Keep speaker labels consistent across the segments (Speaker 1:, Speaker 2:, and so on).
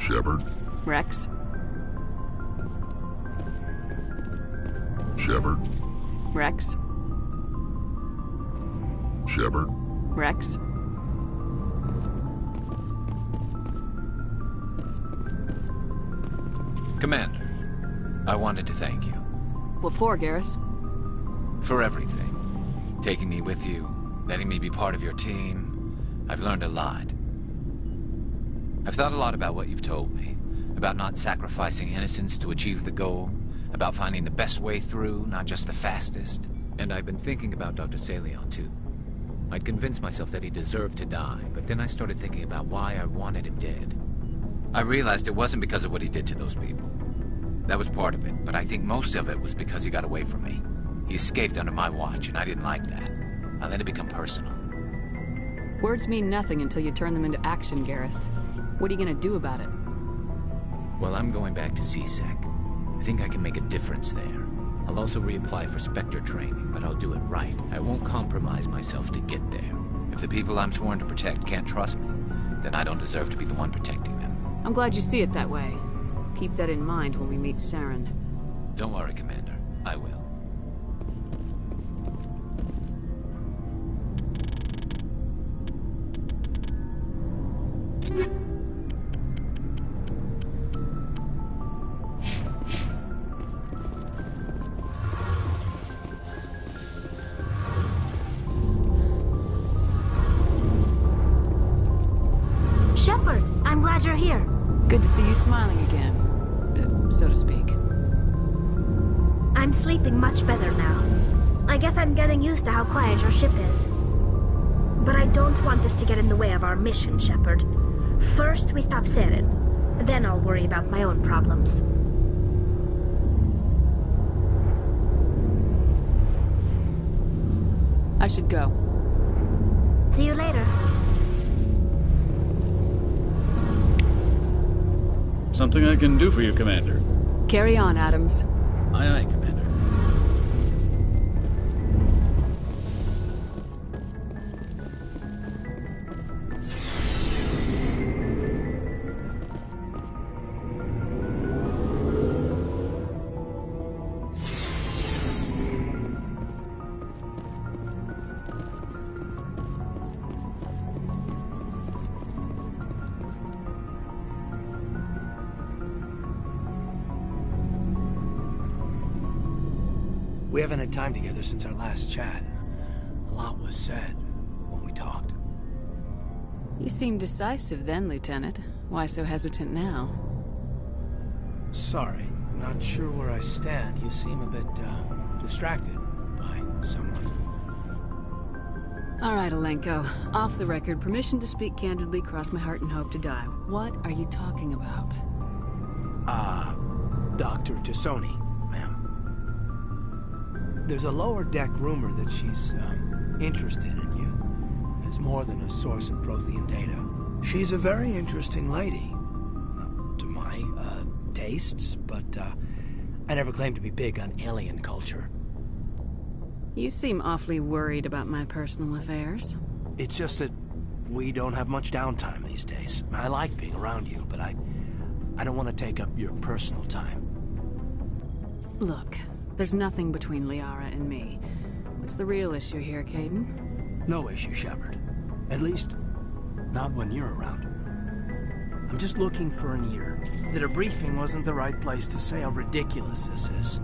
Speaker 1: Shepard.
Speaker 2: Rex?
Speaker 1: Shepard.
Speaker 2: Rex?
Speaker 1: Shepard.
Speaker 2: Rex?
Speaker 3: Commander, I wanted to thank you.
Speaker 2: What for, Garrus?
Speaker 3: For everything. Taking me with you, letting me be part of your team. I've learned a lot. I've thought a lot about what you've told me. About not sacrificing innocence to achieve the goal. About finding the best way through, not just the fastest. And I've been thinking about Dr. Saleon, too. I'd convinced myself that he deserved to die, but then I started thinking about why I wanted him dead. I realized it wasn't because of what he did to those people. That was part of it, but I think most of it was because he got away from me. He escaped under my watch, and I didn't like that. I let it become personal.
Speaker 2: Words mean nothing until you turn them into action, Garrus. What are you gonna do about it?
Speaker 3: Well, I'm going back to CSEC. I think I can make a difference there. I'll also reapply for Spectre training, but I'll do it right. I won't compromise myself to get there. If the people I'm sworn to protect can't trust me, then I don't deserve to be the one protecting them.
Speaker 2: I'm glad you see it that way. Keep that in mind when we meet Saren.
Speaker 3: Don't worry, Commander. I will.
Speaker 4: Shepard, I'm glad you're here.
Speaker 2: Good to see you smiling again, so to speak.
Speaker 4: I'm sleeping much better now. I guess I'm getting used to how quiet your ship is. But I don't want this to get in the way of our mission, Shepard. First, we stop Saren. Then I'll worry about my own problems.
Speaker 2: I should go.
Speaker 4: See you later.
Speaker 5: Something I can do for you, Commander.
Speaker 2: Carry on, Adams.
Speaker 5: Aye, aye, Commander.
Speaker 6: We haven't had time together since our last chat. A lot was said when we talked.
Speaker 2: You seemed decisive then, Lieutenant. Why so hesitant now?
Speaker 6: Sorry, not sure where I stand. You seem a bit, distracted by someone.
Speaker 2: All right, Alenko. Off the record, permission to speak candidly, cross my heart and hope to die. What are you talking about?
Speaker 6: Dr. T'Soni, ma'am. There's a lower deck rumor that she's, interested in you as more than a source of Prothean data. She's a very interesting lady. To my, tastes, but, I never claimed to be big on alien culture.
Speaker 2: You seem awfully worried about my personal affairs.
Speaker 6: It's just that we don't have much downtime these days. I like being around you, but I don't want to take up your personal time.
Speaker 2: Look, there's nothing between Liara and me. What's the real issue here, Kaidan?
Speaker 6: No issue, Shepard. At least, not when you're around. I'm just looking for an ear. The debriefing wasn't the right place to say how ridiculous this is.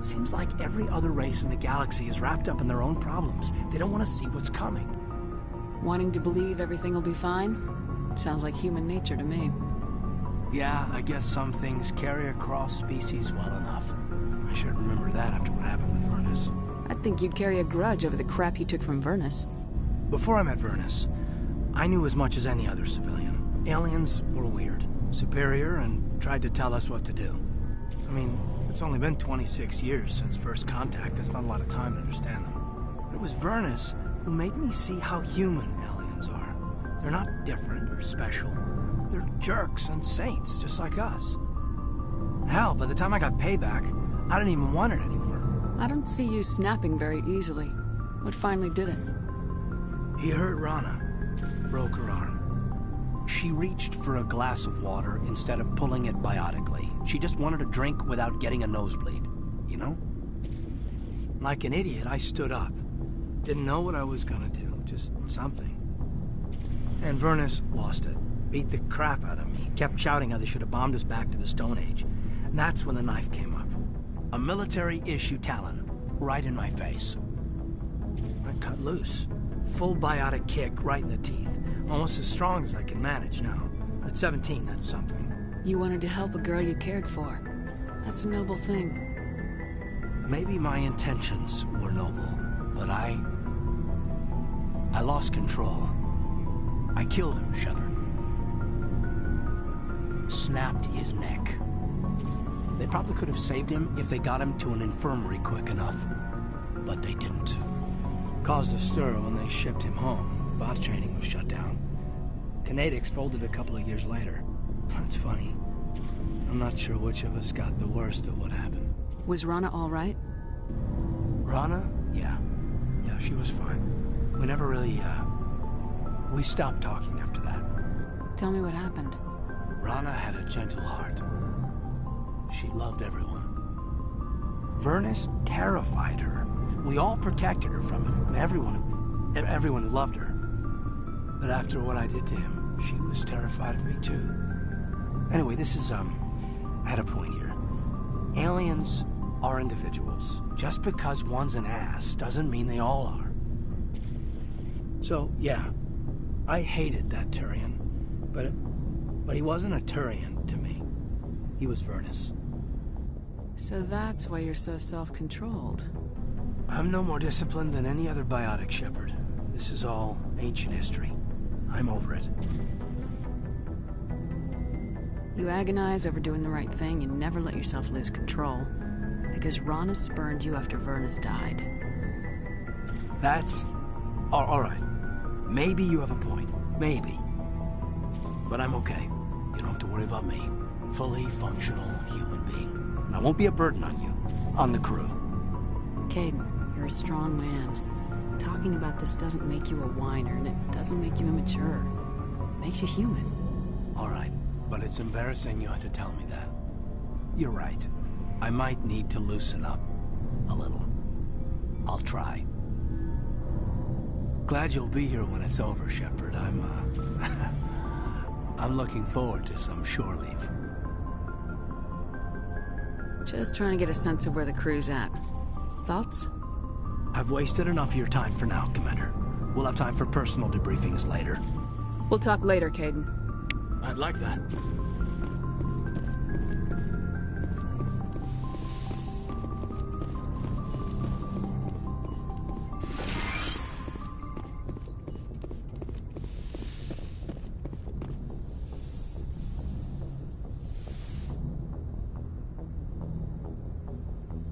Speaker 6: Seems like every other race in the galaxy is wrapped up in their own problems. They don't want to see what's coming.
Speaker 2: Wanting to believe everything will be fine? Sounds like human nature to me.
Speaker 6: Yeah, I guess some things carry across species well enough. I should remember that after what happened with Vernus.
Speaker 2: I'd think you'd carry a grudge over the crap you took from Vernus.
Speaker 6: Before I met Vernus, I knew as much as any other civilian. Aliens were weird, superior, and tried to tell us what to do. I mean, it's only been 26 years since first contact. That's not a lot of time to understand them. It was Vernus who made me see how human aliens are. They're not different or special. They're jerks and saints, just like us. Hell, by the time I got payback, I didn't even want it anymore.
Speaker 2: I don't see you snapping very easily. What finally did it?
Speaker 6: He hurt Rana. Broke her arm. She reached for a glass of water instead of pulling it biotically. She just wanted a drink without getting a nosebleed, you know? Like an idiot, I stood up. Didn't know what I was gonna do, just something. And Vernus lost it. Beat the crap out of me. Kept shouting how they should have bombed us back to the Stone Age. And that's when the knife came up. A military-issue talon, right in my face. I cut loose. Full biotic kick right in the teeth. Almost as strong as I can manage now. At 17, that's something.
Speaker 2: You wanted to help a girl you cared for. That's a noble thing.
Speaker 6: Maybe my intentions were noble, but I lost control. I killed him, Shepard. Snapped his neck. They probably could have saved him if they got him to an infirmary quick enough. But they didn't. Caused a stir when they shipped him home. Bot training was shut down. Kinetics folded a couple of years later. That's funny. I'm not sure which of us got the worst of what happened.
Speaker 2: Was Rana all right?
Speaker 6: Rana? Yeah. Yeah, she was fine. We never really, we stopped talking after that.
Speaker 2: Tell me what happened.
Speaker 6: Rana had a gentle heart. She loved everyone. Vernus terrified her. We all protected her from him. Everyone who loved her. But after what I did to him, she was terrified of me too. Anyway, this is, at a point here. Aliens are individuals. Just because one's an ass doesn't mean they all are. So, yeah, I hated that Turian. But he wasn't a Turian to me. He was Vernus.
Speaker 2: So that's why you're so self-controlled.
Speaker 6: I'm no more disciplined than any other biotic, Shepard. This is all ancient history. I'm over it.
Speaker 2: You agonize over doing the right thing and never let yourself lose control. Because Rana spurned you after Vernus died.
Speaker 6: That's... all right. Maybe you have a point. Maybe. But I'm okay. You don't have to worry about me. Fully functional human being. And I won't be a burden on you. On the crew.
Speaker 2: Kaidan, you're a strong man. Talking about this doesn't make you a whiner, and it doesn't make you immature. It makes you human.
Speaker 6: All right. But it's embarrassing you had to tell me that. You're right. I might need to loosen up. A little. I'll try. Glad you'll be here when it's over, Shepard. I'm looking forward to some shore leave.
Speaker 2: Just trying to get a sense of where the crew's at. Thoughts?
Speaker 6: I've wasted enough of your time for now, Commander. We'll have time for personal debriefings later.
Speaker 2: We'll talk later, Kaidan.
Speaker 6: I'd like that.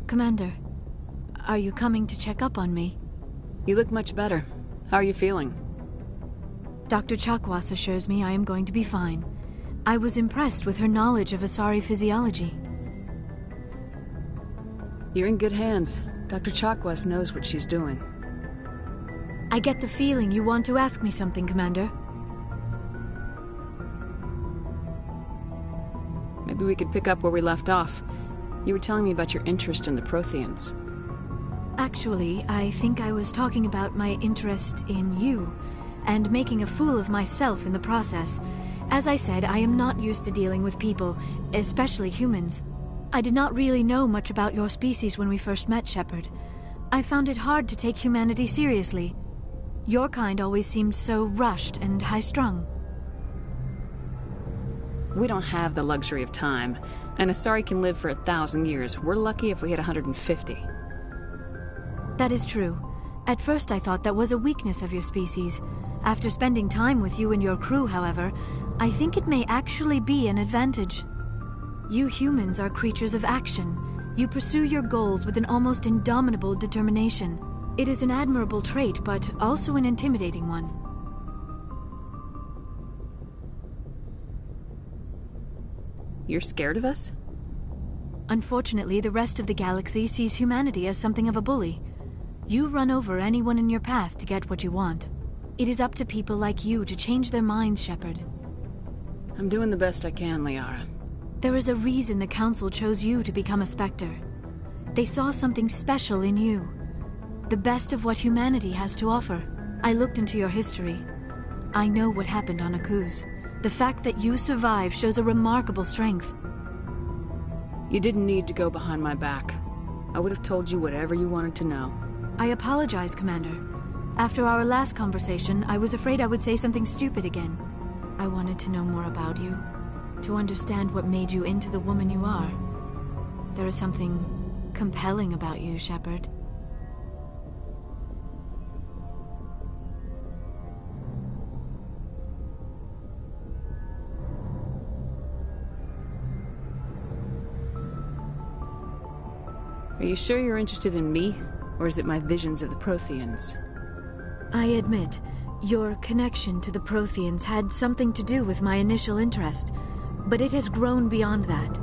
Speaker 1: Commander, are you coming to check up on me?
Speaker 2: You look much better. How are you feeling?
Speaker 1: Dr. Chakwas assures me I am going to be fine. I was impressed with her knowledge of Asari physiology.
Speaker 2: You're in good hands. Dr. Chakwas knows what she's doing.
Speaker 1: I get the feeling you want to ask me something, Commander.
Speaker 2: Maybe we could pick up where we left off. You were telling me about your interest in the Protheans.
Speaker 1: Actually, I think I was talking about my interest in you, and making a fool of myself in the process. As I said, I am not used to dealing with people, especially humans. I did not really know much about your species when we first met, Shepard. I found it hard to take humanity seriously. Your kind always seemed so rushed and high-strung.
Speaker 2: We don't have the luxury of time, and Asari can live for 1,000 years. We're lucky if we hit 150.
Speaker 1: That is true. At first I thought that was a weakness of your species. After spending time with you and your crew, however, I think it may actually be an advantage. You humans are creatures of action. You pursue your goals with an almost indomitable determination. It is an admirable trait, but also an intimidating one.
Speaker 2: You're scared of us?
Speaker 1: Unfortunately, the rest of the galaxy sees humanity as something of a bully. You run over anyone in your path to get what you want. It is up to people like you to change their minds, Shepard.
Speaker 2: I'm doing the best I can, Liara.
Speaker 1: There is a reason the Council chose you to become a Spectre. They saw something special in you. The best of what humanity has to offer. I looked into your history. I know what happened on Akuz. The fact that you survived shows a remarkable strength.
Speaker 2: You didn't need to go behind my back. I would have told you whatever you wanted to know.
Speaker 1: I apologize, Commander. After our last conversation, I was afraid I would say something stupid again. I wanted to know more about you, to understand what made you into the woman you are. There is something compelling about you, Shepard.
Speaker 2: Are you sure you're interested in me, or is it my visions of the Protheans?
Speaker 1: I admit, your connection to the Protheans had something to do with my initial interest, but it has grown beyond that.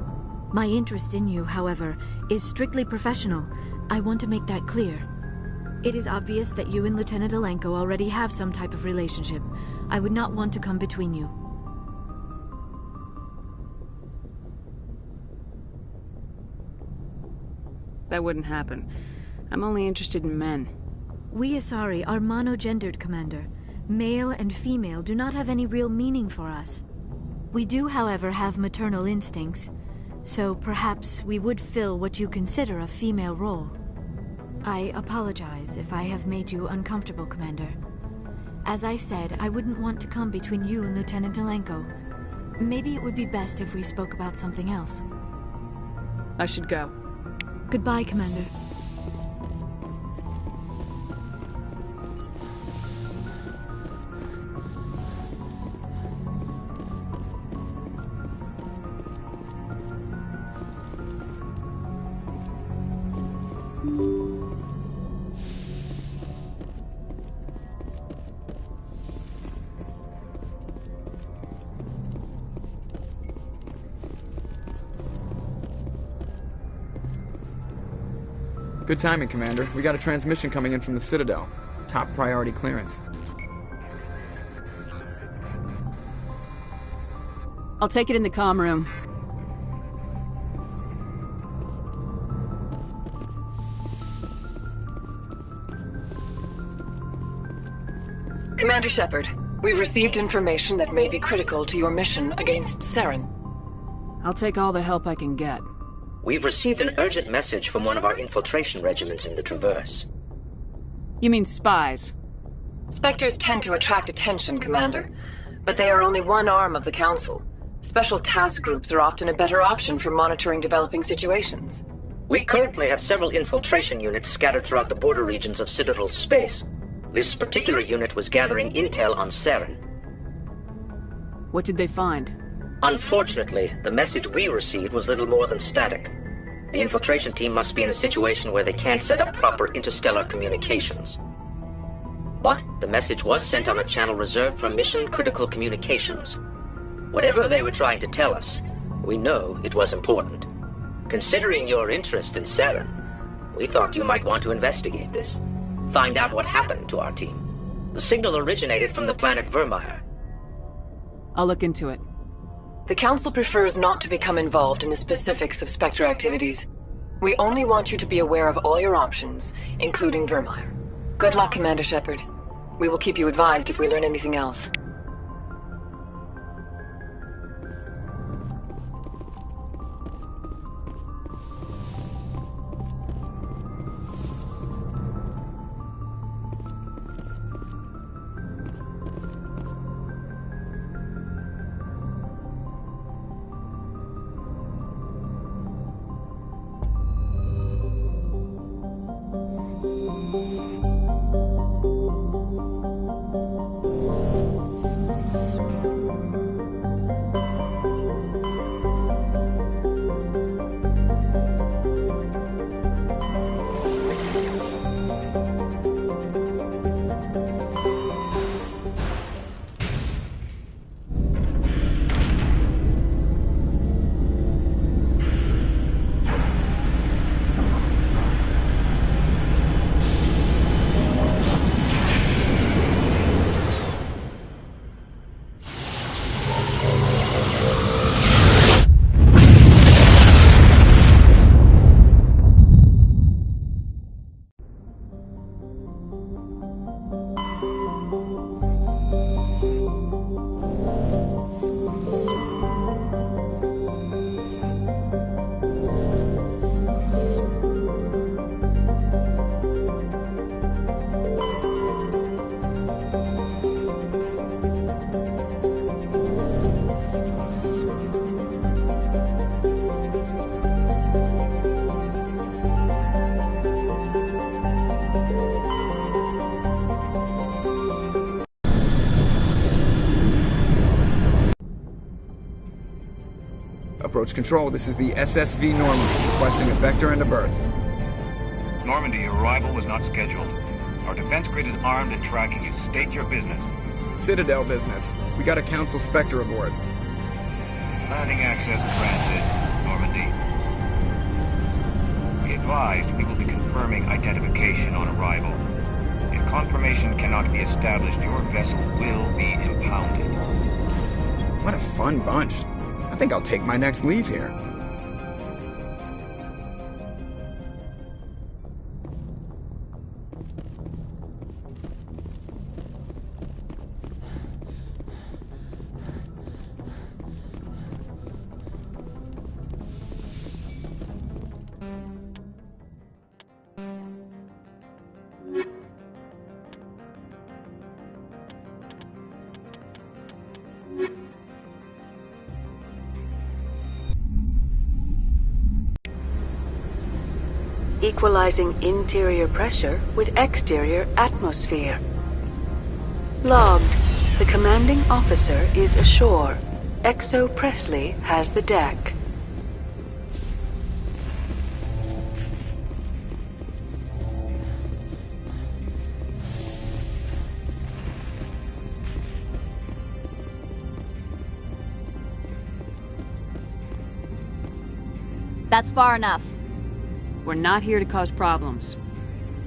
Speaker 1: My interest in you, however, is strictly professional. I want to make that clear. It is obvious that you and Lieutenant Alenko already have some type of relationship. I would not want to come between you.
Speaker 2: That wouldn't happen. I'm only interested in men.
Speaker 1: We Asari are monogendered, Commander. Male and female do not have any real meaning for us. We do, however, have maternal instincts, so perhaps we would fill what you consider a female role. I apologize if I have made you uncomfortable, Commander. As I said, I wouldn't want to come between you and Lieutenant Alenko. Maybe it would be best if we spoke about something else.
Speaker 2: I should go.
Speaker 1: Goodbye, Commander.
Speaker 7: Good timing, Commander. We got a transmission coming in from the Citadel. Top priority clearance.
Speaker 2: I'll take it in the comm room.
Speaker 8: Commander Shepard, we've received information that may be critical to your mission against Saren.
Speaker 2: I'll take all the help I can get.
Speaker 9: We've received an urgent message from one of our infiltration regiments in the Traverse.
Speaker 2: You mean spies?
Speaker 8: Spectres tend to attract attention, Commander, but they are only one arm of the Council. Special task groups are often a better option for monitoring developing situations.
Speaker 9: We currently have several infiltration units scattered throughout the border regions of Citadel space. This particular unit was gathering intel on Saren.
Speaker 2: What did they find?
Speaker 9: Unfortunately, the message we received was little more than static. The infiltration team must be in a situation where they can't set up proper interstellar communications. But the message was sent on a channel reserved for mission-critical communications. Whatever they were trying to tell us, we know it was important. Considering your interest in Saren, we thought you might want to investigate this. Find out what happened to our team. The signal originated from the planet Vermeer.
Speaker 2: I'll look into it.
Speaker 8: The Council prefers not to become involved in the specifics of Spectre activities. We only want you to be aware of all your options, including Vermeer. Good luck, Commander Shepard. We will keep you advised if we learn anything else.
Speaker 7: Approach control, this is the SSV Normandy, requesting a vector and a berth.
Speaker 10: Normandy, your arrival was not scheduled. Our defense grid is armed and tracking you. State your business.
Speaker 7: Citadel business. We got a Council Spectre aboard.
Speaker 10: Landing access granted, Normandy. Be advised, we will be confirming identification on arrival. If confirmation cannot be established, your vessel will be impounded.
Speaker 7: What a fun bunch. I think I'll take my next leave here.
Speaker 2: Equalizing interior pressure with exterior atmosphere. Logged. The commanding officer is ashore. Exo Presley has the deck.
Speaker 11: That's far enough.
Speaker 2: We're not here to cause problems.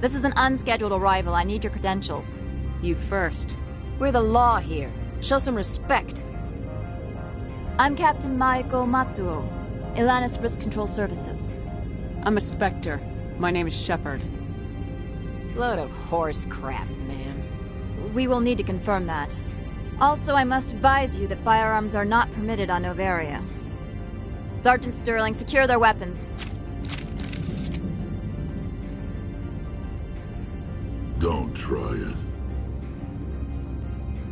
Speaker 11: This is an unscheduled arrival. I need your credentials.
Speaker 2: You first.
Speaker 12: We're the law here. Show some respect.
Speaker 11: I'm Captain Maiko Matsuo, Ilanis Risk Control Services.
Speaker 2: I'm a Spectre. My name is Shepard.
Speaker 12: Load of horse crap, man.
Speaker 11: We will need to confirm that. Also, I must advise you that firearms are not permitted on Noveria. Sergeant Sterling, secure their weapons.
Speaker 13: Don't try it.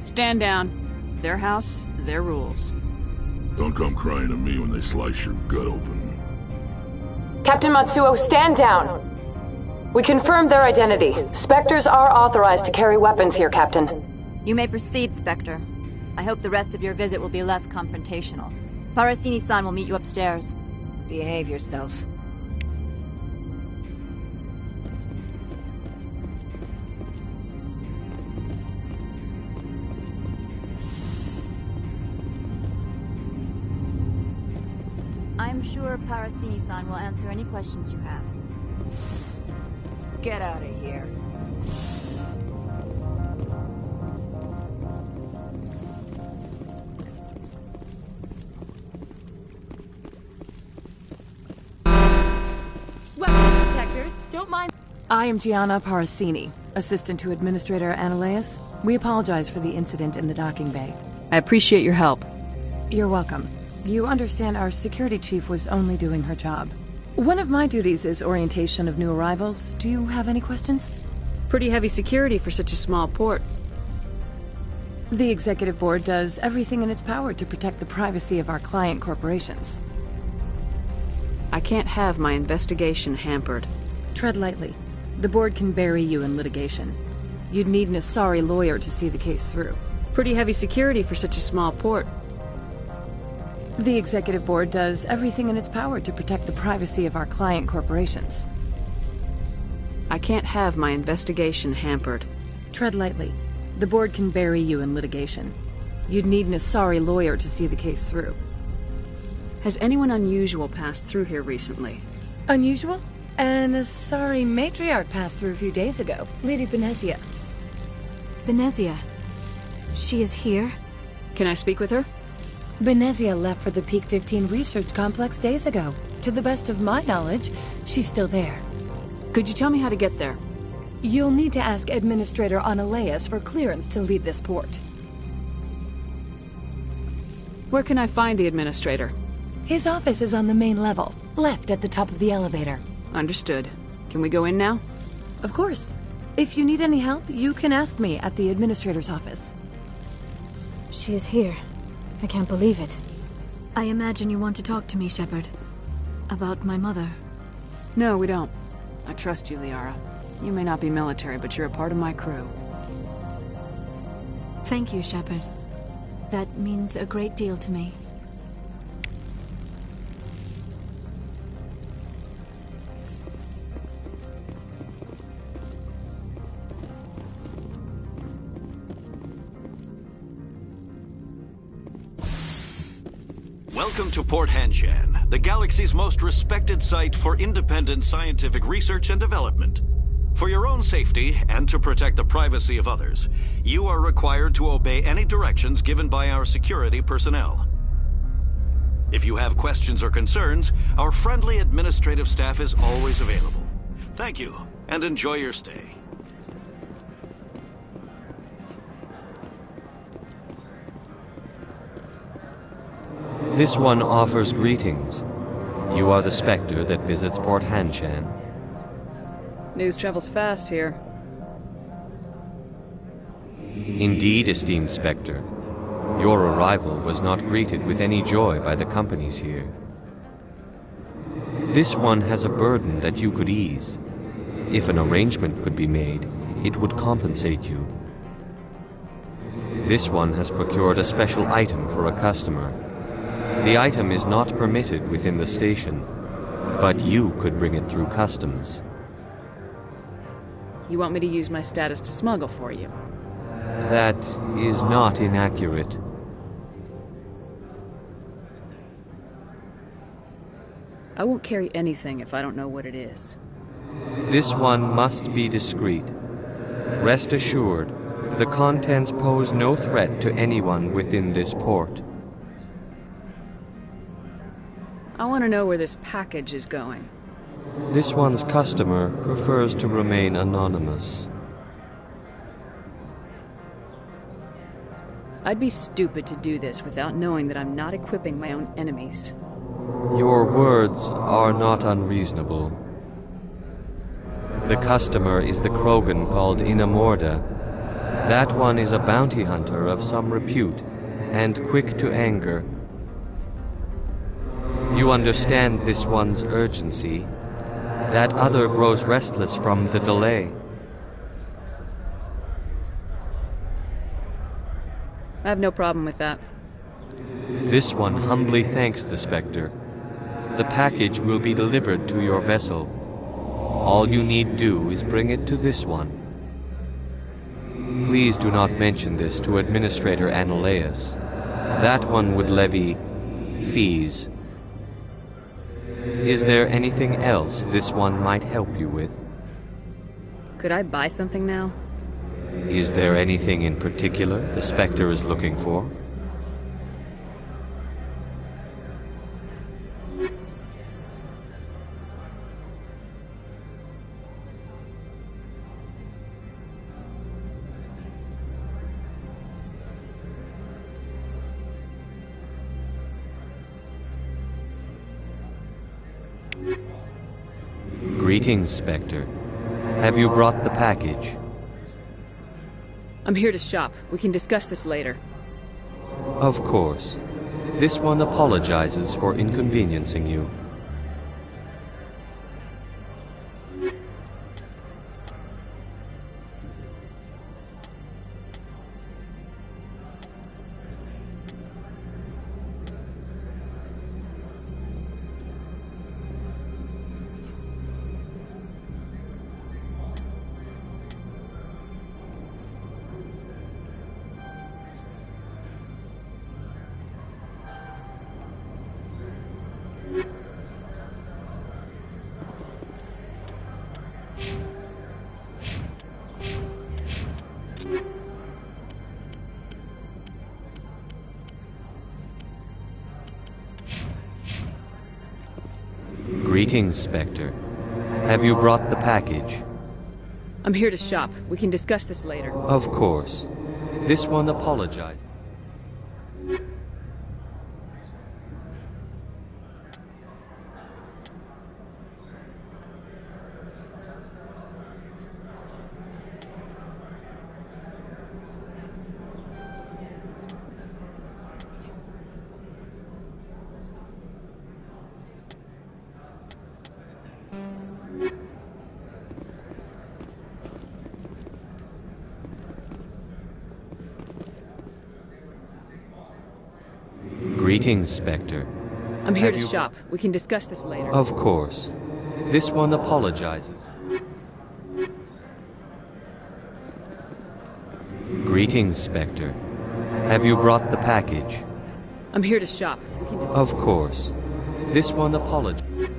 Speaker 2: Stand down. Their house, their rules.
Speaker 13: Don't come crying to me when they slice your gut open.
Speaker 8: Captain Matsuo, stand down! We confirmed their identity. Spectres are authorized to carry weapons here, Captain.
Speaker 11: You may proceed, Spectre. I hope the rest of your visit will be less confrontational. Parasini-san will meet you upstairs.
Speaker 12: Behave yourself.
Speaker 11: I'm sure Parasini-san will answer any questions you have.
Speaker 12: Get out of here.
Speaker 14: Weapon protectors, don't mind. I am Gianna Parasini, assistant to Administrator Analeas. We apologize for the incident in the docking bay.
Speaker 2: I appreciate your help.
Speaker 14: You're welcome. You understand our security chief was only doing her job. One of my duties is orientation of new arrivals. Do you have any questions?
Speaker 2: Pretty heavy security for such a small port.
Speaker 14: The Executive Board does everything in its power to protect the privacy of our client corporations.
Speaker 2: I can't have my investigation hampered.
Speaker 14: Tread lightly. The Board can bury you in litigation. You'd need an Asari lawyer to see the case through.
Speaker 2: Pretty heavy security for such a small port.
Speaker 14: The Executive Board does everything in its power to protect the privacy of our client corporations.
Speaker 2: I can't have my investigation hampered.
Speaker 14: Tread lightly. The Board can bury you in litigation. You'd need an Asari lawyer to see the case through.
Speaker 2: Has anyone unusual passed through here recently?
Speaker 14: Unusual? An Asari matriarch passed through a few days ago. Lady Benezia.
Speaker 1: Benezia? She is here?
Speaker 2: Can I speak with her?
Speaker 14: Benezia left for the Peak 15 research complex days ago. To the best of my knowledge, she's still there.
Speaker 2: Could you tell me how to get there?
Speaker 14: You'll need to ask Administrator Analeas for clearance to leave this port.
Speaker 2: Where can I find the Administrator?
Speaker 14: His office is on the main level, left at the top of the elevator.
Speaker 2: Understood. Can we go in now?
Speaker 14: Of course. If you need any help, you can ask me at the Administrator's office.
Speaker 1: She is here. I can't believe it. I imagine you want to talk to me, Shepard. About my mother.
Speaker 2: No, we don't. I trust you, Liara. You may not be military, but you're a part of my crew.
Speaker 1: Thank you, Shepard. That means a great deal to me.
Speaker 15: Welcome to Port Hanshan, the galaxy's most respected site for independent scientific research and development. For your own safety, and to protect the privacy of others, you are required to obey any directions given by our security personnel. If you have questions or concerns, our friendly administrative staff is always available. Thank you, and enjoy your stay.
Speaker 16: This one offers greetings. You are the Spectre that visits Port Hanshan.
Speaker 17: News travels fast here.
Speaker 16: Indeed, esteemed Spectre. Your arrival was not greeted with any joy by the companies here. This one has a burden that you could ease. If an arrangement could be made, it would compensate you. This one has procured a special item for a customer. The item is not permitted within the station, but you could bring it through customs.
Speaker 17: You want me to use my status to smuggle for you?
Speaker 16: That is not inaccurate.
Speaker 17: I won't carry anything if I don't know what it is.
Speaker 16: This one must be discreet. Rest assured, the contents pose no threat to anyone within this port.
Speaker 17: I want to know where this package is going.
Speaker 16: This one's customer prefers to remain anonymous.
Speaker 17: I'd be stupid to do this without knowing that I'm not equipping my own enemies.
Speaker 16: Your words are not unreasonable. The customer is the Krogan called Inamorda. That one is a bounty hunter of some repute, and quick to anger. You understand this one's urgency. That other grows restless from the delay.
Speaker 17: I have no problem with that.
Speaker 16: This one humbly thanks the Spectre. The package will be delivered to your vessel. All you need do is bring it to this one. Please do not mention this to Administrator Annaleus. That one would levy fees. Is there anything else this one might help you with?
Speaker 17: Could I buy something now?
Speaker 16: Is there anything in particular the Spectre is looking for? Greetings, Spectre. Have you brought the package?
Speaker 17: I'm here to shop. We can discuss this later.
Speaker 16: Of course. This one apologizes for inconveniencing you. Greetings, Spectre. Have you brought the package?
Speaker 17: I'm here to shop. We can discuss this later.
Speaker 16: Of course. This one apologizes. Greetings, Spectre.
Speaker 17: I'm here to shop. We can discuss this later.
Speaker 16: Of course. This one apologizes. Greetings, Spectre. Have you brought the package?
Speaker 17: I'm here to shop. We can just...
Speaker 16: Of course. This one apologizes.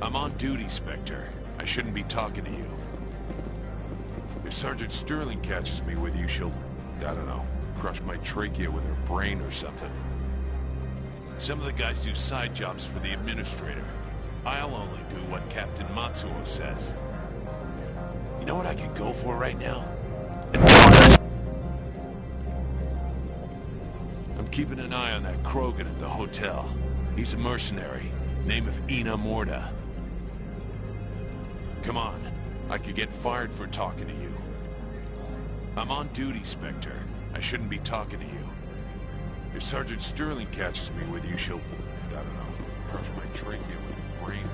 Speaker 18: I'm on duty, Spectre. I shouldn't be talking to you. If Sergeant Sterling catches me with you, she'll, I don't know, crush my trachea with her brain or something. Some of the guys do side jobs for the Administrator. I'll only do what Captain Matsuo says. You know what I could go for right now? I'm keeping an eye on that Krogan at the hotel. He's a mercenary, name of Ina Morda. Come on, I could get fired for talking to you. I'm on duty, Spectre. I shouldn't be talking to you. If Sergeant Sterling catches me with you, she'll, I don't know, crush my trachea with her brain.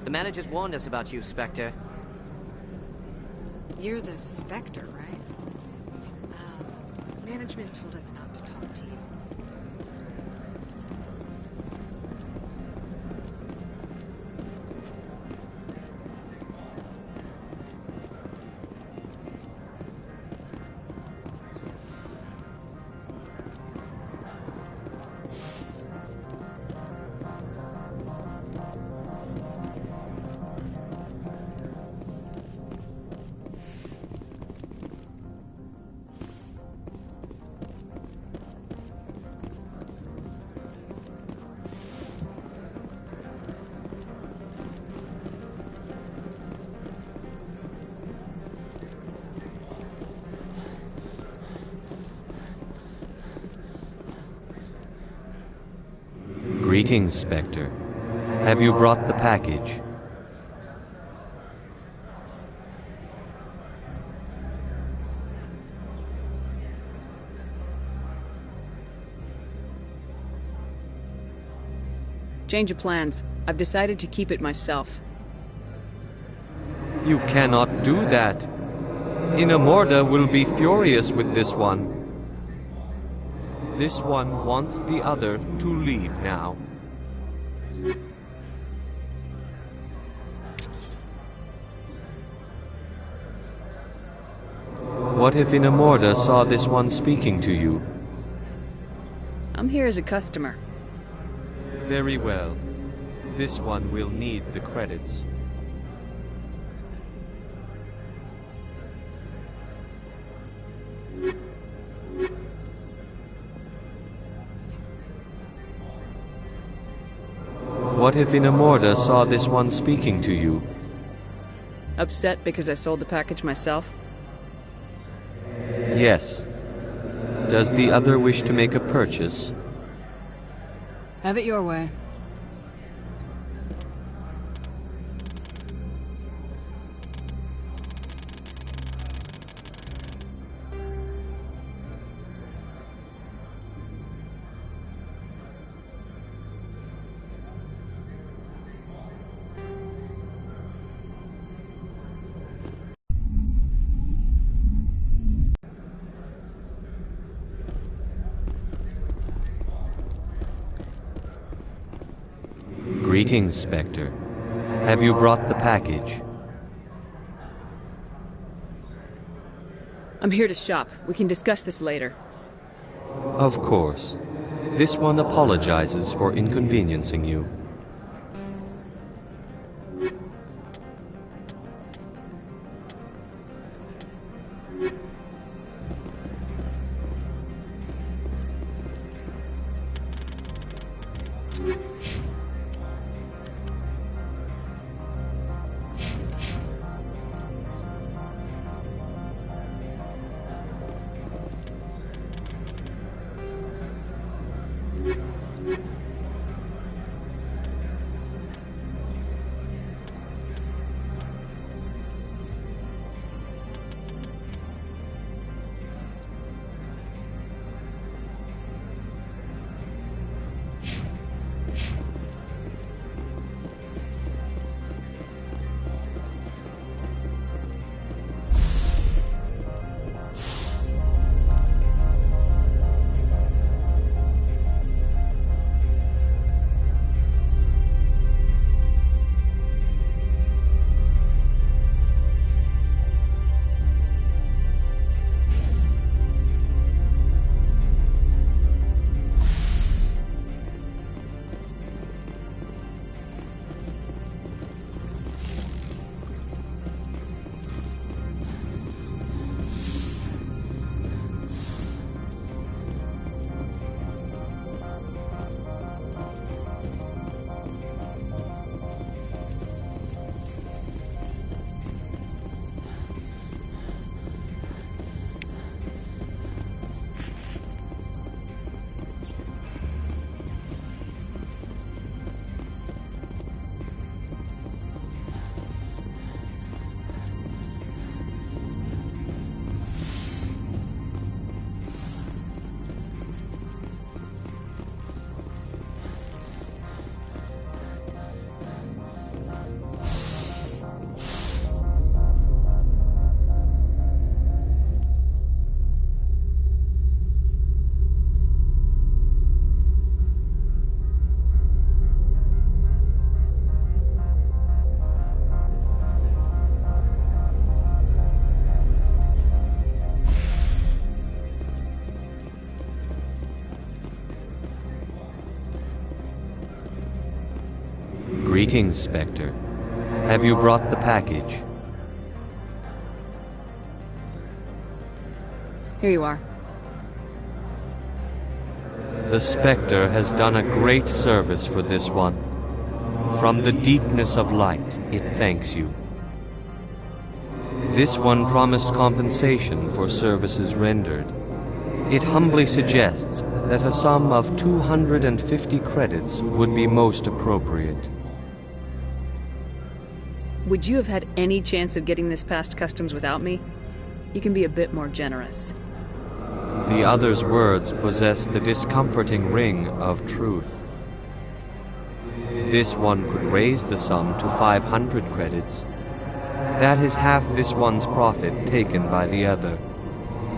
Speaker 19: The managers warned us about you, Spectre.
Speaker 20: You're the Spectre, right? Management told us not to talk to you.
Speaker 16: Greetings, Spectre. Have you brought the package?
Speaker 17: Change of plans. I've decided to keep it myself.
Speaker 16: You cannot do that. Inamorda will be furious with this one. This one wants the other to leave now. What if Inamorda saw this one speaking to you?
Speaker 17: I'm here as a customer.
Speaker 16: Very well. This one will need the credits. What if Inamorda saw this one speaking to you?
Speaker 17: Upset because I sold the package myself?
Speaker 16: Yes. Does the other wish to make a purchase?
Speaker 17: Have it your way.
Speaker 16: Greetings, Spectre. Have you brought the package?
Speaker 17: I'm here to shop. We can discuss this later.
Speaker 16: Of course. This one apologizes for inconveniencing you. Greetings, Spectre. Have you brought the package?
Speaker 17: Here you are.
Speaker 16: The Spectre has done a great service for this one. From the deepness of light, it thanks you. This one promised compensation for services rendered. It humbly suggests that a sum of 250 credits would be most appropriate.
Speaker 17: Would you have had any chance of getting this past customs without me? You can be a bit more generous.
Speaker 16: The other's words possess the discomforting ring of truth. This one could raise the sum to 500 credits. That is half this one's profit taken by the other.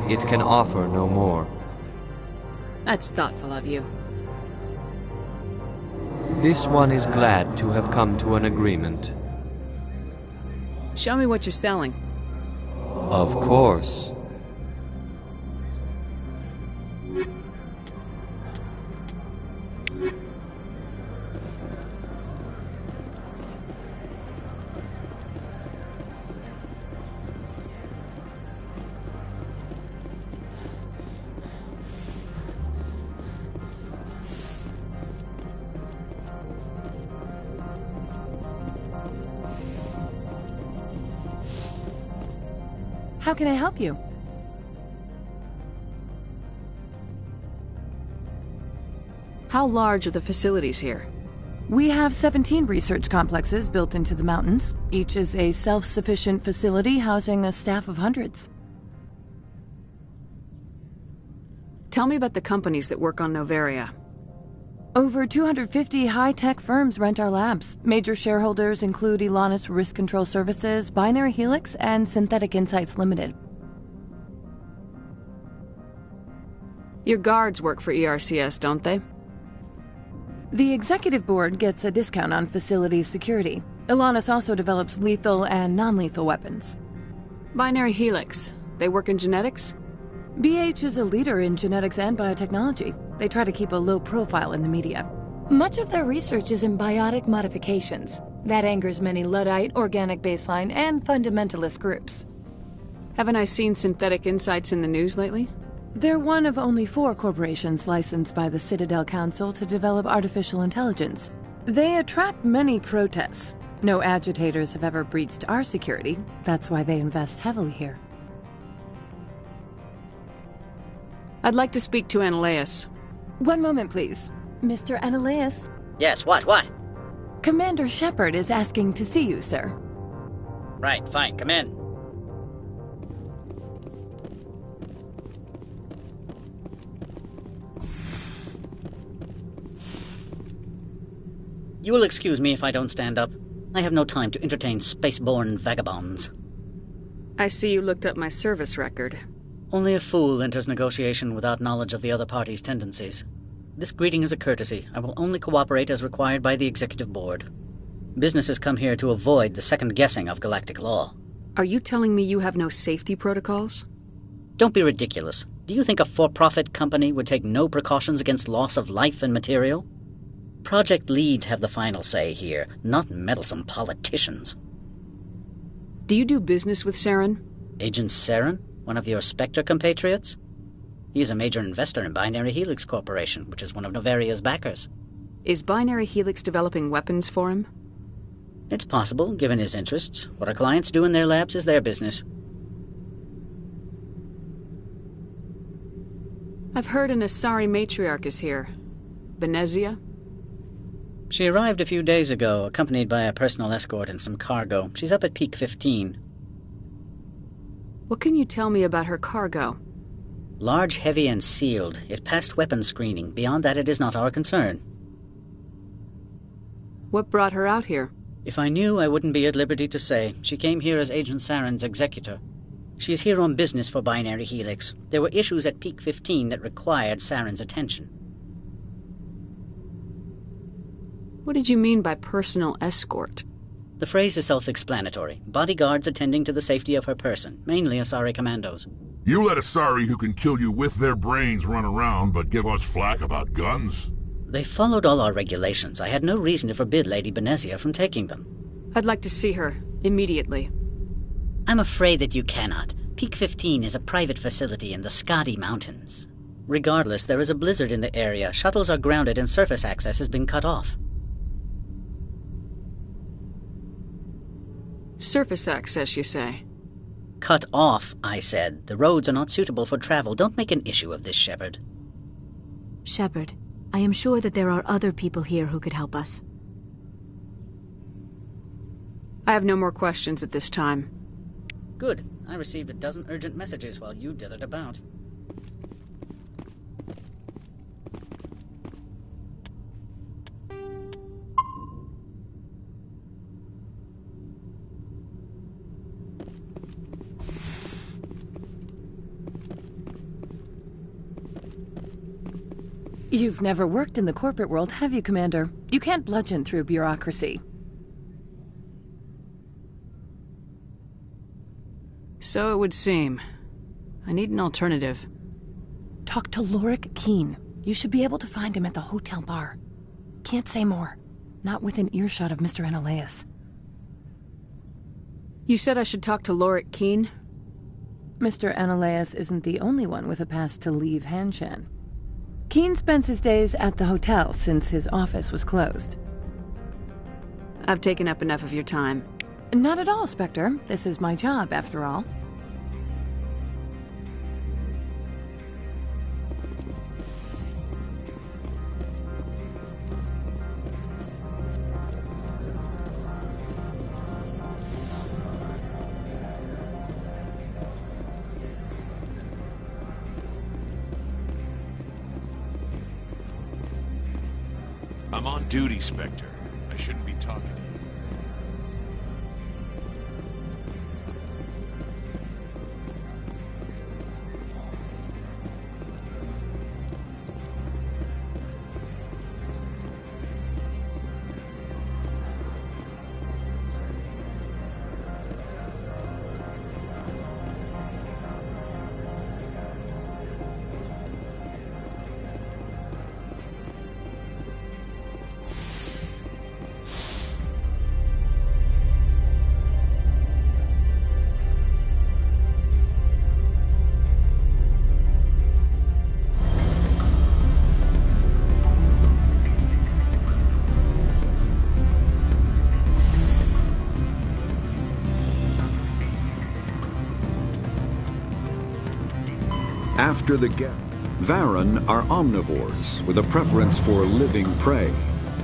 Speaker 16: It can offer no more.
Speaker 17: That's thoughtful of you.
Speaker 16: This one is glad to have come to an agreement.
Speaker 17: Show me what you're selling.
Speaker 16: Of course.
Speaker 14: How can I help you?
Speaker 17: How large are the facilities here?
Speaker 14: We have 17 research complexes built into the mountains. Each is a self-sufficient facility housing a staff of hundreds.
Speaker 17: Tell me about the companies that work on Noveria.
Speaker 14: Over 250 high-tech firms rent our labs. Major shareholders include Elanus Risk Control Services, Binary Helix, and Synthetic Insights Limited.
Speaker 17: Your guards work for ERCS, don't they?
Speaker 14: The executive board gets a discount on facility security. Elanus also develops lethal and non-lethal weapons.
Speaker 17: Binary Helix. They work in genetics?
Speaker 14: BH is a leader in genetics and biotechnology. They try to keep a low profile in the media. Much of their research is in biotic modifications. That angers many Luddite, organic baseline, and fundamentalist groups.
Speaker 17: Haven't I seen Synthetic Insights in the news lately?
Speaker 14: They're one of only 4 corporations licensed by the Citadel Council to develop artificial intelligence. They attract many protests. No agitators have ever breached our security. That's why they invest heavily here.
Speaker 17: I'd like to speak to Analeas.
Speaker 14: One moment, please. Mr. Analeas?
Speaker 21: Yes, what?
Speaker 14: Commander Shepard is asking to see you, sir.
Speaker 21: Right, fine, come in. You will excuse me if I don't stand up. I have no time to entertain spaceborne vagabonds.
Speaker 17: I see you looked up my service record.
Speaker 21: Only a fool enters negotiation without knowledge of the other party's tendencies. This greeting is a courtesy. I will only cooperate as required by the Executive Board. Businesses come here to avoid the second guessing of galactic law.
Speaker 17: Are you telling me you have no safety protocols?
Speaker 21: Don't be ridiculous. Do you think a for-profit company would take no precautions against loss of life and material? Project leads have the final say here, not meddlesome politicians.
Speaker 17: Do you do business with Saren?
Speaker 21: Agent Saren? One of your Spectre compatriots? He is a major investor in Binary Helix Corporation, which is one of Noveria's backers.
Speaker 17: Is Binary Helix developing weapons for him?
Speaker 21: It's possible, given his interests. What our clients do in their labs is their business.
Speaker 17: I've heard an Asari matriarch is here. Benezia?
Speaker 21: She arrived a few days ago, accompanied by a personal escort and some cargo. She's up at Peak 15.
Speaker 17: What can you tell me about her cargo?
Speaker 21: Large, heavy, and sealed. It passed weapons screening. Beyond that, it is not our concern.
Speaker 17: What brought her out here?
Speaker 21: If I knew, I wouldn't be at liberty to say. She came here as Agent Saren's executor. She is here on business for Binary Helix. There were issues at Peak 15 that required Saren's attention.
Speaker 17: What did you mean by personal escort?
Speaker 21: The phrase is self-explanatory. Bodyguards attending to the safety of her person, mainly Asari commandos.
Speaker 13: You let Asari who can kill you with their brains run around, but give us flack about guns?
Speaker 21: They followed all our regulations. I had no reason to forbid Lady Benezia from taking them.
Speaker 17: I'd like to see her, immediately.
Speaker 21: I'm afraid that you cannot. Peak 15 is a private facility in the Skadi Mountains. Regardless, there is a blizzard in the area. Shuttles are grounded and surface access has been cut off.
Speaker 17: Surface access, you say?
Speaker 21: Cut off, I said. The roads are not suitable for travel. Don't make an issue of this, Shepard.
Speaker 1: Shepard, I am sure that there are other people here who could help us.
Speaker 17: I have no more questions at this time.
Speaker 21: Good. I received a dozen urgent messages while you dithered about.
Speaker 14: You've never worked in the corporate world, have you, Commander? You can't bludgeon through bureaucracy.
Speaker 17: So it would seem. I need an alternative.
Speaker 14: Talk to Lorik Quiin. You should be able to find him at the hotel bar. Can't say more. Not within earshot of Mr. Analaeus.
Speaker 17: You said I should talk to Lorik Quiin?
Speaker 14: Mr. Analaeus isn't the only one with a pass to leave Hanshan. Quiin spends his days at the hotel since his office was closed.
Speaker 17: I've taken up enough of your time.
Speaker 14: Not at all, Spectre. This is my job, after all.
Speaker 18: I'm on duty, Spectre. I shouldn't be talking to you.
Speaker 3: After the Varren are omnivores, with a preference for living prey.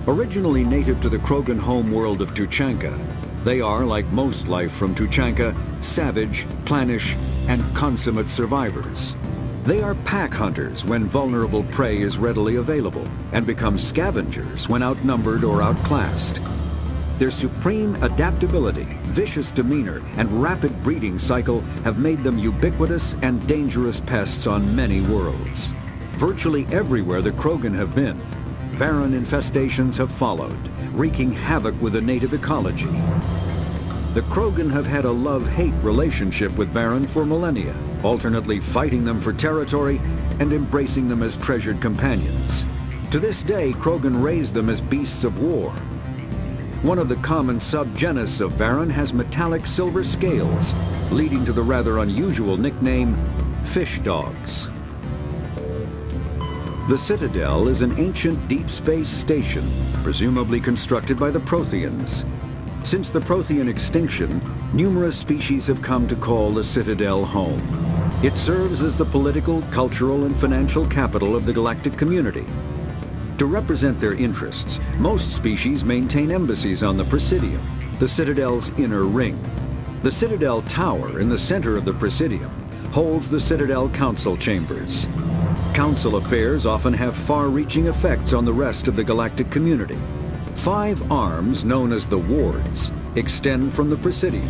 Speaker 3: Originally native to the Krogan homeworld of Tuchanka, they are, like most life from Tuchanka, savage, clannish, and consummate survivors. They are pack hunters when vulnerable prey is readily available, and become scavengers when outnumbered or outclassed. Their supreme adaptability, vicious demeanor, and rapid breeding cycle have made them ubiquitous and dangerous pests on many worlds. Virtually everywhere the Krogan have been, Varren infestations have followed, wreaking havoc with the native ecology. The Krogan have had a love-hate relationship with Varren for millennia, alternately fighting them for territory and embracing them as treasured companions. To this day, Krogan raise them as beasts of war. One of the common subgenus of Varren has metallic silver scales, leading to the rather unusual nickname, fish dogs. The Citadel is an ancient deep space station, presumably constructed by the Protheans. Since the Prothean extinction, numerous species have come to call the Citadel home. It serves as the political, cultural, and financial capital of the galactic community. To represent their interests, most species maintain embassies on the Presidium, the Citadel's inner ring. The Citadel Tower in the center of the Presidium holds the Citadel Council Chambers. Council affairs often have far-reaching effects on the rest of the galactic community. 5 arms, known as the Wards, extend from the Presidium.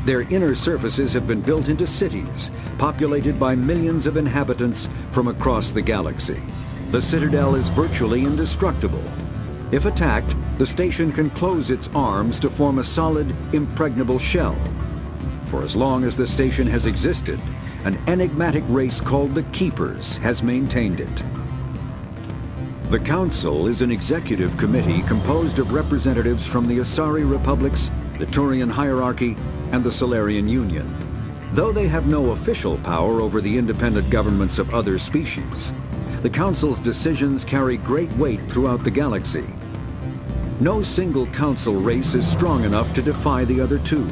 Speaker 3: Their inner surfaces have been built into cities, populated by millions of inhabitants from across the galaxy. The Citadel is virtually indestructible. If attacked, the station can close its arms to form a solid, impregnable shell. For as long as the station has existed, an enigmatic race called the Keepers has maintained it. The Council is an executive committee composed of representatives from the Asari Republics, the Turian hierarchy, and the Salarian Union. Though they have no official power over the independent governments of other species, the Council's decisions carry great weight throughout the galaxy. No single Council race is strong enough to defy the other two,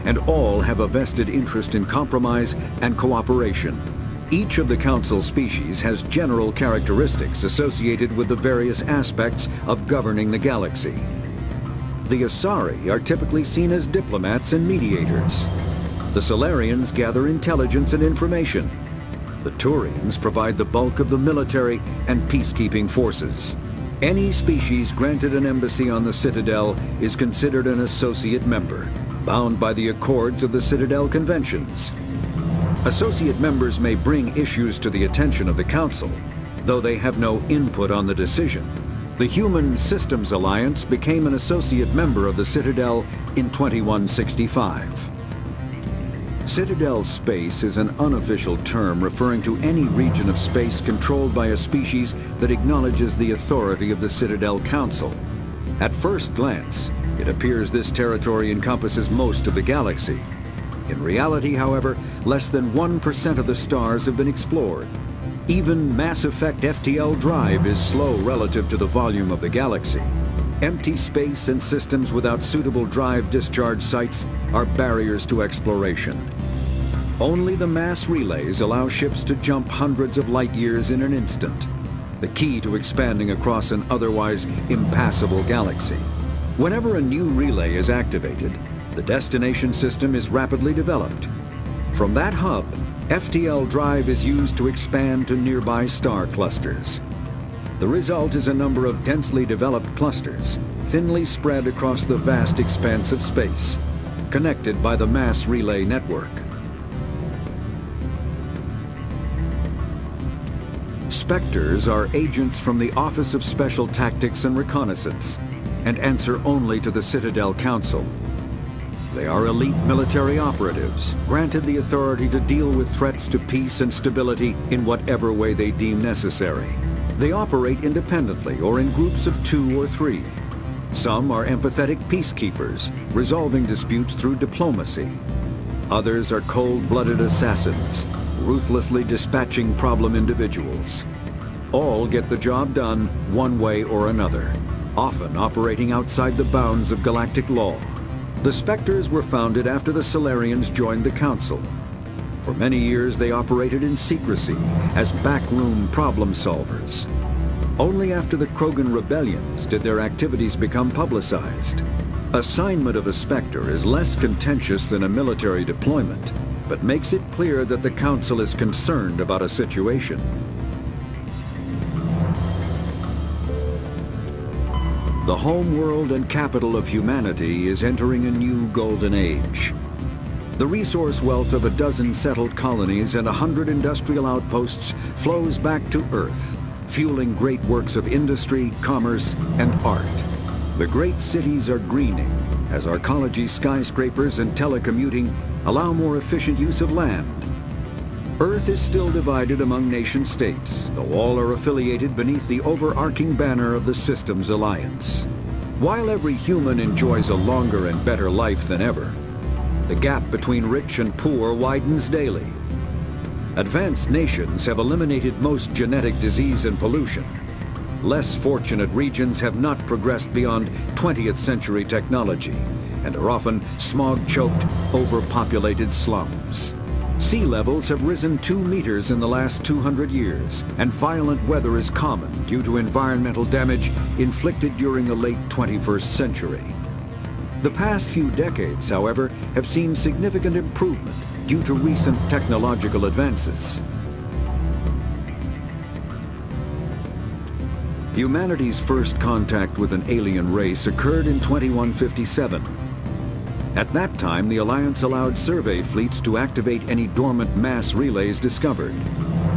Speaker 3: and all have a vested interest in compromise and cooperation. Each of the Council species has general characteristics associated with the various aspects of governing the galaxy. The Asari are typically seen as diplomats and mediators. The Salarians gather intelligence and information. The Turians provide the bulk of the military and peacekeeping forces. Any species granted an embassy on the Citadel is considered an associate member, bound by the accords of the Citadel Conventions. Associate members may bring issues to the attention of the Council, though they have no input on the decision. The Human Systems Alliance became an associate member of the Citadel in 2165. Citadel space is an unofficial term referring to any region of space controlled by a species that acknowledges the authority of the Citadel Council. At first glance, it appears this territory encompasses most of the galaxy. In reality, however, less than 1% of the stars have been explored. Even Mass Effect FTL Drive is slow relative to the volume of the galaxy. Empty space and systems without suitable drive discharge sites are barriers to exploration. Only the mass relays allow ships to jump hundreds of light years in an instant, the key to expanding across an otherwise impassable galaxy. Whenever a new relay is activated, the destination system is rapidly developed. From that hub, FTL Drive is used to expand to nearby star clusters. The result is a number of densely developed clusters, thinly spread across the vast expanse of space, connected by the mass relay network. Spectres are agents from the Office of Special Tactics and Reconnaissance, and answer only to the Citadel Council. They are elite military operatives, granted the authority to deal with threats to peace and stability in whatever way they deem necessary. They operate independently or in groups of 2 or 3. Some are empathetic peacekeepers, resolving disputes through diplomacy. Others are cold-blooded assassins, ruthlessly dispatching problem individuals. All get the job done one way or another, often operating outside the bounds of galactic law. The Spectres were founded after the Salarians joined the Council. For many years they operated in secrecy as backroom problem solvers. Only after the Krogan rebellions did their activities become publicized. Assignment of a Spectre is less contentious than a military deployment, but makes it clear that the Council is concerned about a situation. The home world and capital of humanity is entering a new golden age. The resource wealth of a dozen settled colonies and 100 industrial outposts flows back to Earth, fueling great works of industry, commerce, and art. The great cities are greening as arcology skyscrapers and telecommuting allow more efficient use of land. Earth is still divided among nation-states, though all are affiliated beneath the overarching banner of the Systems Alliance. While every human enjoys a longer and better life than ever, the gap between rich and poor widens daily. Advanced nations have eliminated most genetic disease and pollution. Less fortunate regions have not progressed beyond 20th century technology and are often smog-choked, overpopulated slums. Sea levels have risen 2 meters in the last 200 years, and violent weather is common due to environmental damage inflicted during the late 21st century. The past few decades, however, have seen significant improvement due to recent technological advances. Humanity's first contact with an alien race occurred in 2157. At that time, the Alliance allowed survey fleets to activate any dormant mass relays discovered,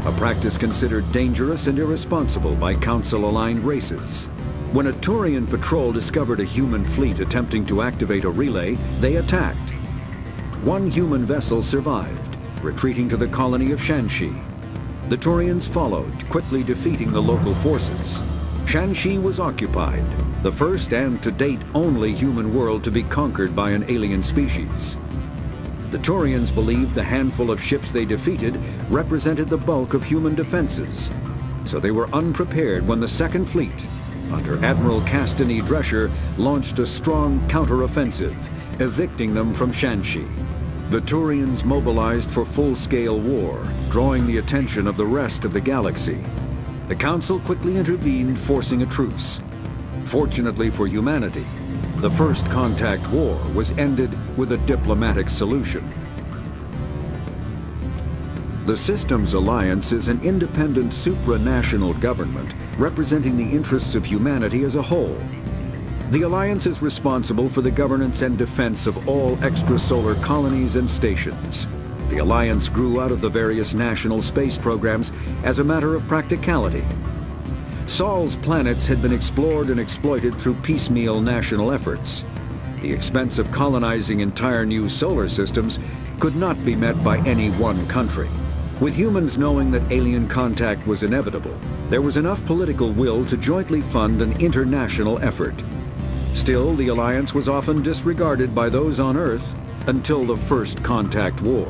Speaker 3: a practice considered dangerous and irresponsible by Council-aligned races. When a Turian patrol discovered a human fleet attempting to activate a relay, they attacked. One human vessel survived, retreating to the colony of Shanxi. The Turians followed, quickly defeating the local forces. Shanxi was occupied, the first and to date only human world to be conquered by an alien species. The Turians believed the handful of ships they defeated represented the bulk of human defenses, so they were unprepared when the Second Fleet, under Admiral Castany Drescher, launched a strong counteroffensive, evicting them from Shanxi. The Turians mobilized for full-scale war, drawing the attention of the rest of the galaxy. The Council quickly intervened, forcing a truce. Fortunately for humanity, the First Contact War was ended with a diplomatic solution. The Systems Alliance is an independent supranational government representing the interests of humanity as a whole. The Alliance is responsible for the governance and defense of all extrasolar colonies and stations. The Alliance grew out of the various national space programs as a matter of practicality. Sol's planets had been explored and exploited through piecemeal national efforts. The expense of colonizing entire new solar systems could not be met by any one country. With humans knowing that alien contact was inevitable, there was enough political will to jointly fund an international effort. Still, the Alliance was often disregarded by those on Earth until the First Contact War.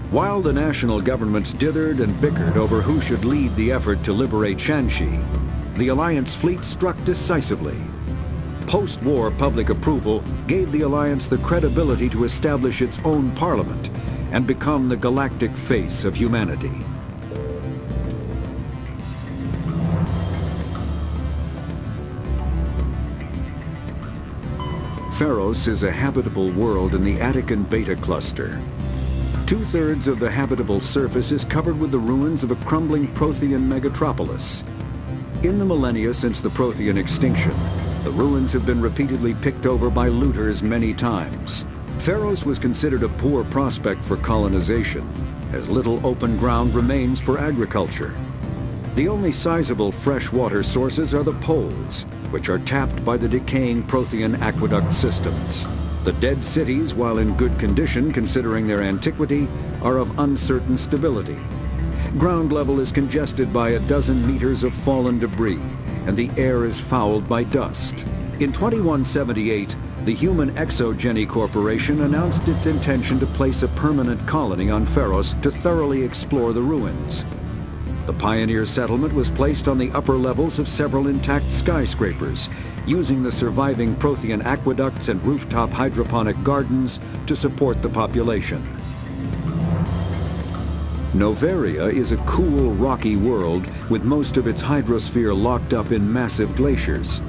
Speaker 3: While the national governments dithered and bickered over who should lead the effort to liberate Shanxi, the Alliance fleet struck decisively. Post-war public approval gave the Alliance the credibility to establish its own parliament and become the galactic face of humanity. Pharos is a habitable world in the Attican Beta Cluster. 2/3 of the habitable surface is covered with the ruins of a crumbling Prothean megatropolis. In the millennia since the Prothean extinction, the ruins have been repeatedly picked over by looters many times. Pharos was considered a poor prospect for colonization, as little open ground remains for agriculture. The only sizable freshwater sources are the poles, which are tapped by the decaying Prothean aqueduct systems. The dead cities, while in good condition considering their antiquity, are of uncertain stability. Ground level is congested by a dozen meters of fallen debris, and the air is fouled by dust. In 2178, the Human Exogeny Corporation announced its intention to place a permanent colony on Pharos to thoroughly explore the ruins. The pioneer settlement was placed on the upper levels of several intact skyscrapers, using the surviving Prothean aqueducts and rooftop hydroponic gardens to support the population. Noveria is a cool, rocky world with most of its hydrosphere locked up in massive glaciers.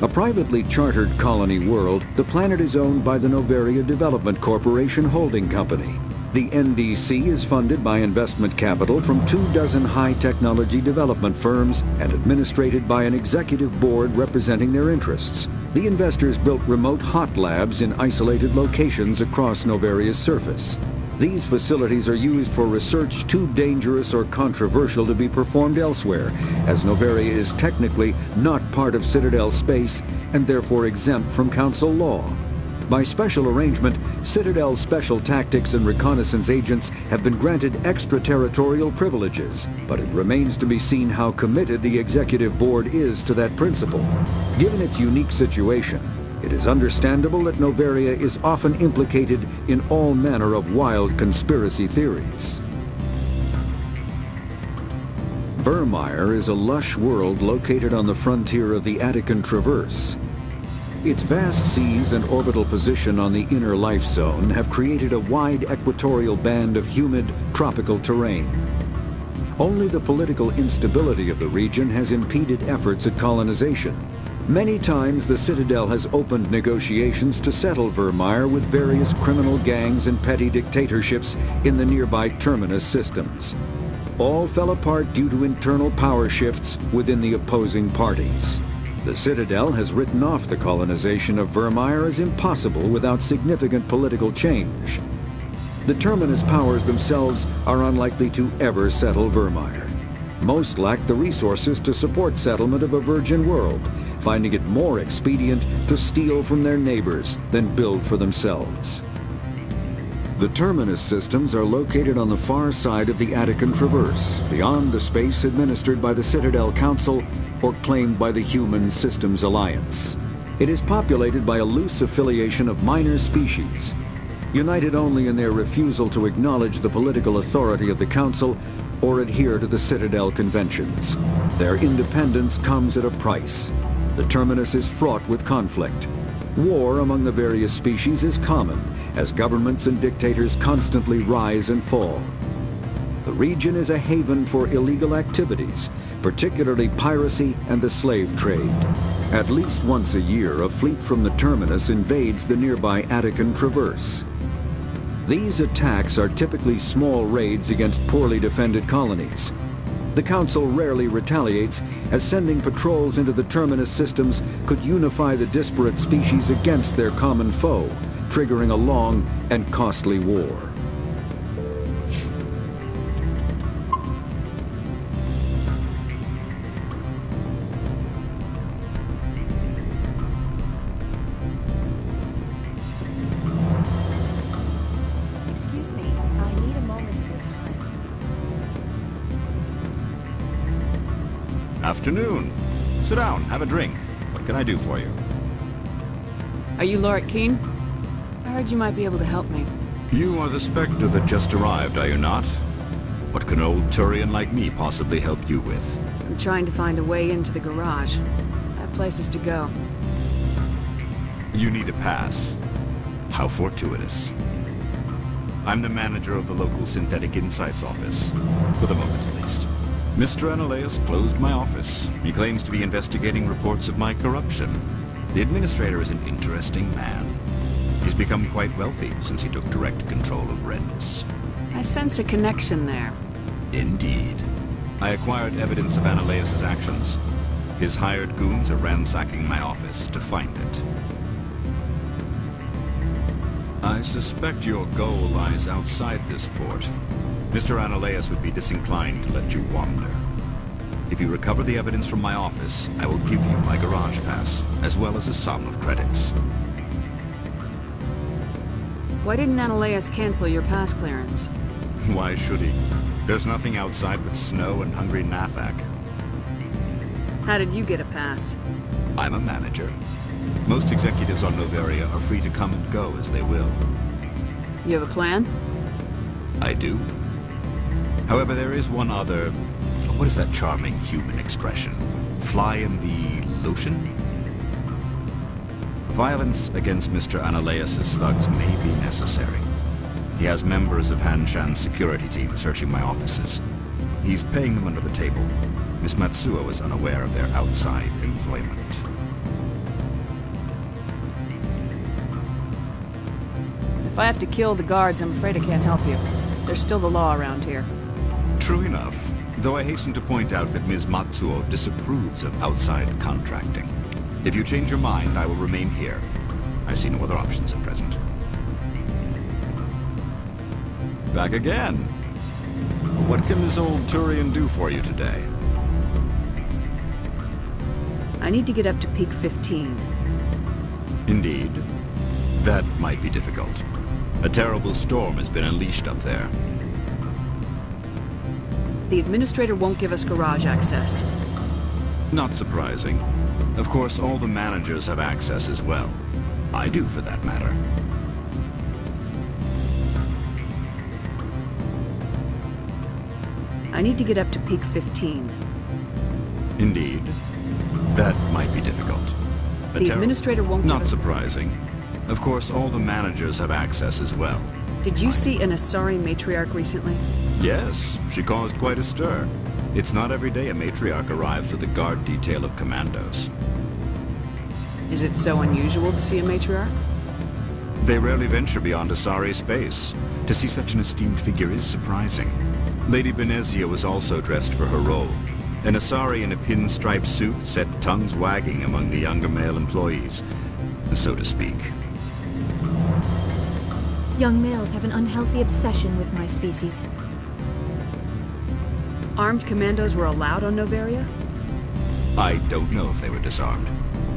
Speaker 3: A privately chartered colony world, the planet is owned by the Noveria Development Corporation Holding Company. The NDC is funded by investment capital from 24 high-technology development firms and administrated by an executive board representing their interests. The investors built remote hot labs in isolated locations across Noveria's surface. These facilities are used for research too dangerous or controversial to be performed elsewhere, as Noveria is technically not part of Citadel space and therefore exempt from Council law. By special arrangement, Citadel's special tactics and reconnaissance agents have been granted extraterritorial privileges, but it remains to be seen how committed the executive board is to that principle. Given its unique situation, it is understandable that Noveria is often implicated in all manner of wild conspiracy theories. Virmire is a lush world located on the frontier of the Attican Traverse. Its vast seas and orbital position on the inner life zone have created a wide equatorial band of humid, tropical terrain. Only the political instability of the region has impeded efforts at colonization. Many times the Citadel has opened negotiations to settle Virmire with various criminal gangs and petty dictatorships in the nearby Terminus systems. All fell apart due to internal power shifts within the opposing parties. The Citadel has written off the colonization of Virmire as impossible without significant political change. The Terminus powers themselves are unlikely to ever settle Virmire. Most lack the resources to support settlement of a virgin world, finding it more expedient to steal from their neighbors than build for themselves. The Terminus systems are located on the far side of the Attican Traverse, beyond the space administered by the Citadel Council or claimed by the Human Systems Alliance. It is populated by a loose affiliation of minor species, united only in their refusal to acknowledge the political authority of the Council or adhere to the Citadel Conventions. Their independence comes at a price. The Terminus is fraught with conflict. War among the various species is common, as governments and dictators constantly rise and fall. The region is a haven for illegal activities, particularly piracy and the slave trade. At least once a year, a fleet from the Terminus invades the nearby Attican Traverse. These attacks are typically small raids against poorly defended colonies. The Council rarely retaliates, as sending patrols into the Terminus systems could unify the disparate species against their common foe, triggering a long and costly war.
Speaker 20: Excuse me, I need a moment of your time.
Speaker 4: Afternoon. Sit down, have a drink. What can I do for you?
Speaker 17: Are you Lorik King? I heard you might be able to help me.
Speaker 4: You are the Spectre that just arrived, are you not? What can an old Turian like me possibly help you with?
Speaker 17: I'm trying to find a way into the garage. I have places to go.
Speaker 4: You need a pass. How fortuitous. I'm the manager of the local Synthetic Insights office. For the moment, at least. Mr. Analaeus closed my office. He claims to be investigating reports of my corruption. The administrator is an interesting man. He's become quite wealthy since he took direct control of rents.
Speaker 17: I sense a connection there.
Speaker 4: Indeed. I acquired evidence of Analaeus' actions. His hired goons are ransacking my office to find it. I suspect your goal lies outside this port. Mr. Analaeus would be disinclined to let you wander. If you recover the evidence from my office, I will give you my garage pass, as well as a sum of credits.
Speaker 17: Why didn't Analaeus cancel your pass clearance?
Speaker 4: Why should he? There's nothing outside but snow and hungry Nathak.
Speaker 17: How did you get a pass?
Speaker 4: I'm a manager. Most executives on Noveria are free to come and go as they will.
Speaker 17: You have a plan?
Speaker 4: I do. However, there is one other... What is that charming human expression? Fly in the lotion? Violence against Mr. Analaeus' thugs may be necessary. He has members of Hanshan's security team searching my offices. He's paying them under the table. Miss Matsuo is unaware of their outside employment.
Speaker 17: If I have to kill the guards, I'm afraid I can't help you. There's still the law around here.
Speaker 4: True enough, though I hasten to point out that Ms. Matsuo disapproves of outside contracting. If you change your mind, I will remain here. I see no other options at present. Back again. What can this old Turian do for you today?
Speaker 17: I need to get up to Peak 15.
Speaker 4: Indeed. That might be difficult. A terrible storm has been unleashed up there.
Speaker 17: The administrator won't give us garage access.
Speaker 4: Not surprising. Of course, all the managers have access as well. I do, for that matter.
Speaker 17: I need to get up to Peak 15.
Speaker 4: Indeed. That might be difficult.
Speaker 17: The administrator won't give us...
Speaker 4: Not surprising. Of course, all the managers have access as well.
Speaker 17: Did you see an Asari matriarch recently?
Speaker 4: Yes, she caused quite a stir. It's not every day a matriarch arrives with a guard detail of commandos.
Speaker 17: Is it so unusual to see a matriarch?
Speaker 4: They rarely venture beyond Asari space. To see such an esteemed figure is surprising. Lady Benezia was also dressed for her role. An Asari in a pinstripe suit set tongues wagging among the younger male employees, so to speak.
Speaker 1: Young males have an unhealthy obsession with my species.
Speaker 17: Armed commandos were allowed on Noveria?
Speaker 4: I don't know if they were disarmed.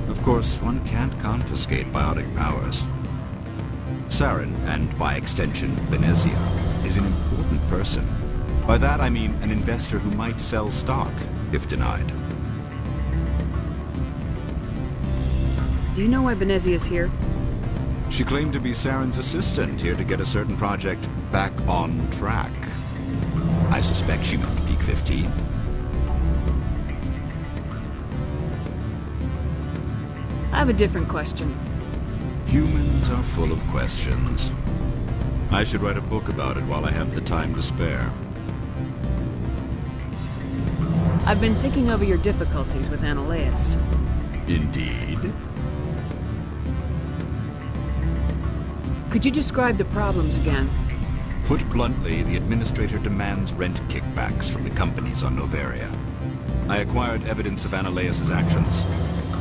Speaker 4: Of course, one can't confiscate biotic powers. Saren, and by extension, Venezia, is an important person. By that I mean an investor who might sell stock, if denied.
Speaker 17: Do you know why Benezia's here?
Speaker 4: She claimed to be Saren's assistant, here to get a certain project back on track. I suspect she meant Peak 15.
Speaker 17: I have a different question.
Speaker 4: Humans are full of questions. I should write a book about it while I have the time to spare.
Speaker 17: I've been thinking over your difficulties with Analeus.
Speaker 4: Indeed?
Speaker 17: Could you describe the problems again?
Speaker 4: Put bluntly, the Administrator demands rent kickbacks from the companies on Noveria. I acquired evidence of Analeus' actions.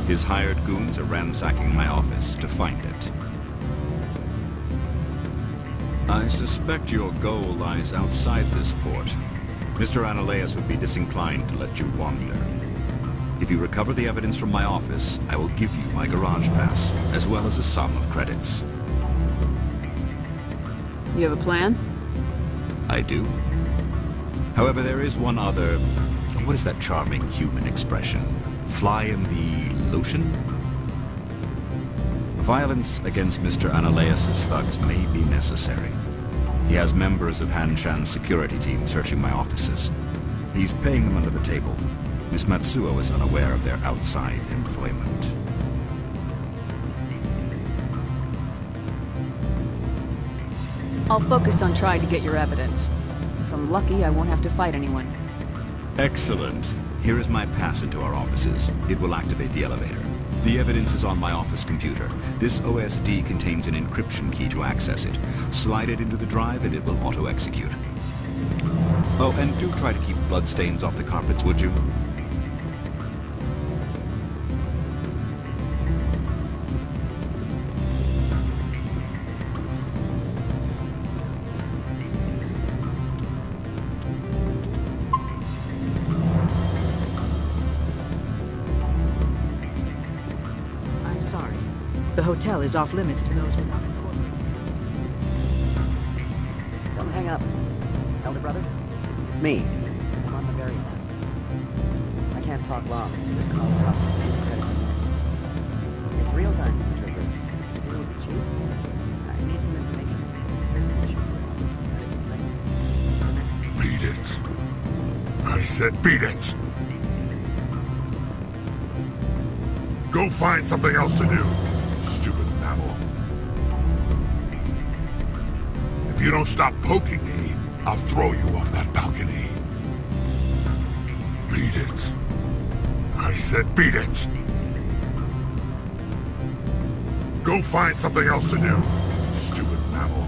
Speaker 4: His hired goons are ransacking my office to find it. I suspect your goal lies outside this port. Mr. Analeus would be disinclined to let you wander. If you recover the evidence from my office, I will give you my garage pass, as well as a sum of credits.
Speaker 17: You have a plan?
Speaker 4: I do. However, there is one other... What is that charming human expression? Fly in the lotion? Violence against Mr. Analeus' thugs may be necessary. He has members of Han Shan's security team searching my offices. He's paying them under the table. Miss Matsuo is unaware of their outside employment.
Speaker 17: I'll focus on trying to get your evidence. If I'm lucky, I won't have to fight anyone.
Speaker 4: Excellent. Here is my pass into our offices. It will activate the elevator. The evidence is on my office computer. This OSD contains an encryption key to access it. Slide it into the drive and it will auto-execute. Oh, and do try to keep bloodstains off the carpets, would you?
Speaker 5: The hotel is off limits to those without a corporate.
Speaker 22: Don't hang up. Elder brother? It's me. I'm on Noveria now. I can't talk long. This call is costing 10 credits a minute. It's real-time traverse. It will be cheap. I need some information. There's an issue with synthetic insights.
Speaker 13: Beat it. I said beat it. Go find something else to do. Stupid mammal. If you don't stop poking me, I'll throw you off that balcony. Beat it. I said beat it. Go find something else to do. Stupid mammal.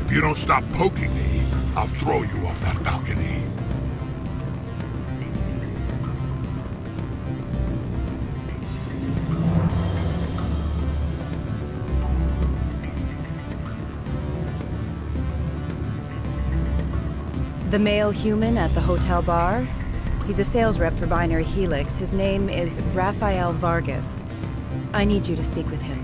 Speaker 13: If you don't stop poking me, I'll throw you off that balcony.
Speaker 20: The male human at the hotel bar? He's a sales rep for Binary Helix. His name is Rafael Vargas. I need you to speak with him.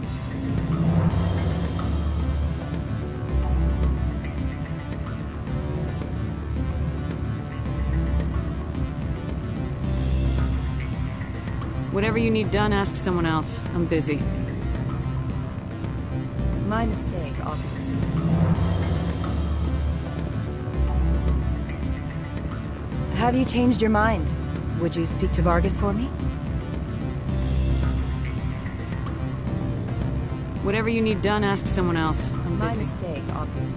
Speaker 17: Whatever you need done, ask someone else. I'm busy.
Speaker 20: My mistake, obviously. Have you changed your mind? Would you speak to Vargas for me?
Speaker 17: Whatever you need done, ask someone else. I'm
Speaker 20: My
Speaker 17: busy.
Speaker 20: mistake, obviously.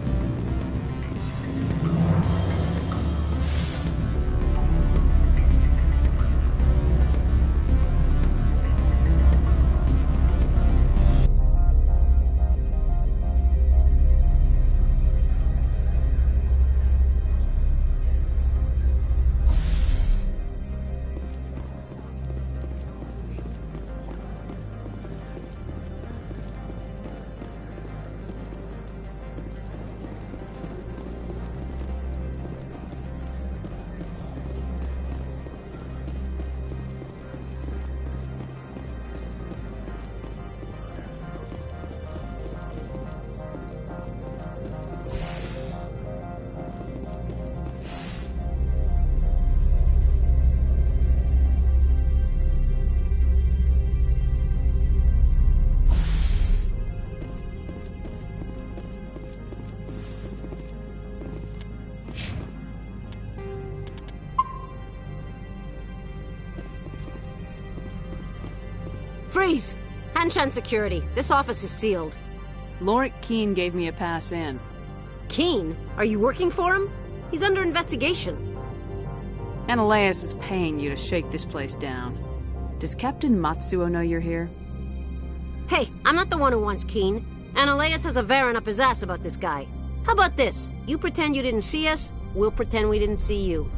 Speaker 6: Freeze! Hanshan security. This office is sealed.
Speaker 17: Lorik Keene gave me a pass in.
Speaker 6: Keene? Are you working for him? He's under investigation.
Speaker 17: Analeas is paying you to shake this place down. Does Captain Matsuo know you're here?
Speaker 6: Hey, I'm not the one who wants Keene. Analeas has a Varen up his ass about this guy. How about this? You pretend you didn't see us, we'll pretend we didn't see you.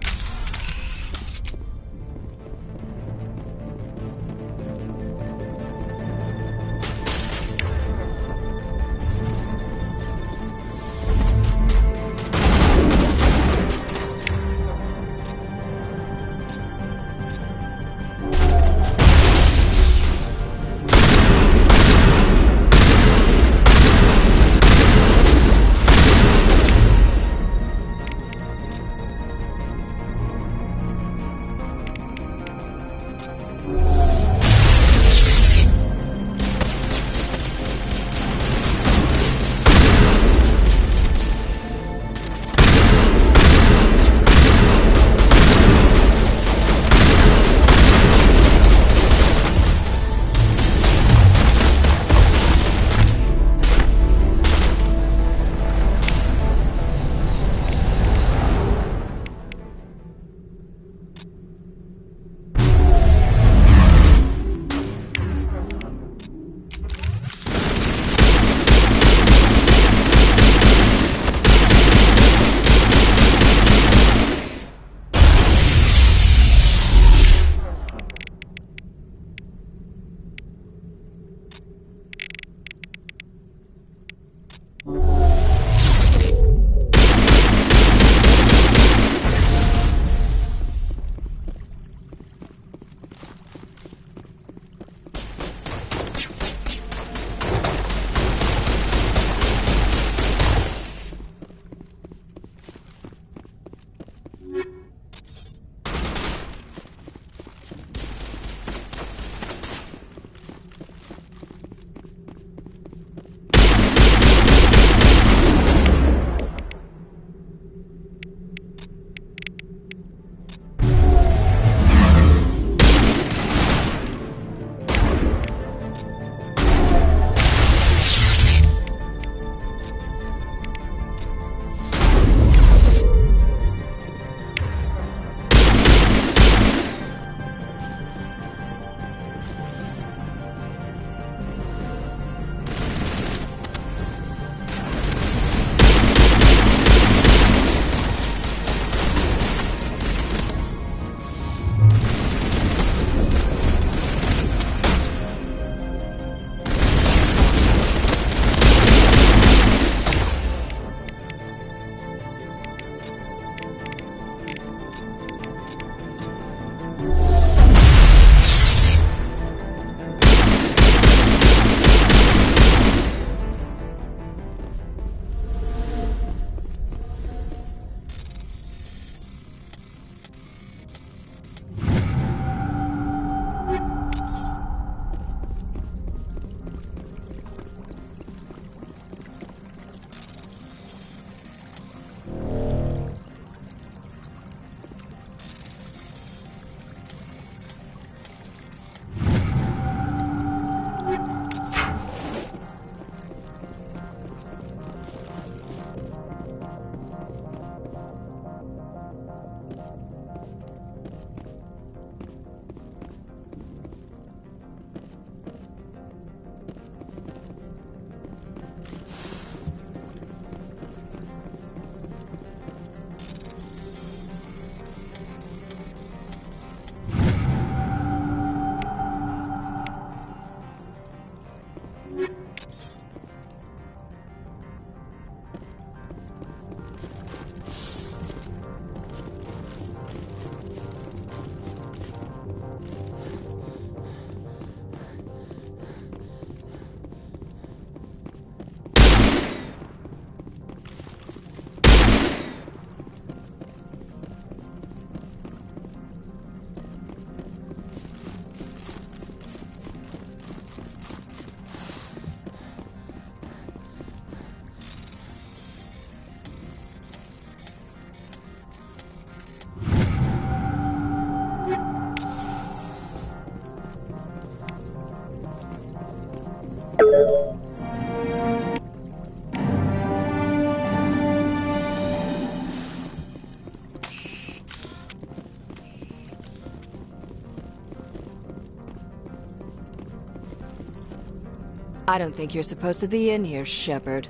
Speaker 12: I don't think you're supposed to be in here, Shepard.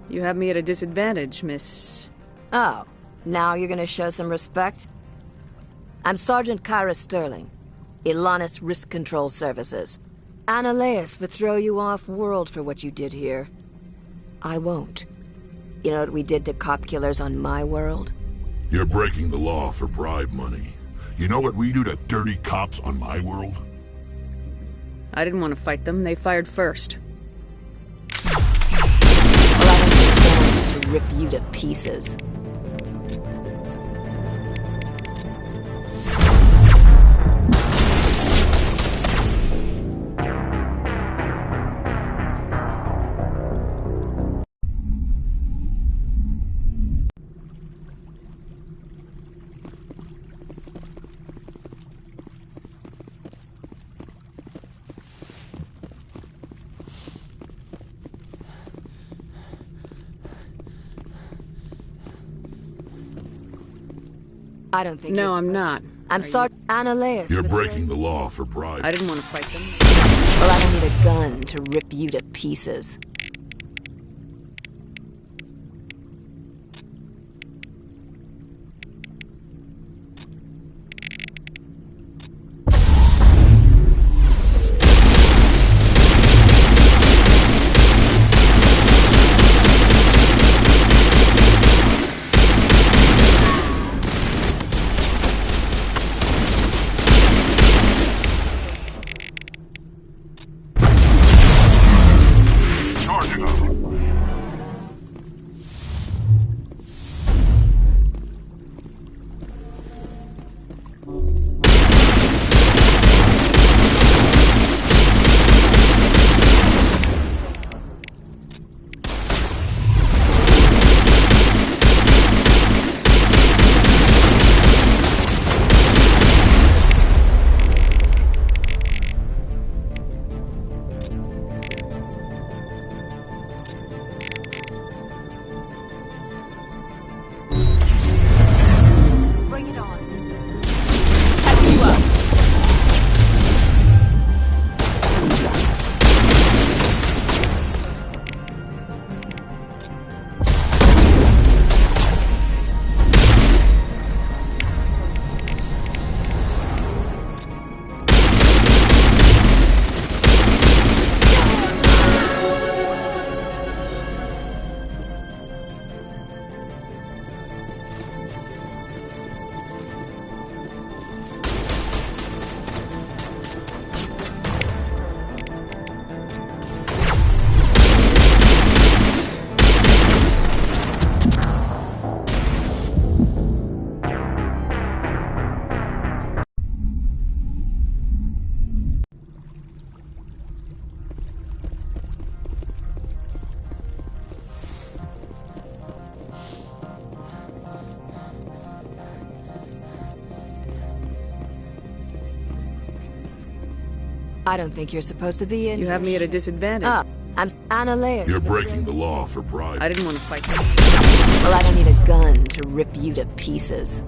Speaker 17: You have me at a disadvantage, Miss...
Speaker 12: Oh, now you're gonna show some respect? I'm Sergeant Kyra Sterling, Ilanis Risk Control Services. Annaleus would throw you off-world for what you did here. I won't. You know what we did to cop killers on my world?
Speaker 13: You're breaking the law for bribe money. You know what we do to dirty cops on my world?
Speaker 17: I didn't want to fight them. They fired first.
Speaker 12: Well, I don't need to rip you to pieces. I don't think
Speaker 17: No, I'm not.
Speaker 12: I'm sorry, Annaleus.
Speaker 13: You're breaking the law for bribe.
Speaker 17: I didn't want to fight them.
Speaker 12: Well, I don't need a gun to rip you to pieces. I don't think you're supposed to be in
Speaker 17: You
Speaker 12: here.
Speaker 17: have me at a disadvantage.
Speaker 12: I'm Annaleus.
Speaker 13: You're breaking the law for bribe.
Speaker 17: I didn't want to fight them.
Speaker 12: Well, I don't need a gun to rip you to pieces.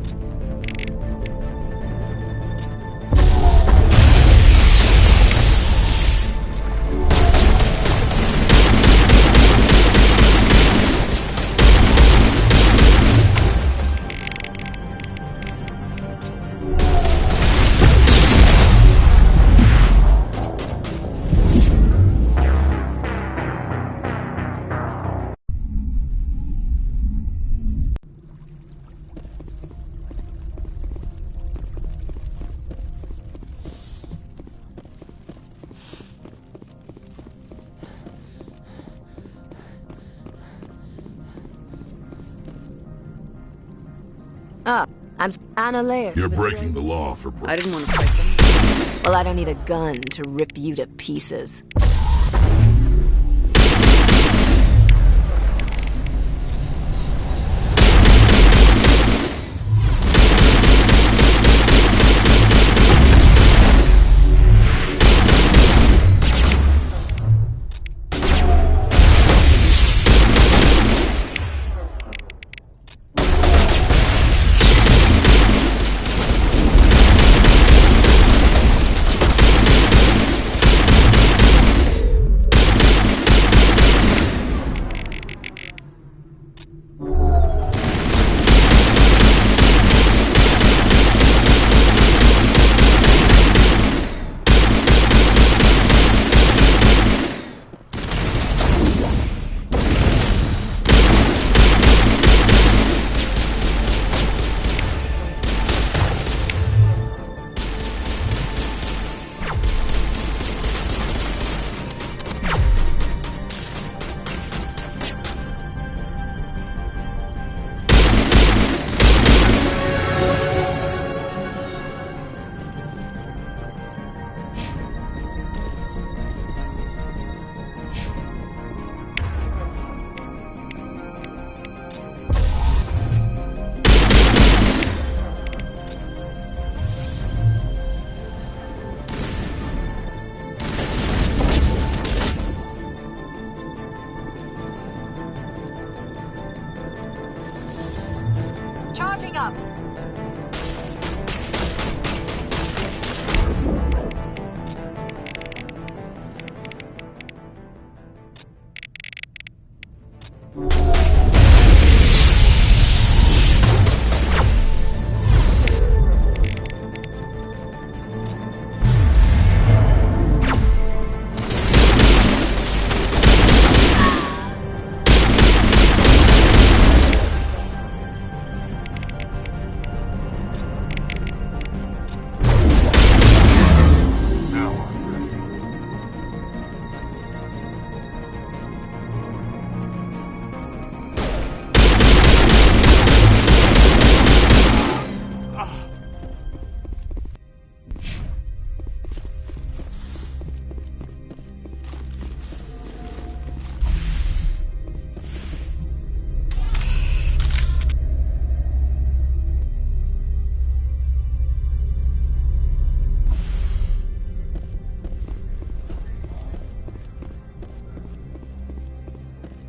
Speaker 12: I'm Annaleus.
Speaker 13: You're breaking the law for bribe.
Speaker 17: I didn't want to fight them.
Speaker 12: Well, I don't need a gun to rip you to pieces.
Speaker 11: Charging up.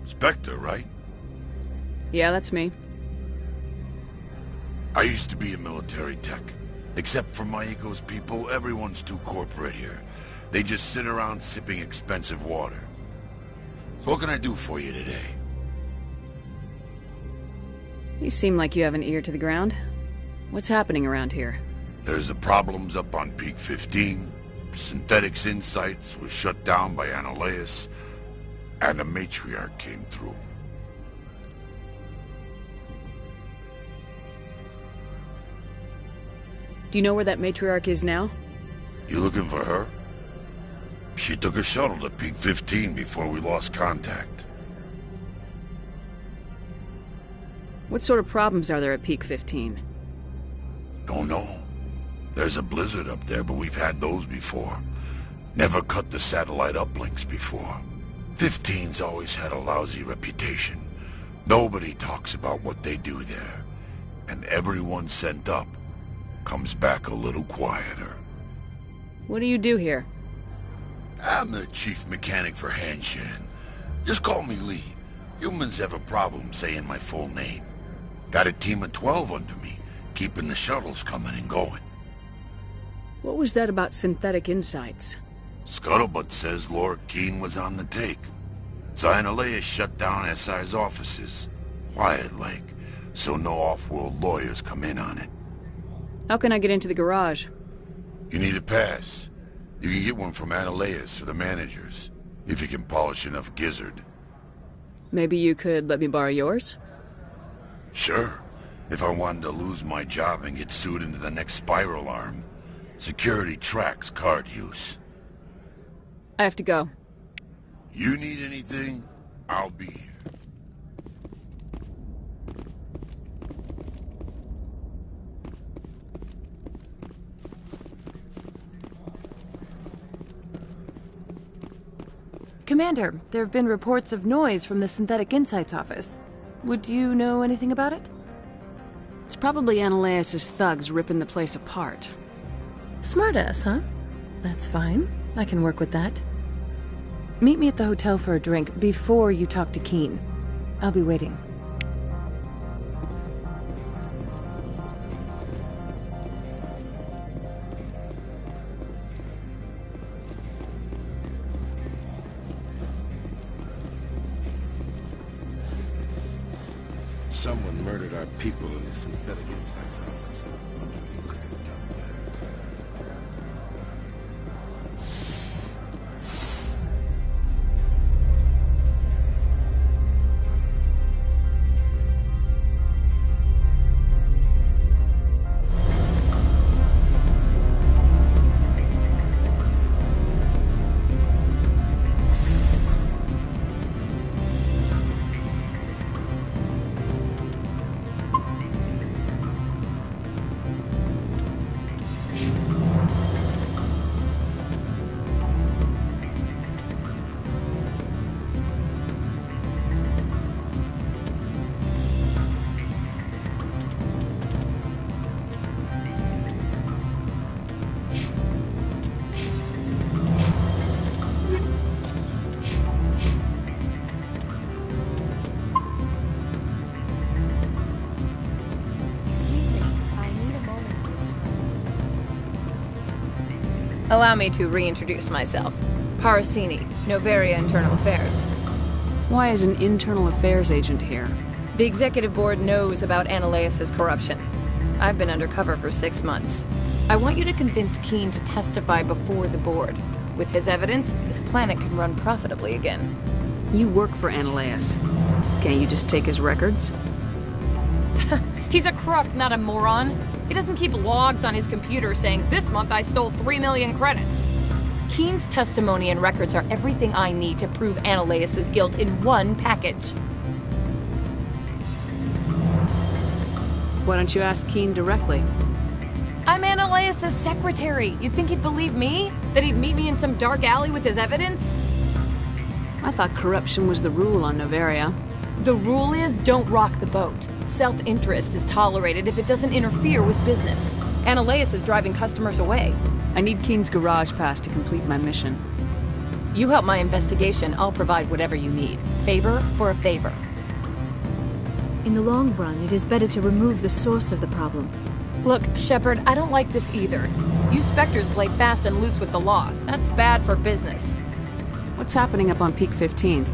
Speaker 13: Spectre, right?
Speaker 17: Yeah, that's me.
Speaker 13: I used to be a military tech. Except for Maiko's people, everyone's too corporate here. They just sit around sipping expensive water. So what can I do for you today?
Speaker 17: You seem like you have an ear to the ground. What's happening around here?
Speaker 13: There's the problems up on Peak 15. Synthetics Insights was shut down by Analeus. And the Matriarch came through.
Speaker 17: Do you know where that Matriarch is now?
Speaker 13: You looking for her? She took a shuttle to Peak 15 before we lost contact.
Speaker 17: What sort of problems are there at Peak 15?
Speaker 13: Don't know. There's a blizzard up there, but we've had those before. Never cut the satellite uplinks before. 15's always had a lousy reputation. Nobody talks about what they do there. And everyone sent up comes back a little quieter.
Speaker 17: What do you do here?
Speaker 13: I'm the chief mechanic for Hanshan. Just call me Lee. Humans have a problem saying my full name. Got a team of 12 under me, keeping the shuttles coming and going.
Speaker 17: What was that about Synthetic Insights?
Speaker 13: Scuttlebutt says Laura Keene was on the take. So Analeus shut down SI's offices. Quiet-like, so no off-world lawyers come in on it.
Speaker 17: How can I get into the garage?
Speaker 13: You need a pass. You can get one from Analeus or the managers, if you can polish enough gizzard.
Speaker 17: Maybe you could let me borrow yours?
Speaker 13: Sure. If I wanted to lose my job and get sued into the next spiral arm. Security tracks card use.
Speaker 17: I have to go.
Speaker 13: You need anything, I'll be here.
Speaker 14: Commander, there have been reports of noise from the Synthetic Insights office. Would you know anything about it?
Speaker 17: It's probably Analeus' thugs ripping the place apart.
Speaker 14: Smartass, huh? That's fine. I can work with that. Meet me at the hotel for a drink before you talk to Keene. I'll be waiting.
Speaker 9: Someone murdered our people in the Synthetic Insights office. I wonder who could have done that.
Speaker 7: Allow me to reintroduce myself. Parasini, Noveria Internal Affairs.
Speaker 17: Why is an internal affairs agent here?
Speaker 7: The executive board knows about Analaeus' corruption. I've been undercover for 6 months. I want you to convince Keen to testify before the board. With his evidence, this planet can run profitably again.
Speaker 17: You work for Analaeus. Can't you just take his records?
Speaker 7: He's a crook, not a moron. He doesn't keep logs on his computer saying, "This month I stole 3 million credits." Keen's testimony and records are everything I need to prove Analaeus' guilt in one package.
Speaker 17: Why don't you ask Keen directly?
Speaker 7: I'm Analaeus' secretary. You'd think he'd believe me? That he'd meet me in some dark alley with his evidence?
Speaker 17: I thought corruption was the rule on Noveria.
Speaker 7: The rule is, don't rock the boat. Self-interest is tolerated if it doesn't interfere with business. Analaeus is driving customers away.
Speaker 17: I need Keen's garage pass to complete my mission.
Speaker 7: You help my investigation, I'll provide whatever you need. Favor for a favor.
Speaker 1: In the long run, it is better to remove the source of the problem.
Speaker 7: Look, Shepard, I don't like this either. You Spectres play fast and loose with the law. That's bad for business.
Speaker 17: What's happening up on Peak 15?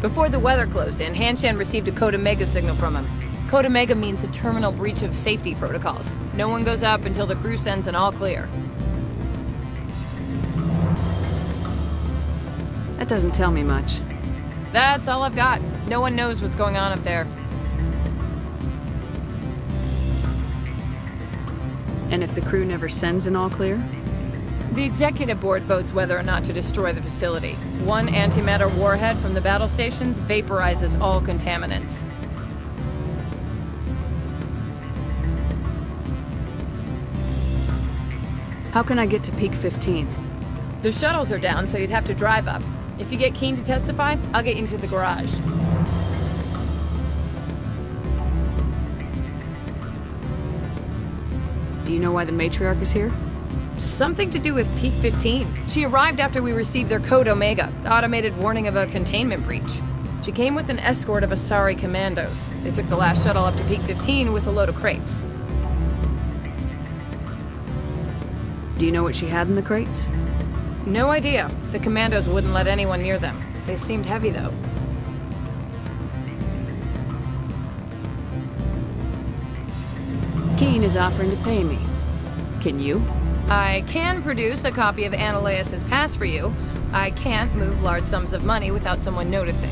Speaker 7: Before the weather closed in, Hanshan received a Code Omega signal from him. Code Omega means a terminal breach of safety protocols. No one goes up until the crew sends an all clear.
Speaker 17: That doesn't tell me much.
Speaker 7: That's all I've got. No one knows what's going on up there.
Speaker 17: And if the crew never sends an all clear?
Speaker 7: The executive board votes whether or not to destroy the facility. One antimatter warhead from the battle stations vaporizes all contaminants.
Speaker 17: How can I get to Peak 15?
Speaker 7: The shuttles are down, so you'd have to drive up. If you get Keen to testify, I'll get you into the garage.
Speaker 17: Do you know why the Matriarch is here?
Speaker 7: Something to do with Peak 15. She arrived after we received their Code Omega, automated warning of a containment breach. She came with an escort of Asari commandos. They took the last shuttle up to Peak 15 with a load of crates.
Speaker 17: Do you know what she had in the crates?
Speaker 7: No idea. The commandos wouldn't let anyone near them. They seemed heavy, though.
Speaker 17: Keen is offering to pay me. Can you?
Speaker 7: I can produce a copy of Analaeus' pass for you. I can't move large sums of money without someone noticing.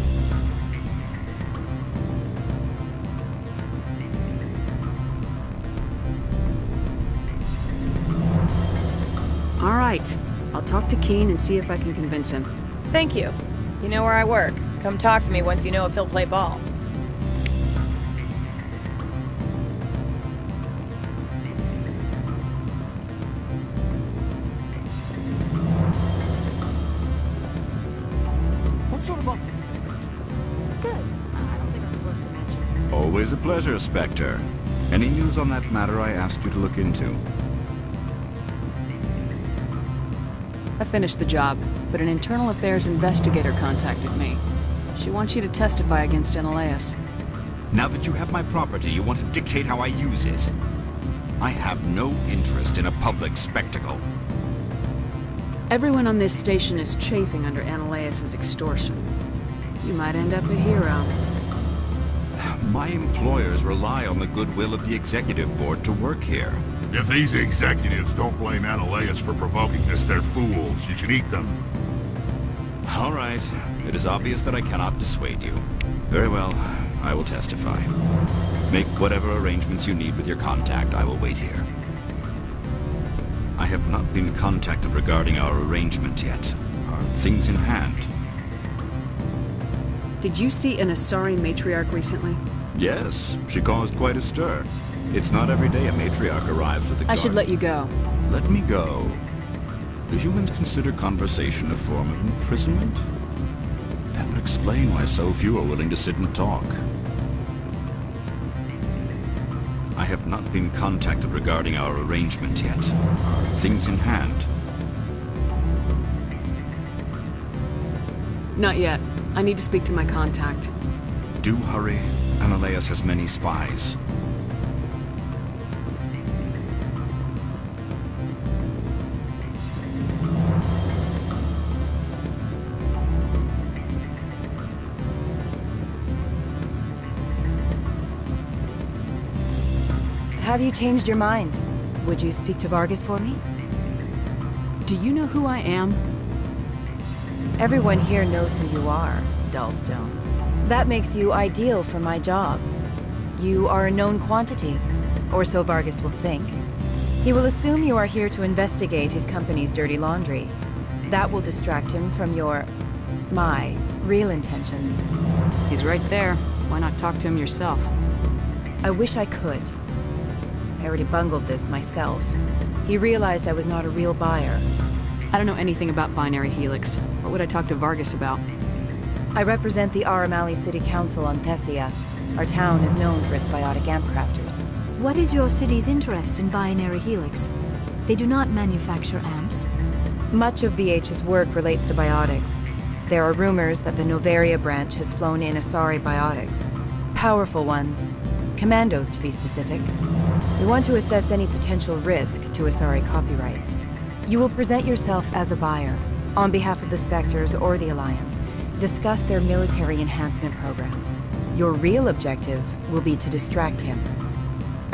Speaker 17: All right. I'll talk to Keen and see if I can convince him.
Speaker 7: Thank you. You know where I work. Come talk to me once you know if he'll play ball.
Speaker 10: What sort of offer?
Speaker 11: Good. I don't think I'm supposed to mention.
Speaker 4: Always a pleasure, Spectre. Any news on that matter I asked you to look into?
Speaker 17: I finished the job, but an internal affairs investigator contacted me. She wants you to testify against Analaeus.
Speaker 4: Now that you have my property, you want to dictate how I use it. I have no interest in a public spectacle.
Speaker 17: Everyone on this station is chafing under Analaeus' extortion. You might end up a hero.
Speaker 4: My employers rely on the goodwill of the executive board to work here.
Speaker 13: If these executives don't blame Analaeus for provoking this, they're fools. You should eat them.
Speaker 4: All right. It is obvious that I cannot dissuade you. Very well. I will testify. Make whatever arrangements you need with your contact. I will wait here. I have not been contacted regarding our arrangement yet. Are things in hand?
Speaker 17: Did you see an Asari matriarch recently?
Speaker 4: Yes. She caused quite a stir. It's not every day a matriarch arrives with a
Speaker 17: I should let you go.
Speaker 4: Let me go. Do humans consider conversation a form of imprisonment? That would explain why so few are willing to sit and talk. I have not been contacted regarding our arrangement yet. Are things in hand?
Speaker 17: Not yet. I need to speak to my contact.
Speaker 4: Do hurry. Analaeus has many spies.
Speaker 20: Have you changed your mind? Would you speak to Vargas for me?
Speaker 17: Do you know who I am?
Speaker 20: Everyone here knows who you are, Dullstone. That makes you ideal for my job. You are a known quantity, or so Vargas will think. He will assume you are here to investigate his company's dirty laundry. That will distract him from my real intentions.
Speaker 17: He's right there. Why not talk to him yourself?
Speaker 20: I wish I could. I already bungled this myself. He realized I was not a real buyer.
Speaker 17: I don't know anything about Binary Helix. What would I talk to Vargas about?
Speaker 20: I represent the Aramali City Council on Thessia. Our town is known for its biotic amp crafters.
Speaker 1: What is your city's interest in Binary Helix? They do not manufacture amps.
Speaker 20: Much of BH's work relates to biotics. There are rumors that the Noveria branch has flown in Asari biotics. Powerful ones. Commandos, to be specific. We want to assess any potential risk to Asari copyrights. You will present yourself as a buyer, on behalf of the Spectres or the Alliance. Discuss their military enhancement programs. Your real objective will be to distract him.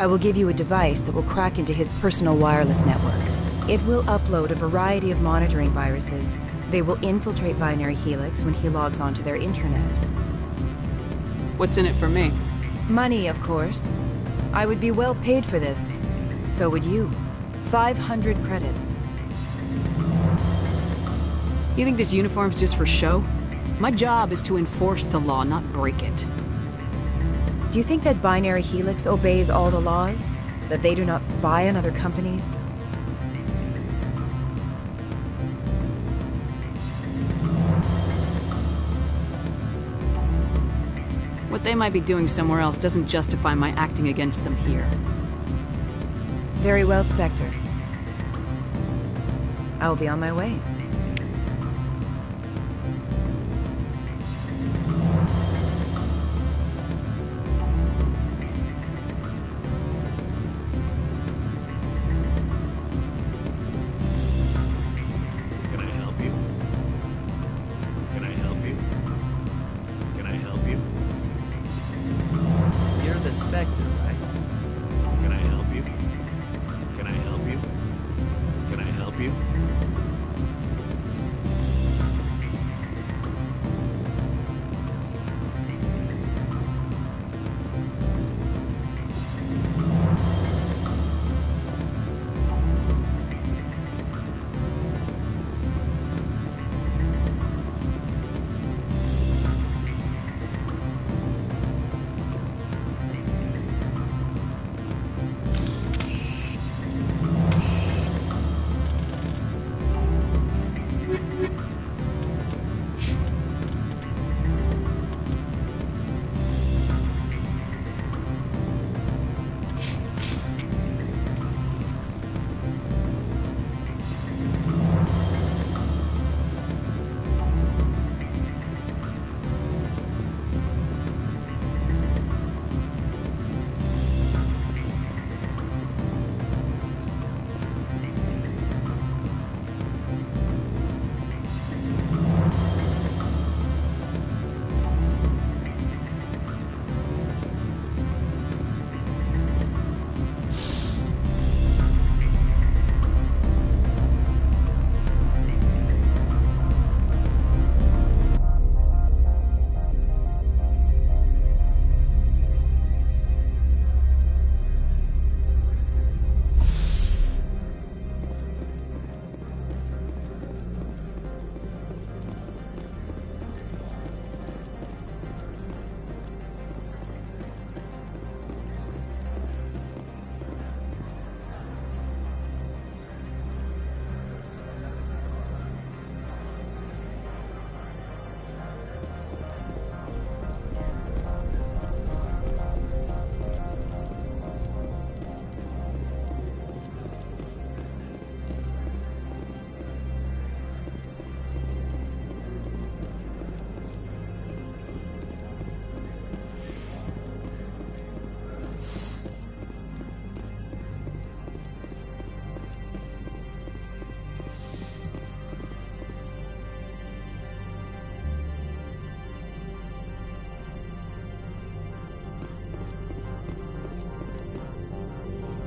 Speaker 20: I will give you a device that will crack into his personal wireless network. It will upload a variety of monitoring viruses. They will infiltrate Binary Helix when he logs onto their intranet.
Speaker 17: What's in it for me?
Speaker 20: Money, of course. I would be well paid for this. So would you. 500 credits.
Speaker 17: You think this uniform's just for show? My job is to enforce the law, not break it.
Speaker 20: Do you think that Binary Helix obeys all the laws? That they do not spy on other companies?
Speaker 17: What they might be doing somewhere else doesn't justify my acting against them here.
Speaker 20: Very well, Spectre. I will be on my way.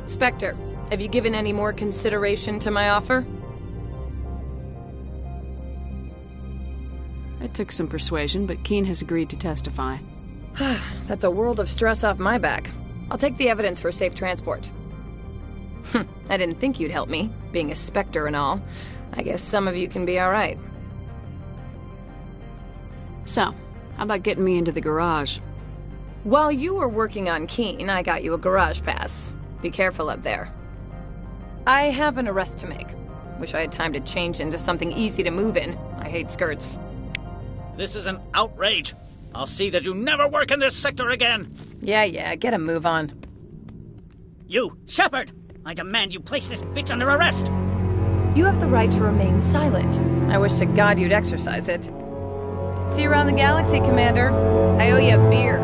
Speaker 7: Spectre, have you given any more consideration to my offer?
Speaker 17: It took some persuasion, but Keen has agreed to testify.
Speaker 7: That's a world of stress off my back. I'll take the evidence for safe transport. I didn't think you'd help me, being a Spectre and all. I guess some of you can be alright.
Speaker 17: So, how about getting me into the garage?
Speaker 7: While you were working on Keen, I got you a garage pass. Be careful up there. I have an arrest to make. Wish I had time to change into something easy to move in. I hate skirts.
Speaker 8: This is an outrage. I'll see that you never work in this sector again.
Speaker 7: Yeah, get a move on.
Speaker 8: You, Shepard! I demand you place this bitch under arrest!
Speaker 7: You have the right to remain silent. I wish to God you'd exercise it. See you around the galaxy, Commander. I owe you a beer.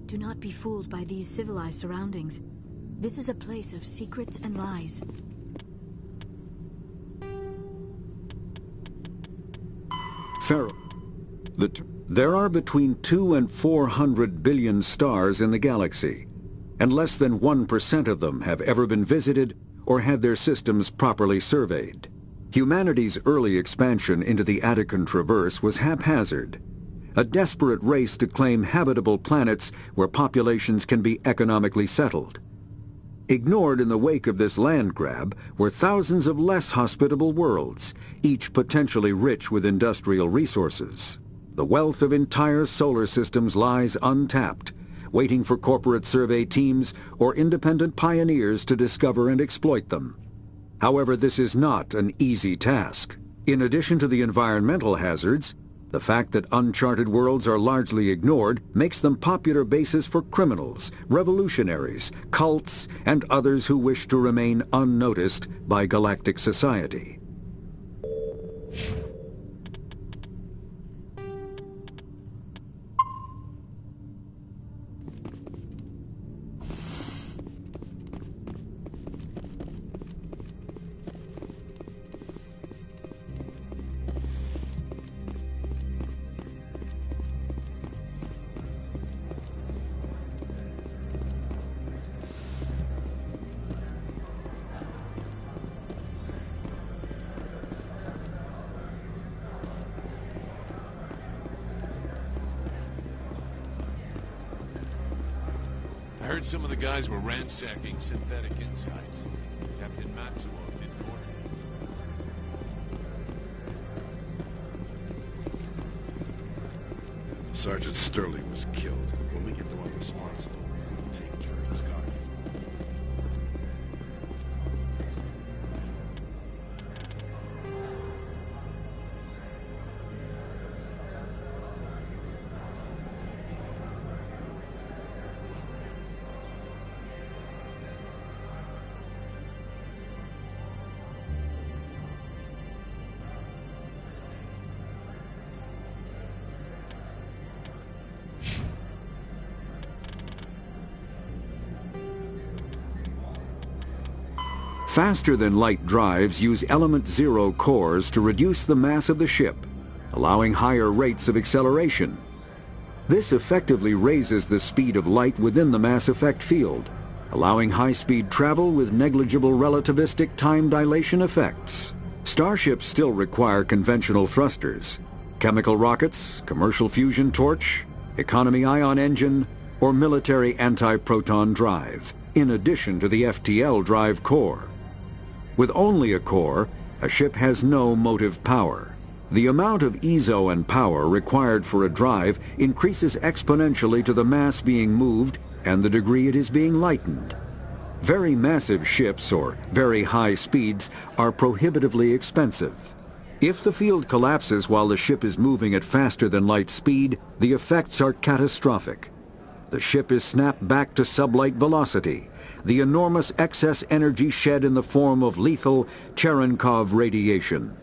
Speaker 1: Do not be fooled by these civilized surroundings. This is a place of secrets and lies.
Speaker 3: Pharaoh. There are between 200 and 400 billion stars in the galaxy, and less than 1% of them have ever been visited or had their systems properly surveyed. Humanity's early expansion into the Attican Traverse was haphazard, a desperate race to claim habitable planets where populations can be economically settled. Ignored in the wake of this land grab were thousands of less hospitable worlds, each potentially rich with industrial resources. The wealth of entire solar systems lies untapped, waiting for corporate survey teams or independent pioneers to discover and exploit them. However, this is not an easy task. In addition to the environmental hazards, the fact that uncharted worlds are largely ignored makes them popular bases for criminals, revolutionaries, cults, and others who wish to remain unnoticed by galactic society.
Speaker 18: I heard some of the guys were ransacking synthetic insides. Captain Matsuo did coordinate.
Speaker 9: Sergeant Sterling was killed. When we get the one responsible, we'll take Turing's guardian.
Speaker 3: Faster-than-light drives use element zero cores to reduce the mass of the ship, allowing higher rates of acceleration. This effectively raises the speed of light within the mass effect field, allowing high-speed travel with negligible relativistic time dilation effects. Starships still require conventional thrusters, chemical rockets, commercial fusion torch, economy ion engine, or military anti-proton drive, in addition to the FTL drive core. With only a core, a ship has no motive power. The amount of EZO and power required for a drive increases exponentially to the mass being moved and the degree it is being lightened. Very massive ships or very high speeds are prohibitively expensive. If the field collapses while the ship is moving at faster than light speed, the effects are catastrophic. The ship is snapped back to sublight velocity, the enormous excess energy shed in the form of lethal Cherenkov radiation.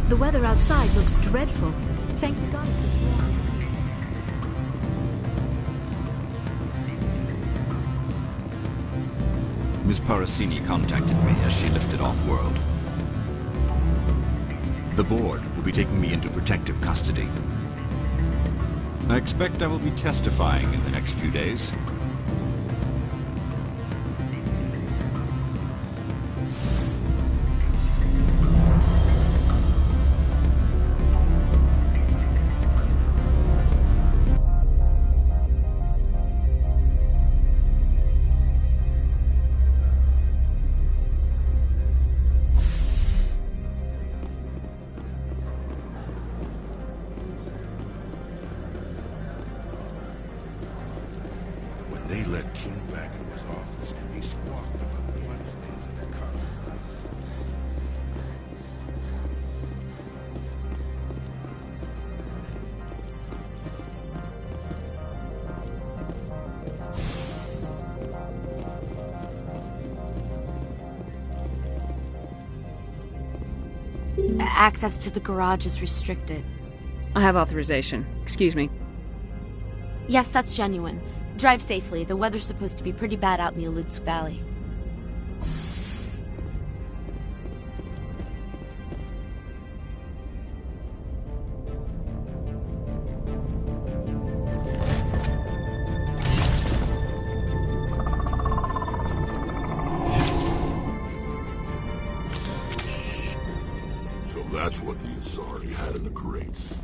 Speaker 1: The weather outside looks dreadful. Thank the goddess it's warm.
Speaker 4: Ms. Parasini contacted me as she lifted off-world. The board will be taking me into protective custody. I expect I will be testifying in the next few days.
Speaker 9: They let King back into his office. He squawked about the bloodstains in the car.
Speaker 11: Access to the garage is restricted.
Speaker 17: I have authorization. Excuse me.
Speaker 11: Yes, that's genuine. Drive safely. The weather's supposed to be pretty bad out in the Alutsk Valley.
Speaker 13: So that's what the Asari had in the crates.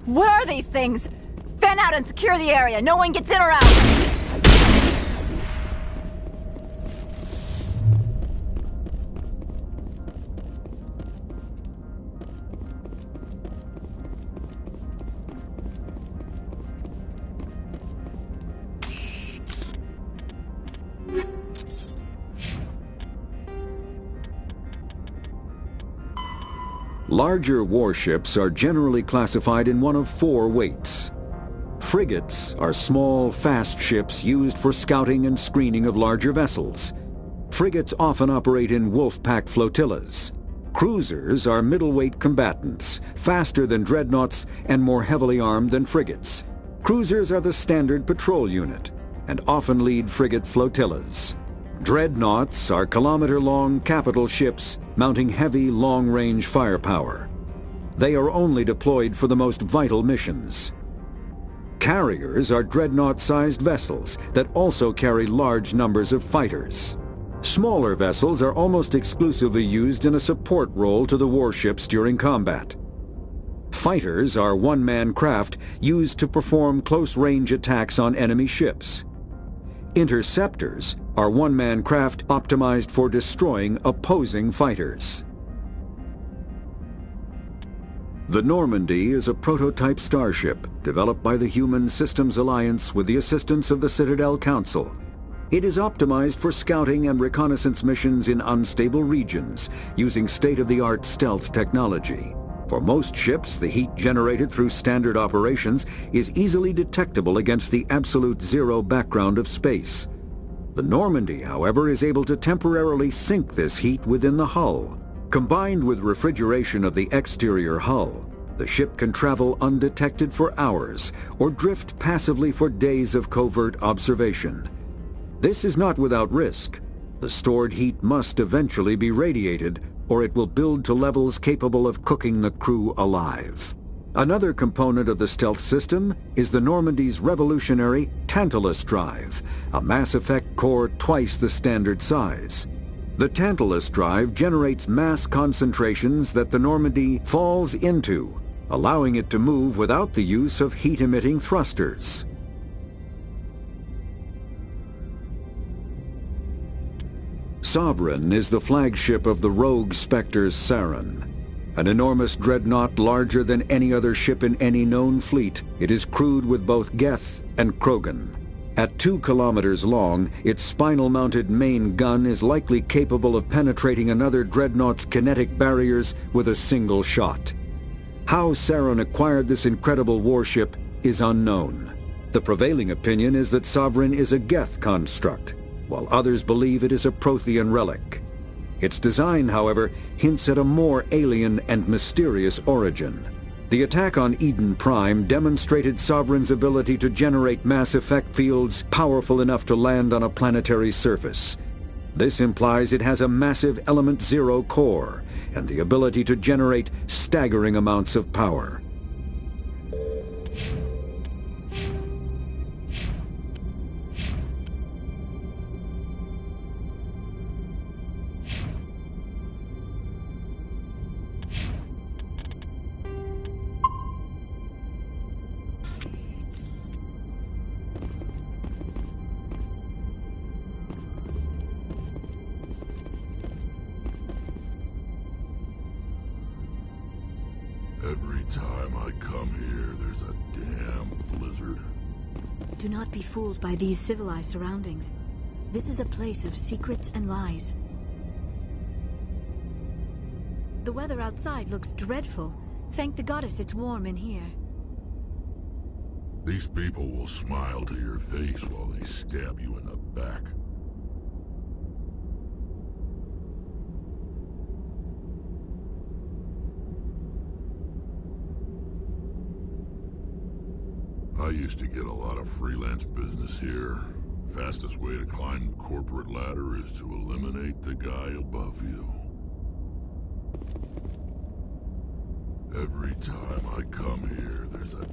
Speaker 11: What are these things? Fan out and secure the area. No one gets in or out.
Speaker 3: Larger warships are generally classified in one of 4 weights. Frigates are small, fast ships used for scouting and screening of larger vessels. Frigates often operate in wolf-pack flotillas. Cruisers are middleweight combatants, faster than dreadnoughts and more heavily armed than frigates. Cruisers are the standard patrol unit and often lead frigate flotillas. Dreadnoughts are kilometer-long capital ships mounting heavy, long-range firepower. They are only deployed for the most vital missions. Carriers are dreadnought-sized vessels that also carry large numbers of fighters. Smaller vessels are almost exclusively used in a support role to the warships during combat. Fighters are one-man craft used to perform close-range attacks on enemy ships. Interceptors are one-man craft optimized for destroying opposing fighters. The Normandy is a prototype starship developed by the Human Systems Alliance with the assistance of the Citadel Council. It is optimized for scouting and reconnaissance missions in unstable regions using state-of-the-art stealth technology. For most ships, the heat generated through standard operations is easily detectable against the absolute zero background of space. The Normandy, however, is able to temporarily sink this heat within the hull. Combined with refrigeration of the exterior hull, the ship can travel undetected for hours or drift passively for days of covert observation. This is not without risk. The stored heat must eventually be radiated, or it will build to levels capable of cooking the crew alive. Another component of the stealth system is the Normandy's revolutionary Tantalus drive, a Mass Effect core twice the standard size. The Tantalus drive generates mass concentrations that the Normandy falls into, allowing it to move without the use of heat-emitting thrusters. Sovereign is the flagship of the rogue Spectre's Saren. An enormous dreadnought larger than any other ship in any known fleet, it is crewed with both Geth and Krogan. At 2 kilometers long, its spinal-mounted main gun is likely capable of penetrating another dreadnought's kinetic barriers with a single shot. How Saren acquired this incredible warship is unknown. The prevailing opinion is that Sovereign is a Geth construct, while others believe it is a Prothean relic. Its design, however, hints at a more alien and mysterious origin. The attack on Eden Prime demonstrated Sovereign's ability to generate mass effect fields powerful enough to land on a planetary surface. This implies it has a massive Element Zero core and the ability to generate staggering amounts of power.
Speaker 13: Every time I come here, there's a damn blizzard.
Speaker 1: Do not be fooled by these civilized surroundings. This is a place of secrets and lies. The weather outside looks dreadful. Thank the goddess it's warm in here.
Speaker 13: These people will smile to your face while they stab you in the back. I used to get a lot of freelance business here. Fastest way to climb the corporate ladder is to eliminate the guy above you. Every time I come here, there's a...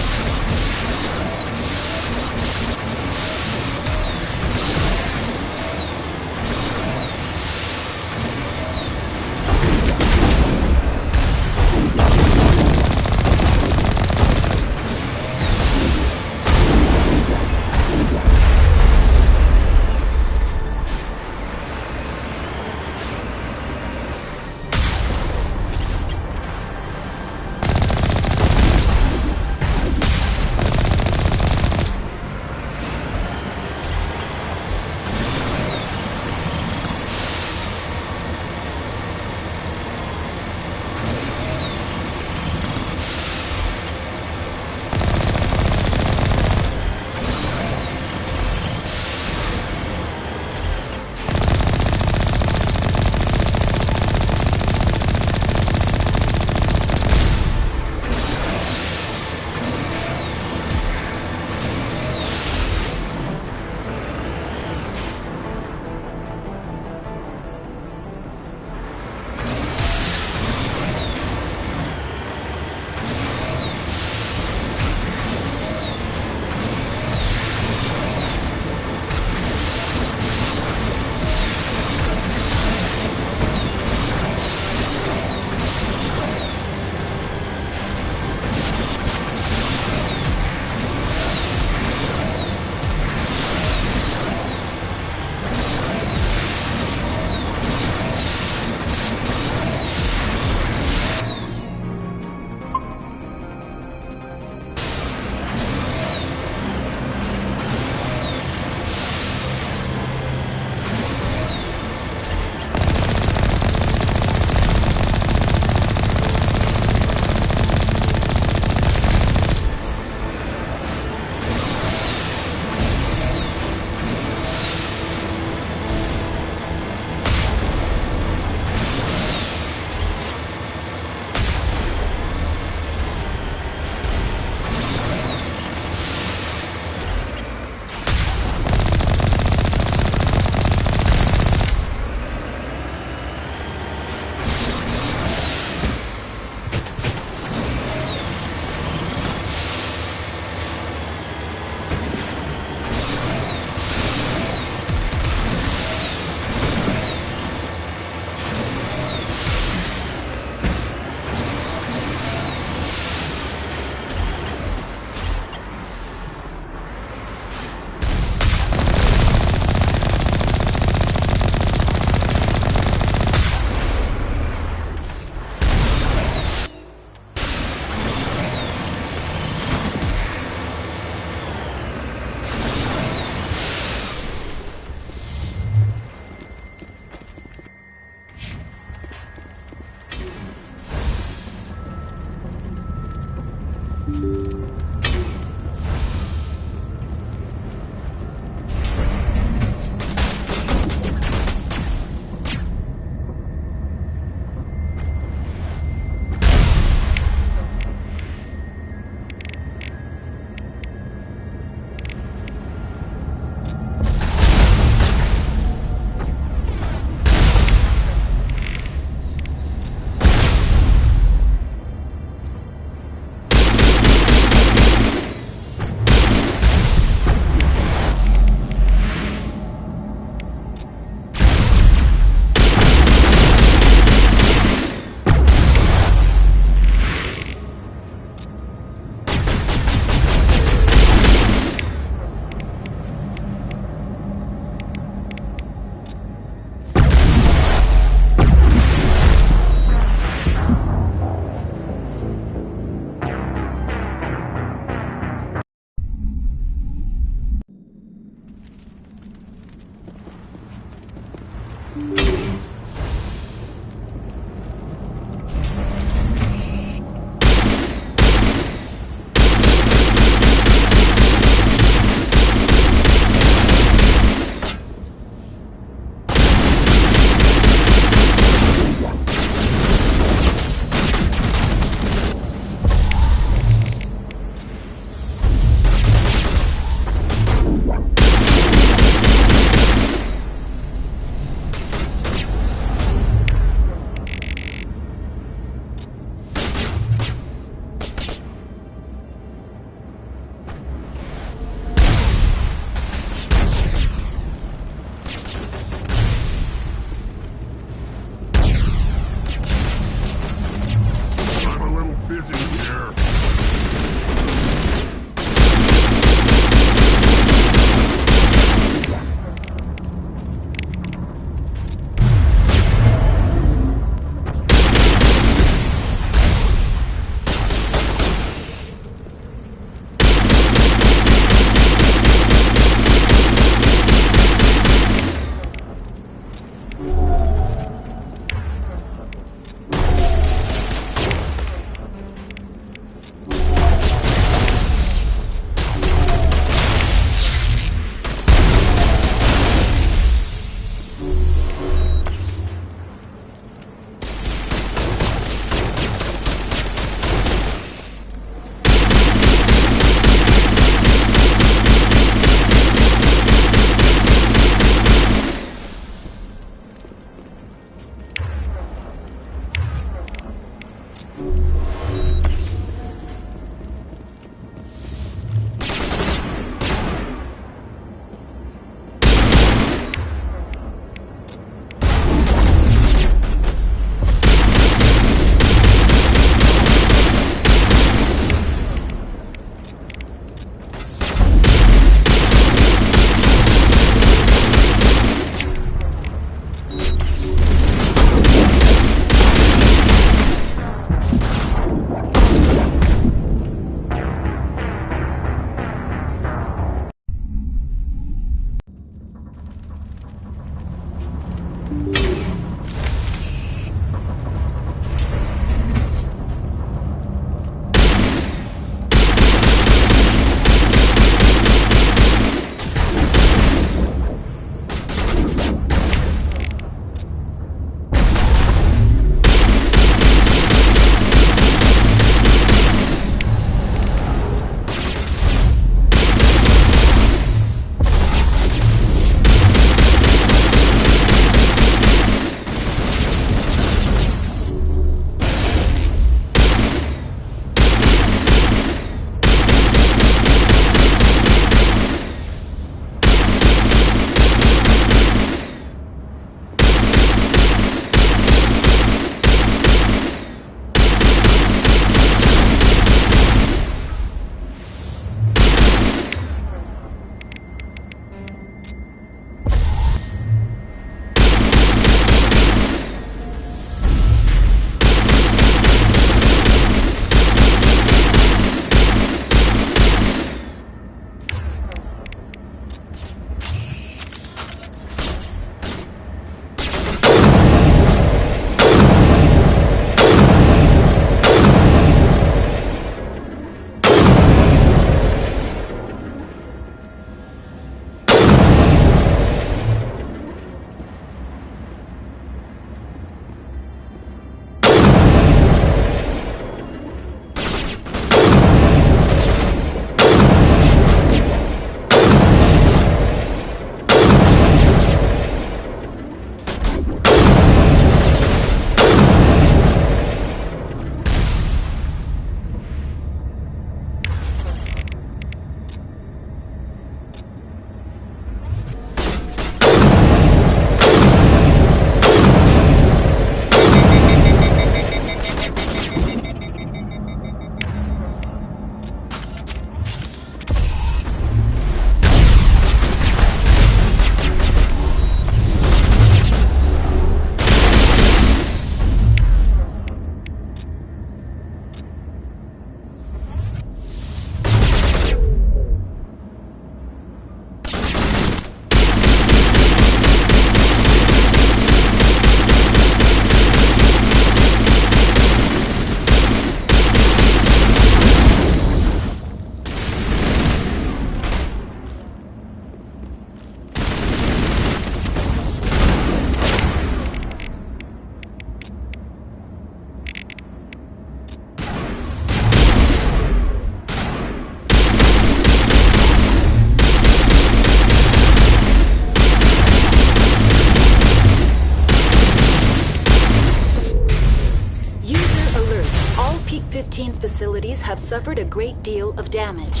Speaker 2: quarantine facilities have suffered a great deal of damage.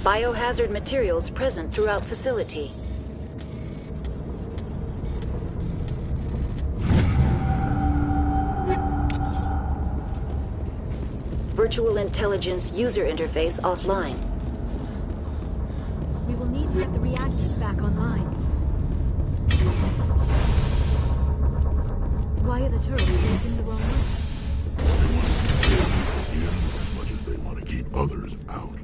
Speaker 2: Biohazard materials present throughout facility. Virtual intelligence user interface offline.
Speaker 1: We will need to get the reactors back online. Why are the turrets facing the wrong way?
Speaker 13: In as much as they want to keep others out.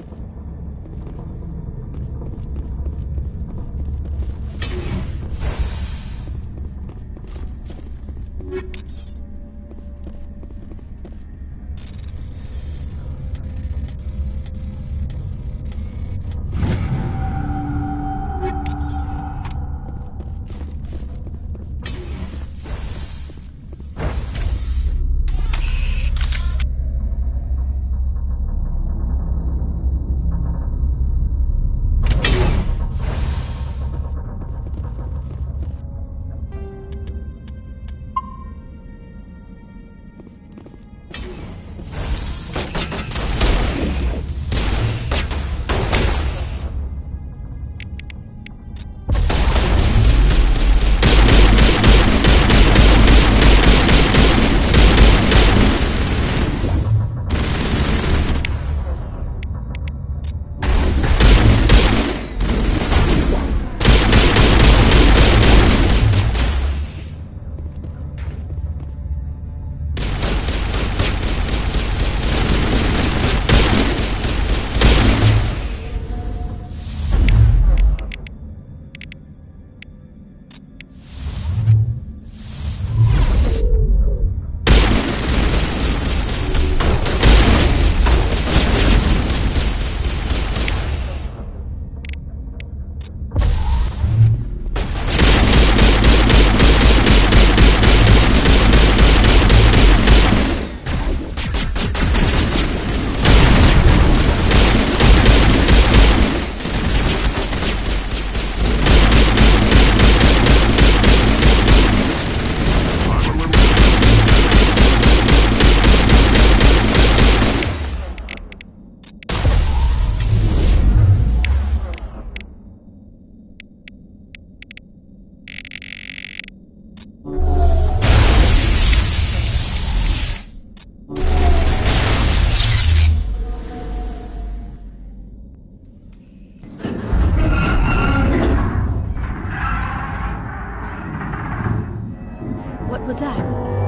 Speaker 1: What was that?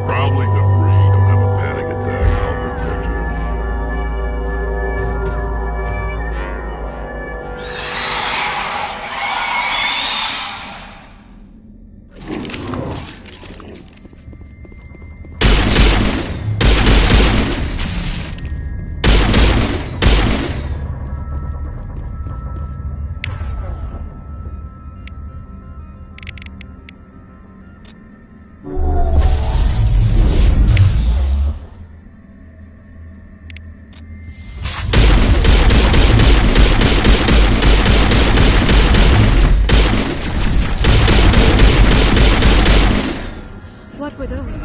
Speaker 13: Probably the breed. Don't have a panic attack. I'll protect you.
Speaker 1: What were those?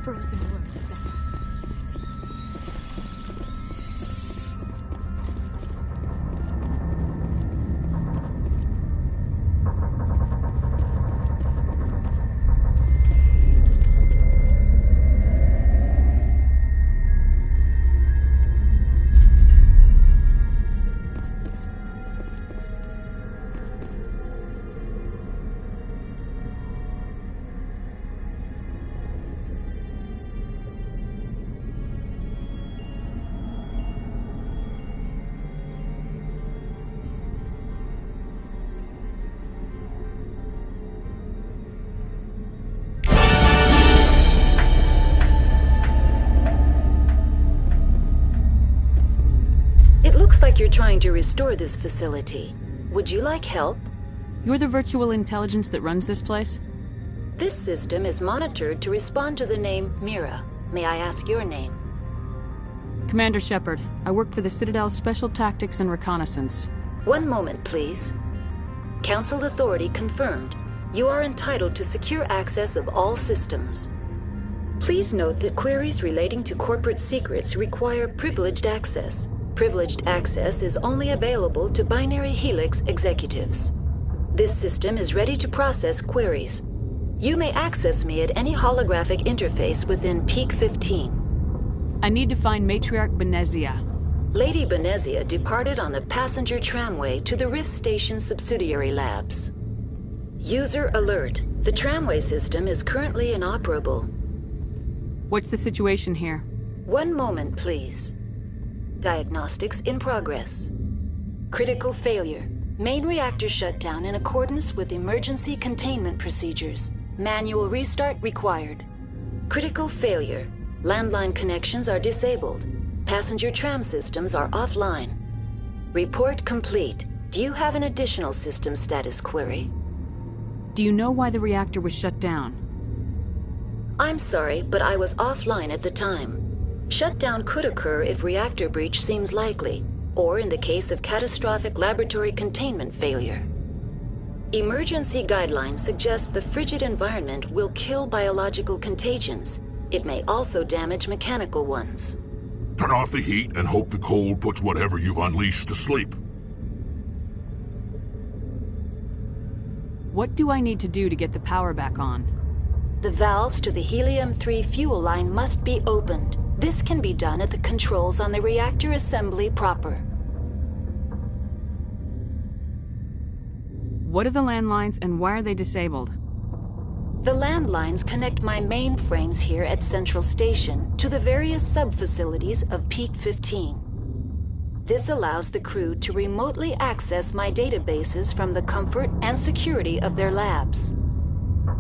Speaker 1: frozen world.
Speaker 2: Like you're trying to restore this facility. Would you like help?
Speaker 17: You're the virtual intelligence that runs this place?
Speaker 2: This system is monitored to respond to the name Mira. May I ask your name?
Speaker 17: Commander Shepard. I work for the Citadel Special Tactics and Reconnaissance.
Speaker 2: One moment, please. Council authority confirmed. You are entitled to secure access of all systems. Please note that queries relating to corporate secrets require privileged access. Privileged access is only available to Binary Helix executives. This system is ready to process queries. You may access me at any holographic interface within Peak 15.
Speaker 17: I need to find Matriarch Benezia.
Speaker 2: Lady Benezia departed on the passenger tramway to the Rift Station subsidiary labs. User alert. The tramway system is currently inoperable.
Speaker 17: What's the situation here?
Speaker 2: One moment, please. Diagnostics in progress. Critical failure. Main reactor shut down in accordance with emergency containment procedures. Manual restart required. Critical failure. Landline connections are disabled. Passenger tram systems are offline. Report complete. Do you have an additional system status query?
Speaker 17: Do you know why the reactor was shut down?
Speaker 2: I'm sorry, but I was offline at the time. Shutdown could occur if reactor breach seems likely, or in the case of catastrophic laboratory containment failure. Emergency guidelines suggest the frigid environment will kill biological contagions. It may also damage mechanical ones.
Speaker 10: Turn off the heat and hope the cold puts whatever you've unleashed to sleep.
Speaker 17: What do I need to do to get the power back on?
Speaker 2: The valves to the Helium-3 fuel line must be opened. This can be done at the controls on the reactor assembly proper.
Speaker 17: What are the landlines and why are they disabled?
Speaker 2: The landlines connect my mainframes here at Central Station to the various sub-facilities of Peak 15. This allows the crew to remotely access my databases from the comfort and security of their labs.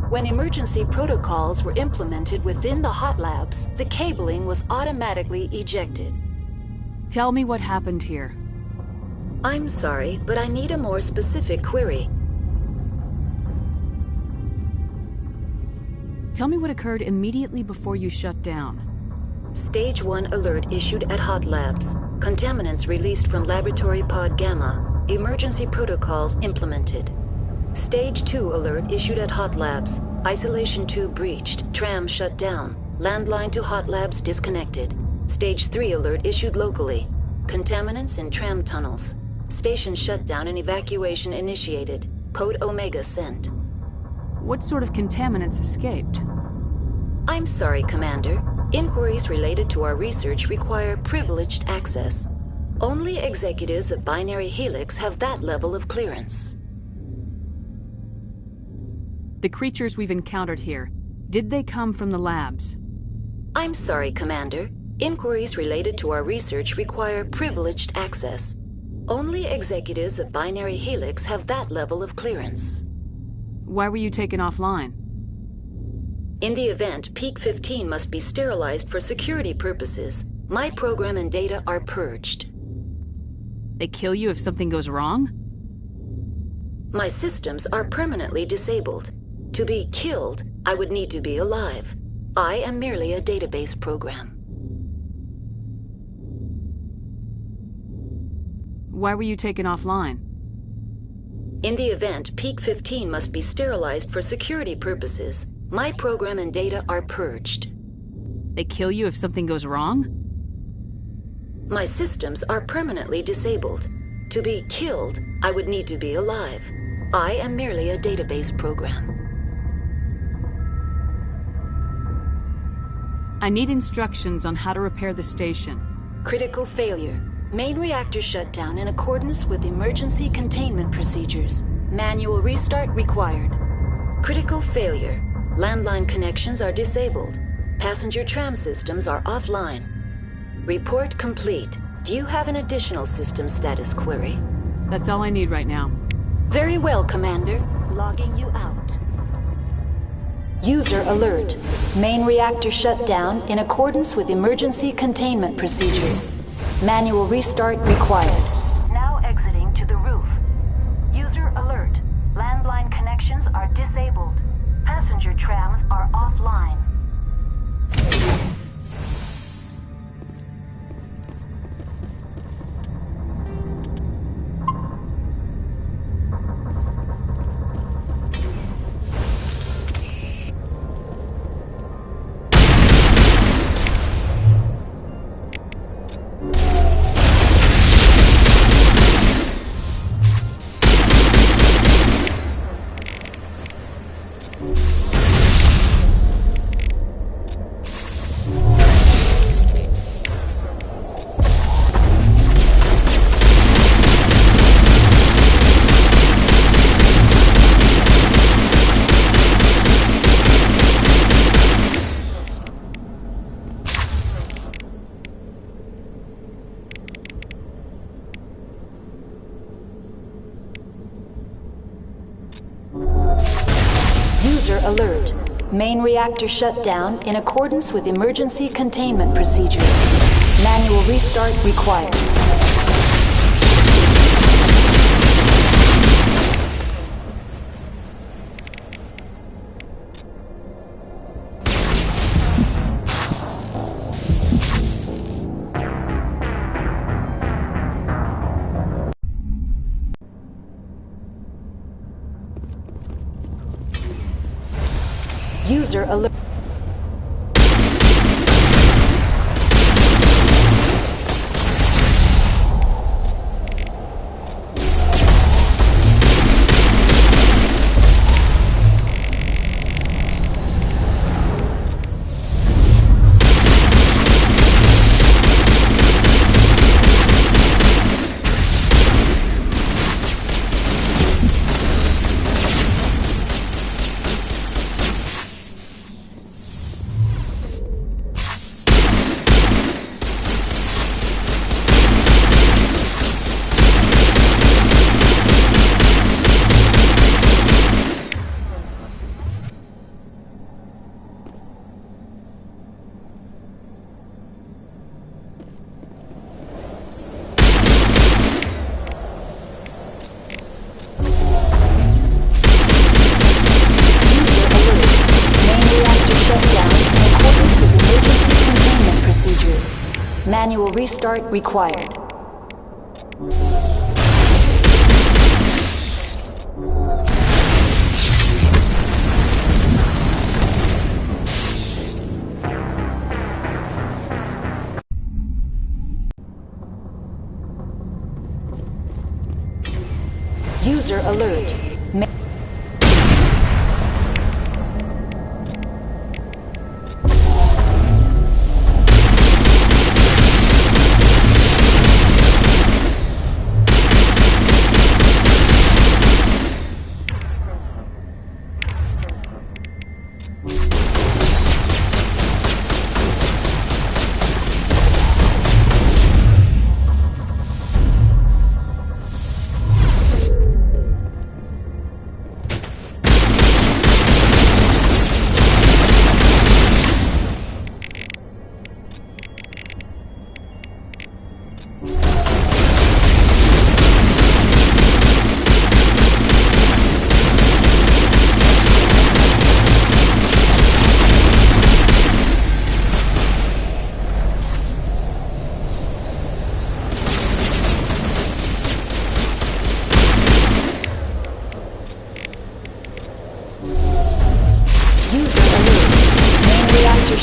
Speaker 2: When emergency protocols were implemented within the hot labs, the cabling was automatically ejected.
Speaker 17: Tell me what happened here.
Speaker 2: I'm sorry, but I need a more specific query.
Speaker 17: Tell me what occurred immediately before you shut down.
Speaker 2: Stage 1 alert issued at Hot Labs. Contaminants released from Laboratory Pod Gamma. Emergency protocols implemented. Stage 2 alert issued at Hot Labs. Isolation tube breached. Tram shut down. Landline to Hot Labs disconnected. Stage 3 alert issued locally. Contaminants in tram tunnels. Station shutdown and evacuation initiated. Code Omega sent.
Speaker 17: What sort of contaminants escaped?
Speaker 2: I'm sorry, Commander. Inquiries related to our research require privileged access. Only executives of Binary Helix have that level of clearance.
Speaker 17: The creatures we've encountered here, did they come from the labs?
Speaker 2: I'm sorry, Commander. Inquiries related to our research require privileged access. Only executives of Binary Helix have that level of clearance.
Speaker 17: Why were you taken offline?
Speaker 2: In the event, Peak 15 must be sterilized for security purposes. My program and data are purged.
Speaker 17: They kill you if something goes wrong?
Speaker 2: My systems are permanently disabled. To be killed, I would need to be alive. I am merely a database program.
Speaker 17: Why were you taken offline?
Speaker 2: In the event, Peak 15 must be sterilized for security purposes. My program and data are purged.
Speaker 17: They kill you if something goes wrong?
Speaker 2: My systems are permanently disabled. To be killed, I would need to be alive. I am merely a database program.
Speaker 17: I need instructions on how to repair the station.
Speaker 2: Critical failure. Main reactor shut down in accordance with emergency containment procedures. Manual restart required. Critical failure. Landline connections are disabled. Passenger tram systems are offline. Report complete. Do you have an additional system status query?
Speaker 17: That's all I need right now.
Speaker 2: Very well, Commander. Logging you out. User alert. Main reactor shut down in accordance with emergency containment procedures. Manual restart required. Now exiting to the roof. User alert. Landline connections are disabled. Passenger trams are offline. User alert. Main reactor shut down in accordance with emergency containment procedures. Manual restart required. User alert. restart required. User alert.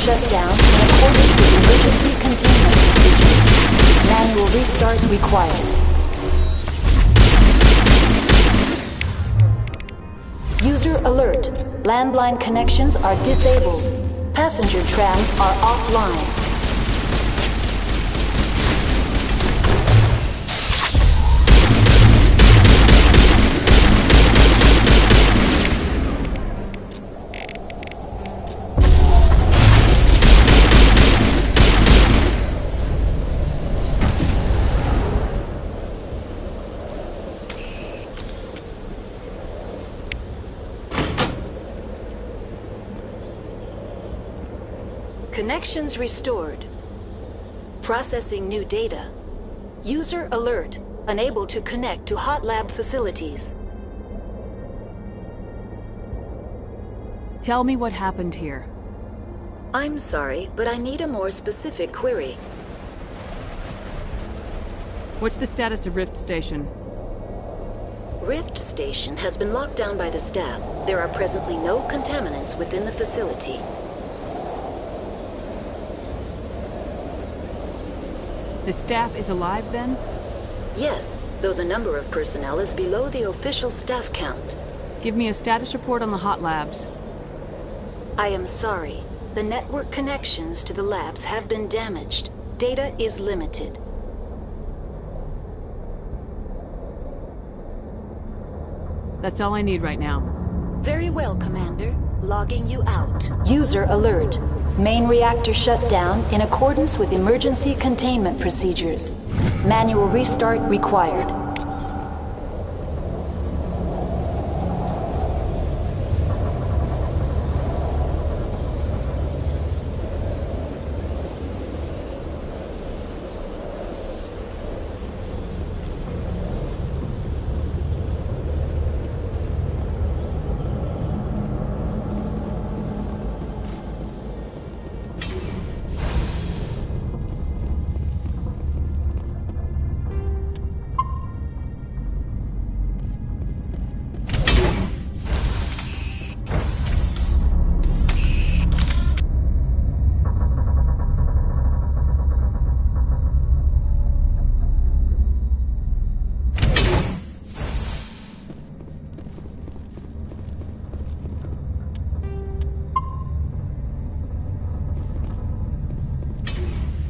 Speaker 2: Shutdown in accordance with emergency containment procedures. Manual restart required. User alert. Landline connections are disabled. Passenger trams are offline. Connections restored. Processing new data. User alert. Unable to connect to hot lab facilities.
Speaker 17: Tell me what happened here.
Speaker 2: I'm sorry, but I need a more specific query.
Speaker 17: What's the status of Rift Station?
Speaker 2: Rift Station has been locked down by the staff. There are presently no contaminants within the facility.
Speaker 17: The staff is alive, then?
Speaker 2: Yes, though the number of personnel is below the official staff count.
Speaker 17: Give me a status report on the hot labs.
Speaker 2: I am sorry. The network connections to the labs have been damaged. Data is limited.
Speaker 17: That's all I need right now.
Speaker 2: Very well, Commander. Logging you out. User alert. Main reactor shut down in accordance with emergency containment procedures. Manual restart required.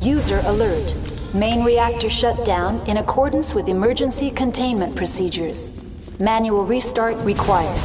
Speaker 2: User alert. Main reactor shut down in accordance with emergency containment procedures. Manual restart required.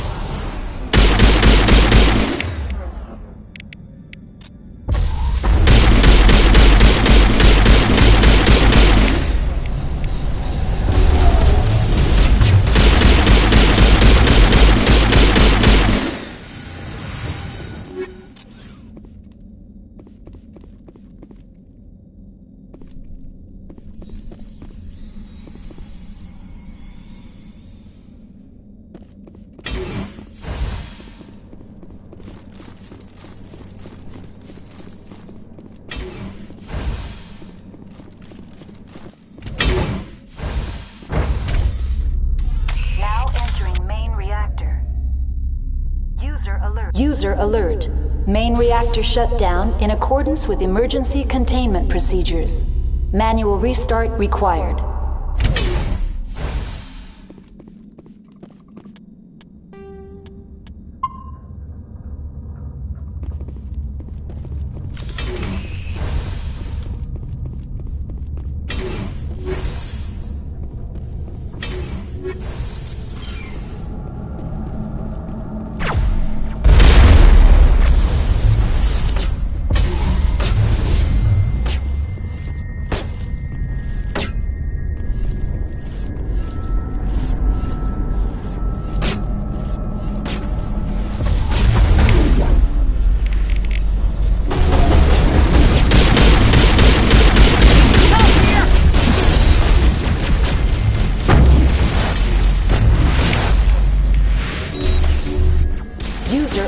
Speaker 2: alert. Main reactor shut down in accordance with emergency containment procedures. Manual restart required.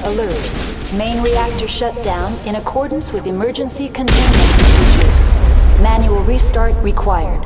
Speaker 2: Alert. Main reactor shut down in accordance with emergency containment procedures. Manual restart required.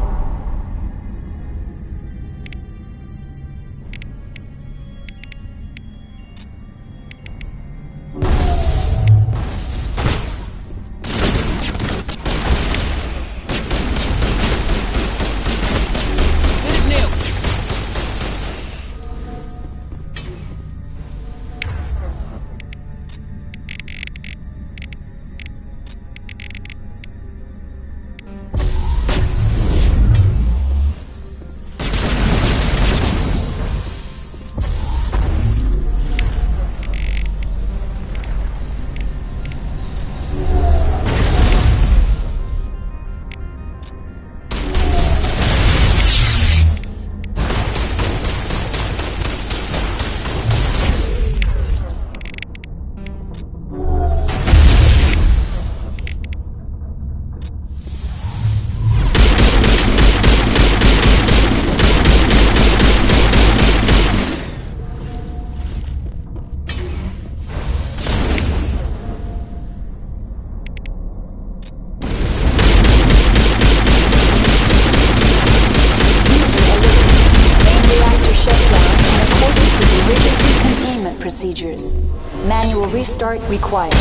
Speaker 2: Procedures. Manual restart required.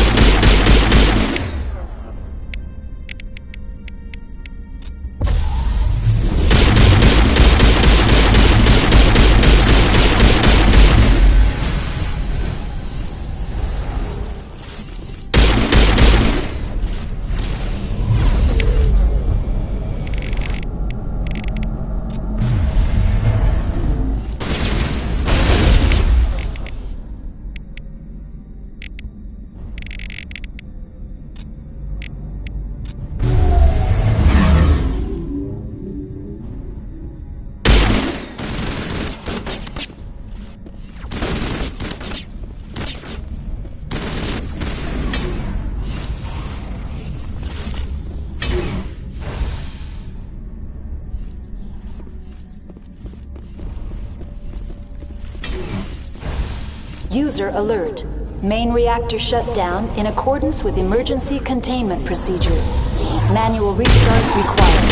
Speaker 2: User alert. Main reactor shut down in accordance with emergency containment procedures. Manual restart required.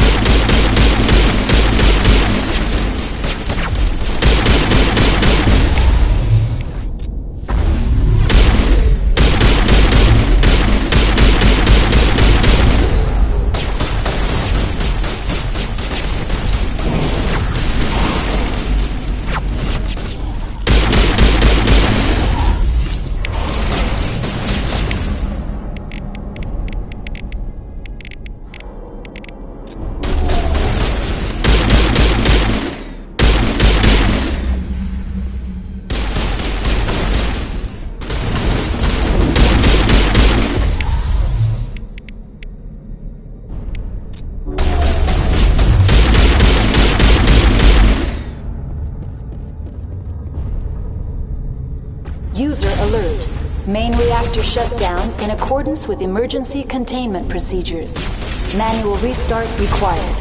Speaker 2: User alert. Main reactor shut down in accordance with emergency containment procedures. Manual restart required.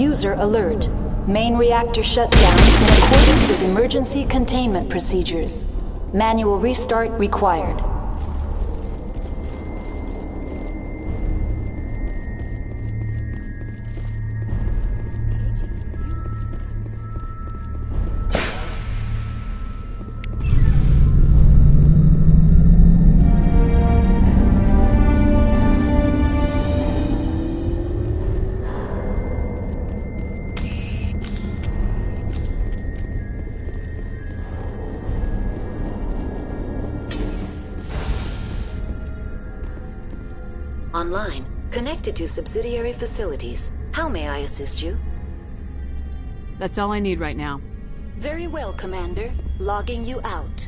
Speaker 2: User alert. Main reactor shut down in accordance with emergency containment procedures. Manual restart required. Online, connected to subsidiary facilities. How may I assist you?
Speaker 17: That's all I need right now.
Speaker 2: Very well, Commander. Logging you out.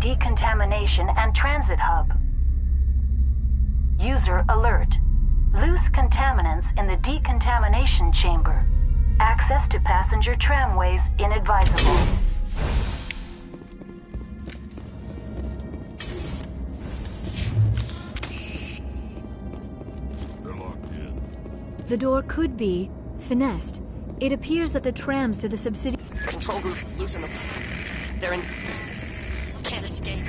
Speaker 2: Decontamination and transit hub. User alert. Loose contaminants in the decontamination chamber. Access to passenger tramways inadvisable.
Speaker 10: They're locked in.
Speaker 1: The door could be finessed. It appears that the trams to the subsidiary...
Speaker 15: Control group, loosen them. They're in... Can't escape.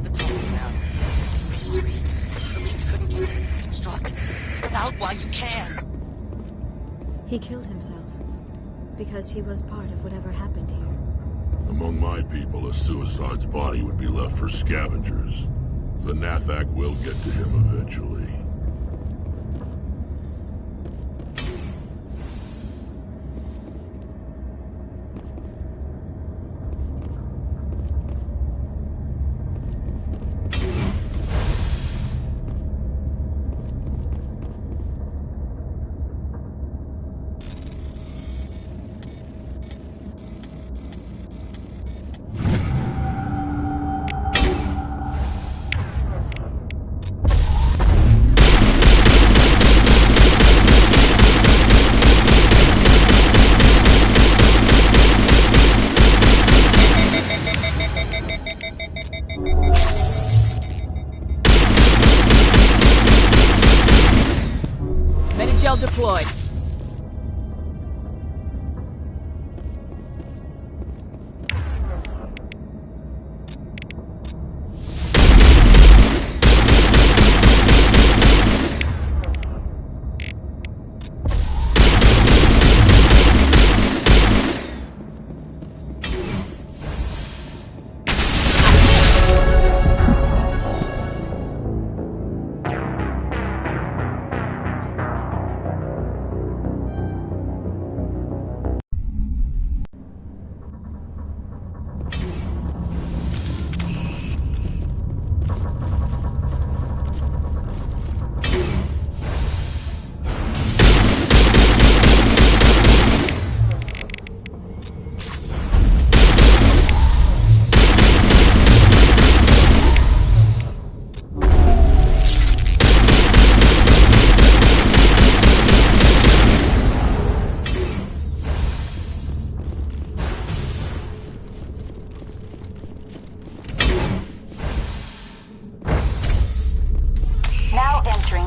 Speaker 15: The tunnel's down. We're sorry. The leads couldn't get to the construct. Get out while you can.
Speaker 1: He killed himself. Because he was part of whatever happened here.
Speaker 10: Among my people, a suicide's body would be left for scavengers. The Nathak will get to him eventually.
Speaker 17: Medigel deployed.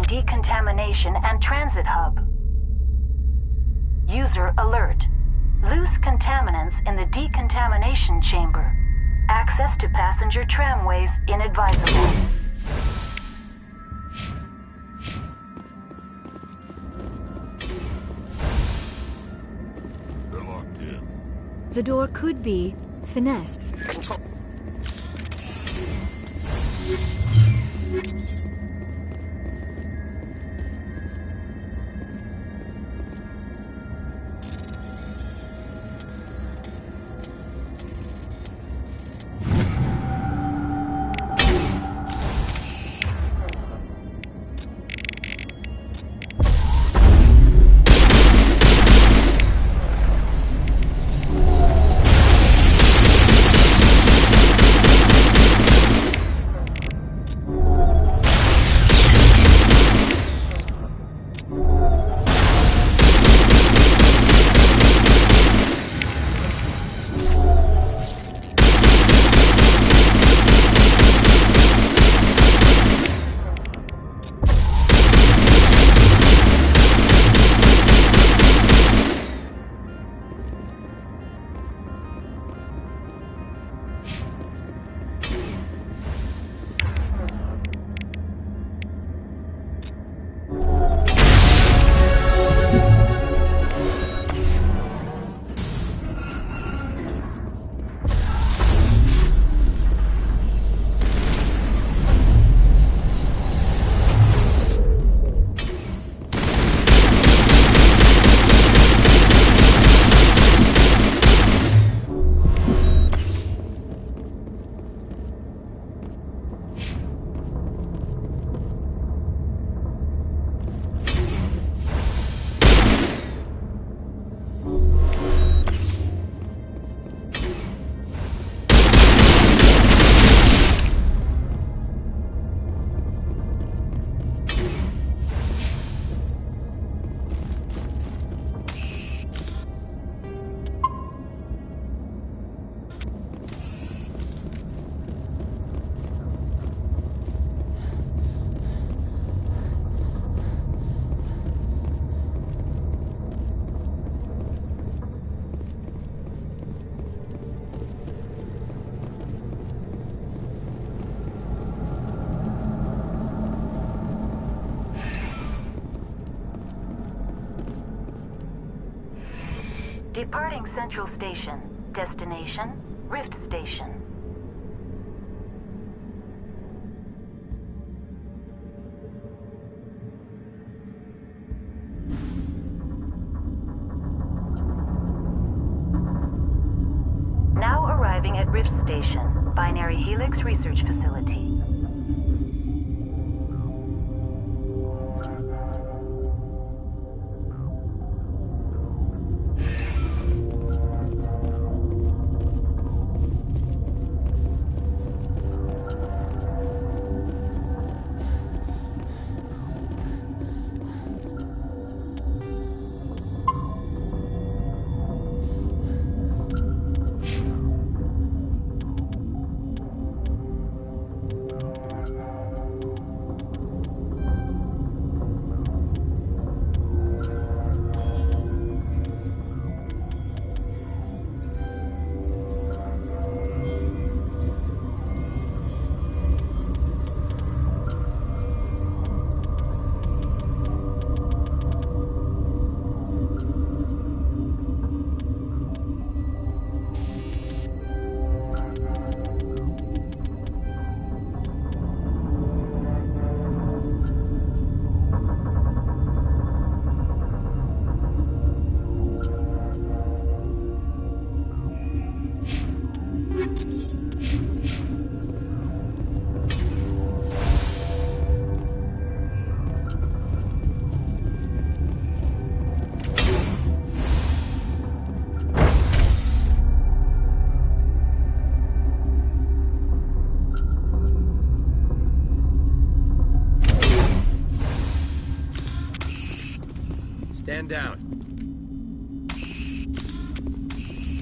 Speaker 2: Decontamination and transit hub. User alert. Loose contaminants in the decontamination chamber. Access to passenger tramways inadvisable.
Speaker 10: They're locked in.
Speaker 1: The door could be finessed.
Speaker 15: Control.
Speaker 2: Departing Central Station. Destination, Rift Station. Now arriving at Rift Station, Binary Helix Research Facility.
Speaker 16: Stand down.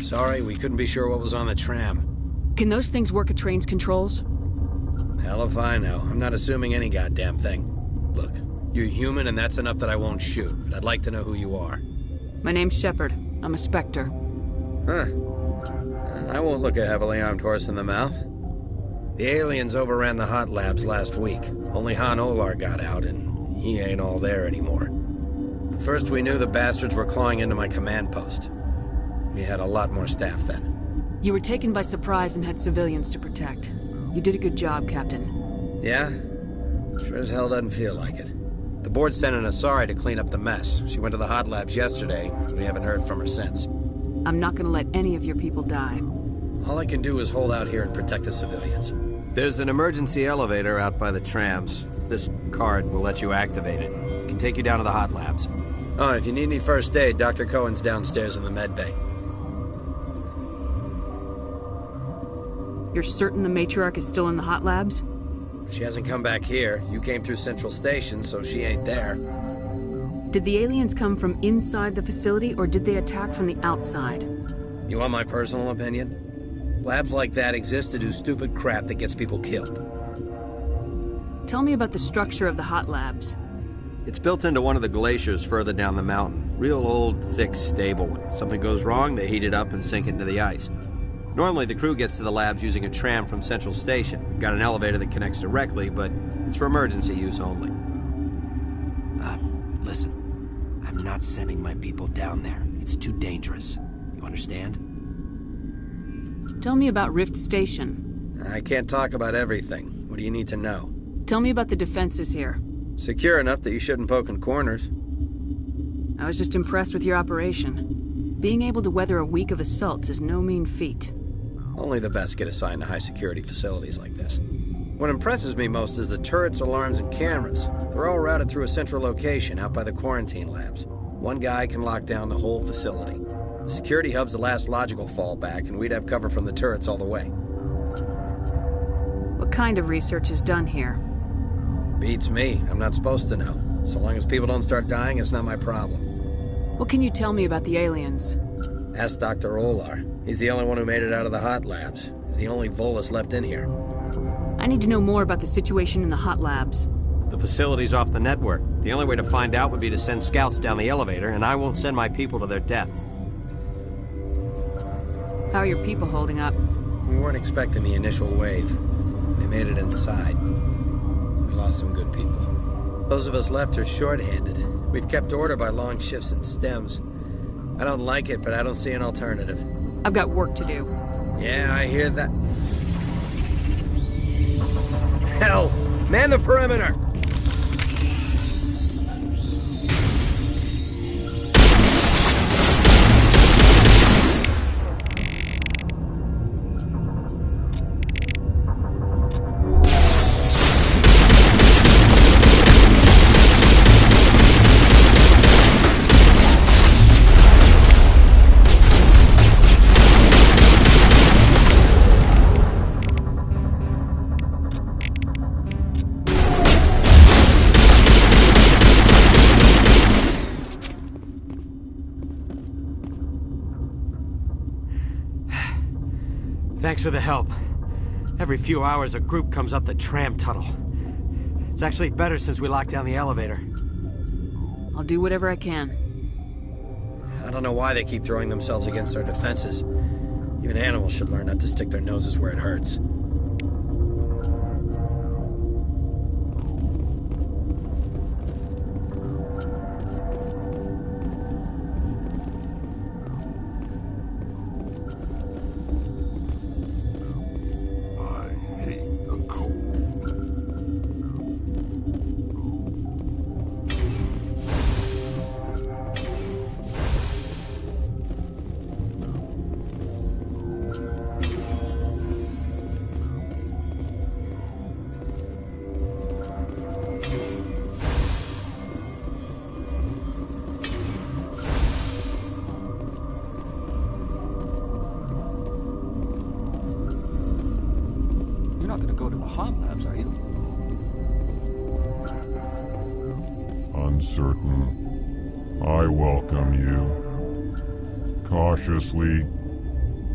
Speaker 16: Sorry, we couldn't be sure what was on the tram.
Speaker 17: Can those things work at train's controls?
Speaker 16: Hell if I know. I'm not assuming any goddamn thing. Look, you're human and that's enough that I won't shoot, but I'd like to know who you are.
Speaker 17: My name's Shepard. I'm a Spectre.
Speaker 16: Huh. I won't look a heavily armed horse in the mouth. The aliens overran the hot labs last week. Only Han Olar got out, and he ain't all there anymore. The first we knew, the bastards were clawing into my command post. We had a lot more staff then.
Speaker 17: You were taken by surprise and had civilians to protect. You did a good job, Captain.
Speaker 16: Yeah? Sure as hell doesn't feel like it. The board sent an Asari to clean up the mess. She went to the hot labs yesterday. We haven't heard from her since.
Speaker 17: I'm not gonna let any of your people die.
Speaker 16: All I can do is hold out here and protect the civilians. There's an emergency elevator out by the trams. This card will let you activate it. It can take you down to the hot labs. Oh, and if you need any first aid, Dr. Cohen's downstairs in the med bay.
Speaker 17: You're certain the matriarch is still in the hot labs?
Speaker 16: She hasn't come back here. You came through Central Station, so she ain't there.
Speaker 17: Did the aliens come from inside the facility, or did they attack from the outside?
Speaker 16: You want my personal opinion? Labs like that exist to do stupid crap that gets people killed.
Speaker 17: Tell me about the structure of the hot labs.
Speaker 16: It's built into one of the glaciers further down the mountain. Real old, thick, stable one. Something goes wrong, they heat it up and sink it into the ice. Normally, the crew gets to the labs using a tram from Central Station. We've got an elevator that connects directly, but it's for emergency use only. Listen. I'm not sending my people down there. It's too dangerous. You understand?
Speaker 17: Tell me about Rift Station.
Speaker 16: I can't talk about everything. What do you need to know?
Speaker 17: Tell me about the defenses here.
Speaker 16: Secure enough that you shouldn't poke in corners.
Speaker 17: I was just impressed with your operation. Being able to weather a week of assaults is no mean feat.
Speaker 16: Only the best get assigned to high-security facilities like this. What impresses me most is the turrets, alarms, and cameras. They're all routed through a central location out by the quarantine labs. One guy can lock down the whole facility. The security hub's the last logical fallback, and we'd have cover from the turrets all the way.
Speaker 17: What kind of research is done here?
Speaker 16: Beats me. I'm not supposed to know. So long as people don't start dying, it's not my problem.
Speaker 17: What can you tell me about the aliens?
Speaker 16: Ask Dr. Olar. He's the only one who made it out of the hot labs. He's the only Volus left in here.
Speaker 17: I need to know more about the situation in the hot labs.
Speaker 16: The facility's off the network. The only way to find out would be to send scouts down the elevator, and I won't send my people to their death.
Speaker 17: How are your people holding up?
Speaker 16: We weren't expecting the initial wave. They made it inside. We lost some good people. Those of us left are short-handed. We've kept order by long shifts and stems. I don't like it, but I don't see an alternative.
Speaker 17: I've got work to do.
Speaker 16: Yeah, I hear that. Hell! Man the perimeter!
Speaker 19: Thanks for the help. Every few hours, a group comes up the tram tunnel. It's actually better since we locked down the elevator.
Speaker 17: I'll do whatever I can.
Speaker 16: I don't know why they keep throwing themselves against our defenses. Even animals should learn not to stick their noses where it hurts.
Speaker 10: Uncertain. I welcome you. Cautiously,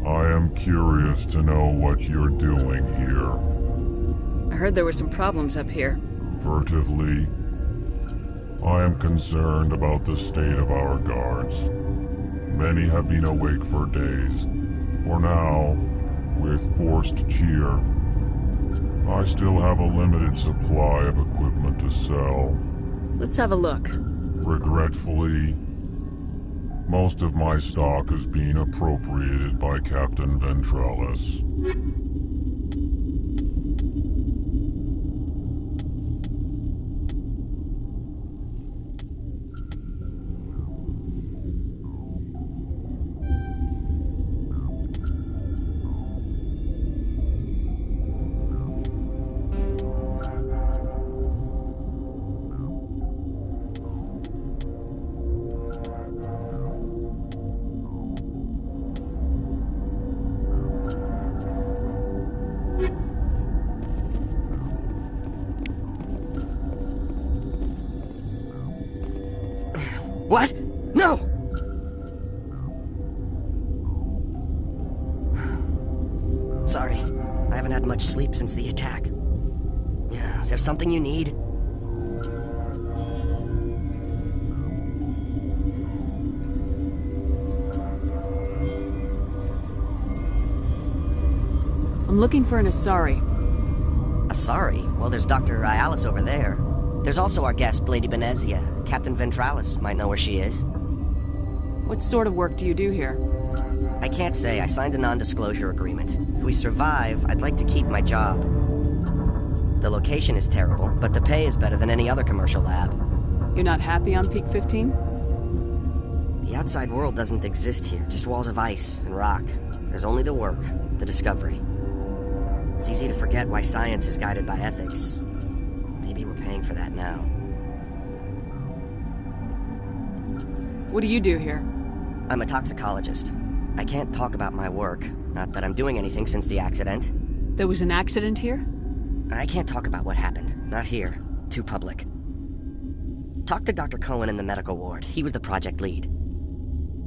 Speaker 10: I am curious to know what you're doing here.
Speaker 17: I heard there were some problems up here.
Speaker 10: Furtively, I am concerned about the state of our guards. Many have been awake for days, for now, with forced cheer, I still have a limited supply of equipment to sell.
Speaker 17: Let's have a look.
Speaker 10: Regretfully, most of my stock has been appropriated by Captain Ventralis.
Speaker 15: What? No! Sorry, I haven't had much sleep since the attack. Is there something you need?
Speaker 17: I'm looking for an Asari.
Speaker 15: Asari? Well, there's Dr. Ayalis over there. There's also our guest, Lady Benezia. Captain Ventralis might know where she is.
Speaker 17: What sort of work do you do here?
Speaker 15: I can't say. I signed a non-disclosure agreement. If we survive, I'd like to keep my job. The location is terrible, but the pay is better than any other commercial lab.
Speaker 17: You're not happy on Peak 15?
Speaker 15: The outside world doesn't exist here. Just walls of ice and rock. There's only the work, the discovery. It's easy to forget why science is guided by ethics. Maybe we're paying for that now.
Speaker 17: What do you do here?
Speaker 15: I'm a toxicologist. I can't talk about my work. Not that I'm doing anything since the accident.
Speaker 17: There was an accident here?
Speaker 15: I can't talk about what happened. Not here. Too public. Talk to Dr. Cohen in the medical ward. He was the project lead.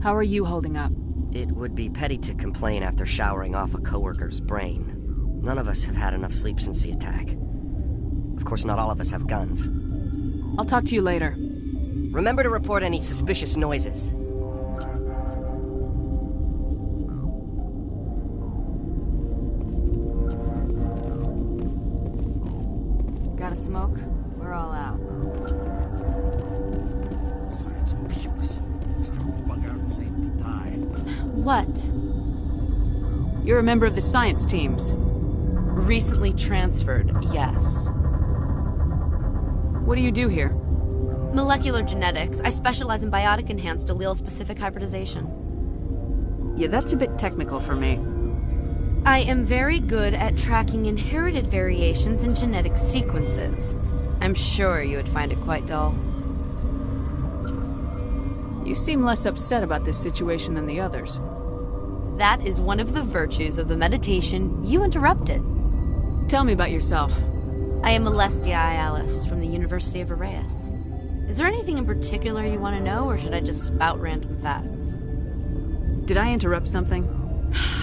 Speaker 17: How are you holding up?
Speaker 15: It would be petty to complain after showering off a coworker's brain. None of us have had enough sleep since the attack. Of course, not all of us have guns.
Speaker 17: I'll talk to you later.
Speaker 15: Remember to report any suspicious noises.
Speaker 11: Got a smoke? We're all out.
Speaker 9: Science pukes. She just buggered leave to die.
Speaker 5: What?
Speaker 17: You're a member of the science teams.
Speaker 5: Recently transferred, yes.
Speaker 17: What do you do here?
Speaker 5: Molecular genetics. I specialize in biotic-enhanced allele-specific hybridization.
Speaker 17: Yeah, that's a bit technical for me.
Speaker 5: I am very good at tracking inherited variations in genetic sequences. I'm sure you would find it quite dull.
Speaker 17: You seem less upset about this situation than the others.
Speaker 5: That is one of the virtues of the meditation you interrupted.
Speaker 17: Tell me about yourself.
Speaker 5: I am Alestia Ayalis from the University of Arrayas. Is there anything in particular you want to know, or should I just spout random facts?
Speaker 17: Did I interrupt something?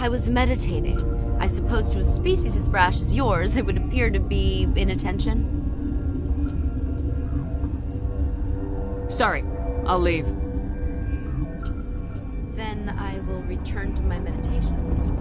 Speaker 5: I was meditating. I suppose to a species as brash as yours, it would appear to be inattention.
Speaker 17: Sorry, I'll leave.
Speaker 5: Then I will return to my meditations.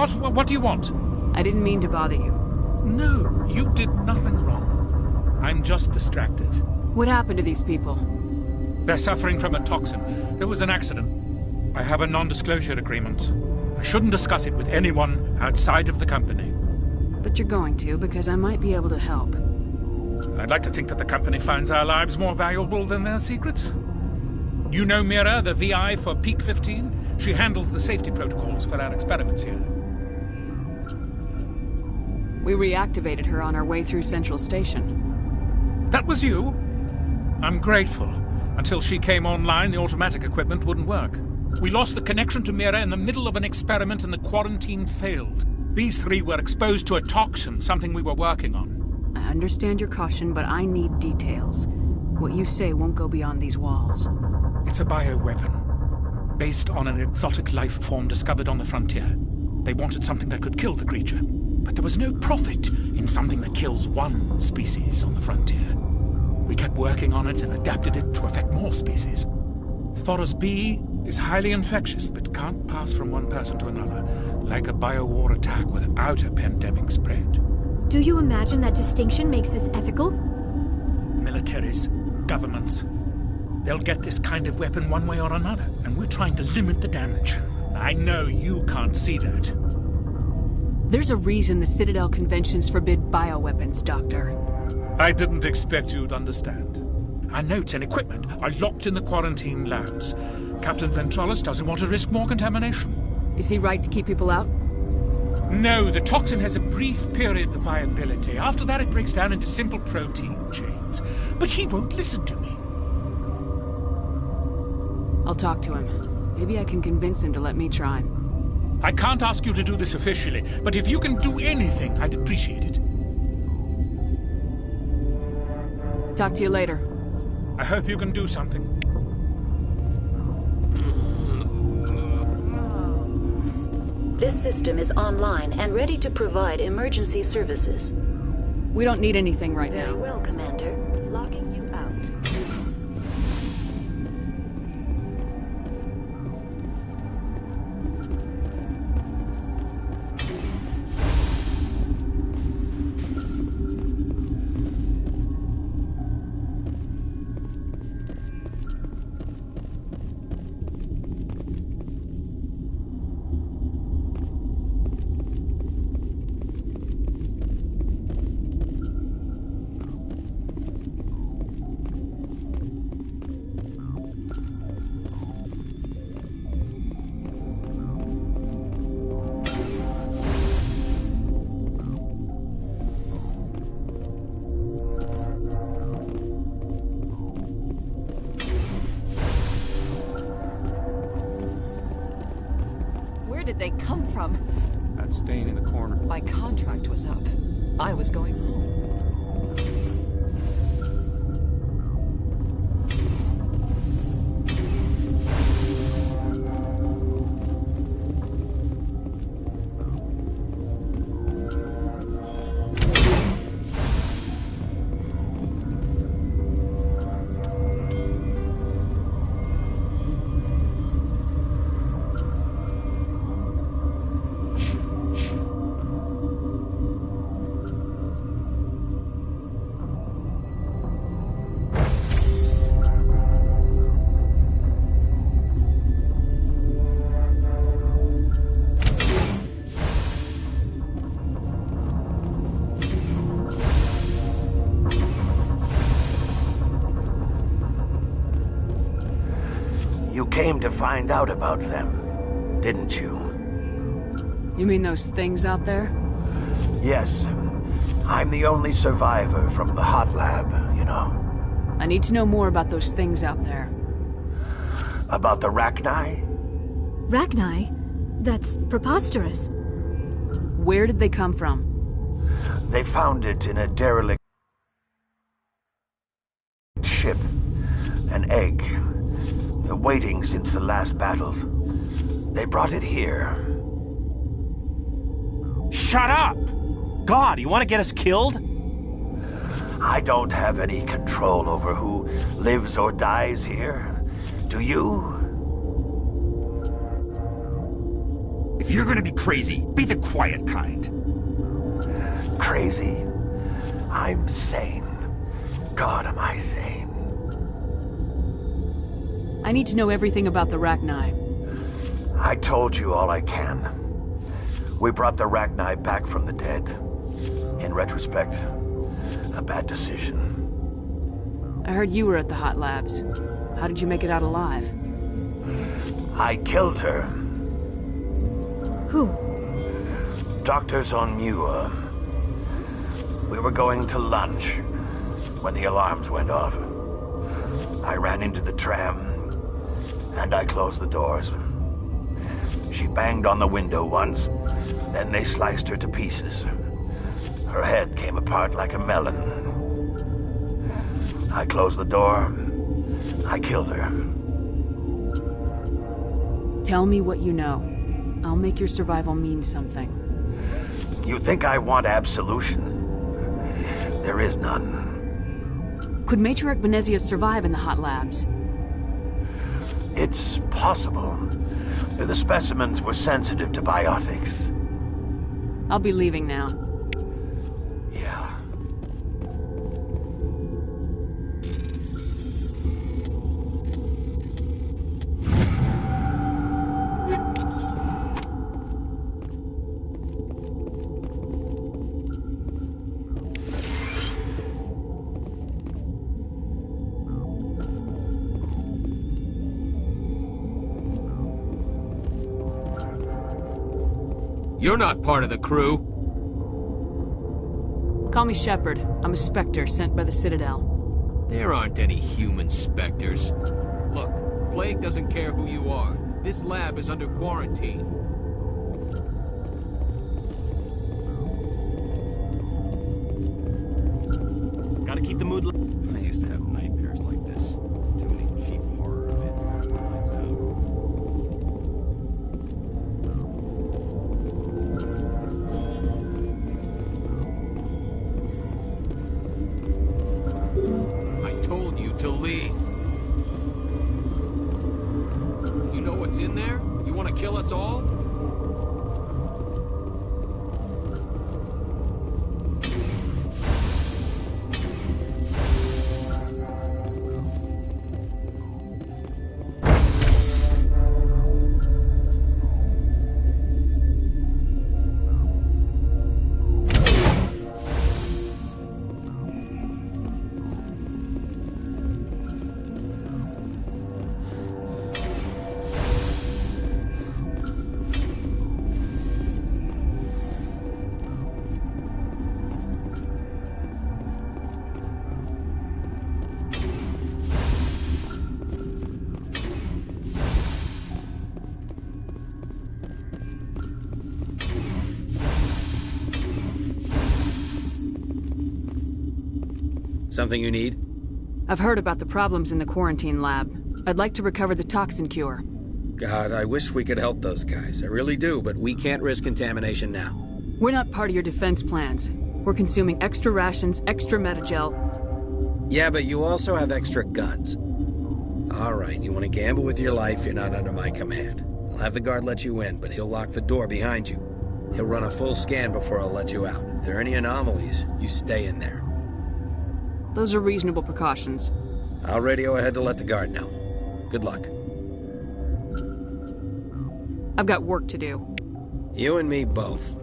Speaker 8: What do you want?
Speaker 17: I didn't mean to bother you.
Speaker 8: No, you did nothing wrong. I'm just distracted.
Speaker 17: What happened to these people?
Speaker 8: They're suffering from a toxin. There was an accident. I have a non-disclosure agreement. I shouldn't discuss it with anyone outside of the company.
Speaker 17: But you're going to, because I might be able to help.
Speaker 8: I'd like to think that the company finds our lives more valuable than their secrets. You know Mira, the VI for Peak 15? She handles the safety protocols for our experiments here.
Speaker 17: We reactivated her on our way through Central Station.
Speaker 8: That was you? I'm grateful. Until she came online, the automatic equipment wouldn't work. We lost the connection to Mira in the middle of an experiment and the quarantine failed. These three were exposed to a toxin, something we were working on.
Speaker 17: I understand your caution, but I need details. What you say won't go beyond these walls.
Speaker 8: It's a bioweapon, based on an exotic life form discovered on the frontier. They wanted something that could kill the creature, but there was no profit in something that kills one species on the frontier. We kept working on it and adapted it to affect more species. Thoros B is highly infectious, but can't pass from one person to another, like a biowar attack without a pandemic spread.
Speaker 1: Do you imagine that distinction makes this ethical?
Speaker 8: Militaries, governments, they'll get this kind of weapon one way or another, and we're trying to limit the damage. I know you can't see that.
Speaker 17: There's a reason the Citadel conventions forbid bioweapons, Doctor.
Speaker 8: I didn't expect you'd understand. Our notes and equipment are locked in the quarantine labs. Captain Ventralis doesn't want to risk more contamination.
Speaker 17: Is he right to keep people out?
Speaker 8: No, the toxin has a brief period of viability. After that, it breaks down into simple protein chains. But he won't listen to me.
Speaker 17: I'll talk to him. Maybe I can convince him to let me try.
Speaker 8: I can't ask you to do this officially, but if you can do anything, I'd appreciate it.
Speaker 17: Talk to you later.
Speaker 8: I hope you can do something.
Speaker 2: This system is online and ready to provide emergency services.
Speaker 17: We don't need anything right now.
Speaker 2: Very well, Commander. Logging you out.
Speaker 21: Did they come from?
Speaker 22: That stain in the corner.
Speaker 21: My contract was up. I was going home.
Speaker 23: You came to find out about them, didn't you?
Speaker 17: You mean those things out there?
Speaker 23: Yes. I'm the only survivor from the hot lab, you know.
Speaker 17: I need to know more about those things out there.
Speaker 23: About the Rachni?
Speaker 1: Rachni? That's preposterous.
Speaker 17: Where did they come from?
Speaker 23: They found it in a derelict ship. An egg. Waiting since the last battles. They brought it here.
Speaker 24: Shut up! God, you want to get us killed?
Speaker 23: I don't have any control over who lives or dies here. Do you?
Speaker 6: If you're gonna be crazy, be the quiet kind.
Speaker 23: Crazy? I'm sane. God, am I sane.
Speaker 17: I need to know everything about the Rachni.
Speaker 23: I told you all I can. We brought the Rachni back from the dead. In retrospect, a bad decision.
Speaker 17: I heard you were at the Hot Labs. How did you make it out alive?
Speaker 23: I killed her.
Speaker 1: Who?
Speaker 23: Doctors on Muir. We were going to lunch when the alarms went off. I ran into the tram, and I closed the doors. She banged on the window once, then they sliced her to pieces. Her head came apart like a melon. I closed the door. I killed her.
Speaker 17: Tell me what you know. I'll make your survival mean something.
Speaker 23: You think I want absolution? There is none.
Speaker 17: Could Matriarch Benezia survive in the Hot Labs?
Speaker 23: It's possible. The specimens were sensitive to biotics.
Speaker 17: I'll be leaving now.
Speaker 23: Yeah.
Speaker 12: You're not part of the crew.
Speaker 17: Call me Shepard. I'm a Spectre sent by the Citadel.
Speaker 12: There aren't any human Spectres. Look, Plague doesn't care who you are. This lab is under quarantine.
Speaker 6: Gotta keep the mood. I used to have nightmares like this. Too many cheap horror events after lights out.
Speaker 12: To leave. You know what's in there? You want to kill us all?
Speaker 16: Something you need?
Speaker 17: I've heard about the problems in the quarantine lab. I'd like to recover the toxin cure.
Speaker 16: God, I wish we could help those guys. I really do, but we can't risk contamination now.
Speaker 17: We're not part of your defense plans. We're consuming extra rations, extra Metagel.
Speaker 16: Yeah, but you also have extra guns. All right, you want to gamble with your life, you're not under my command. I'll have the guard let you in, but he'll lock the door behind you. He'll run a full scan before I'll let you out. If there are any anomalies, you stay in there.
Speaker 17: Those are reasonable precautions.
Speaker 16: I'll radio ahead to let the guard know. Good luck.
Speaker 17: I've got work to do.
Speaker 16: You and me both.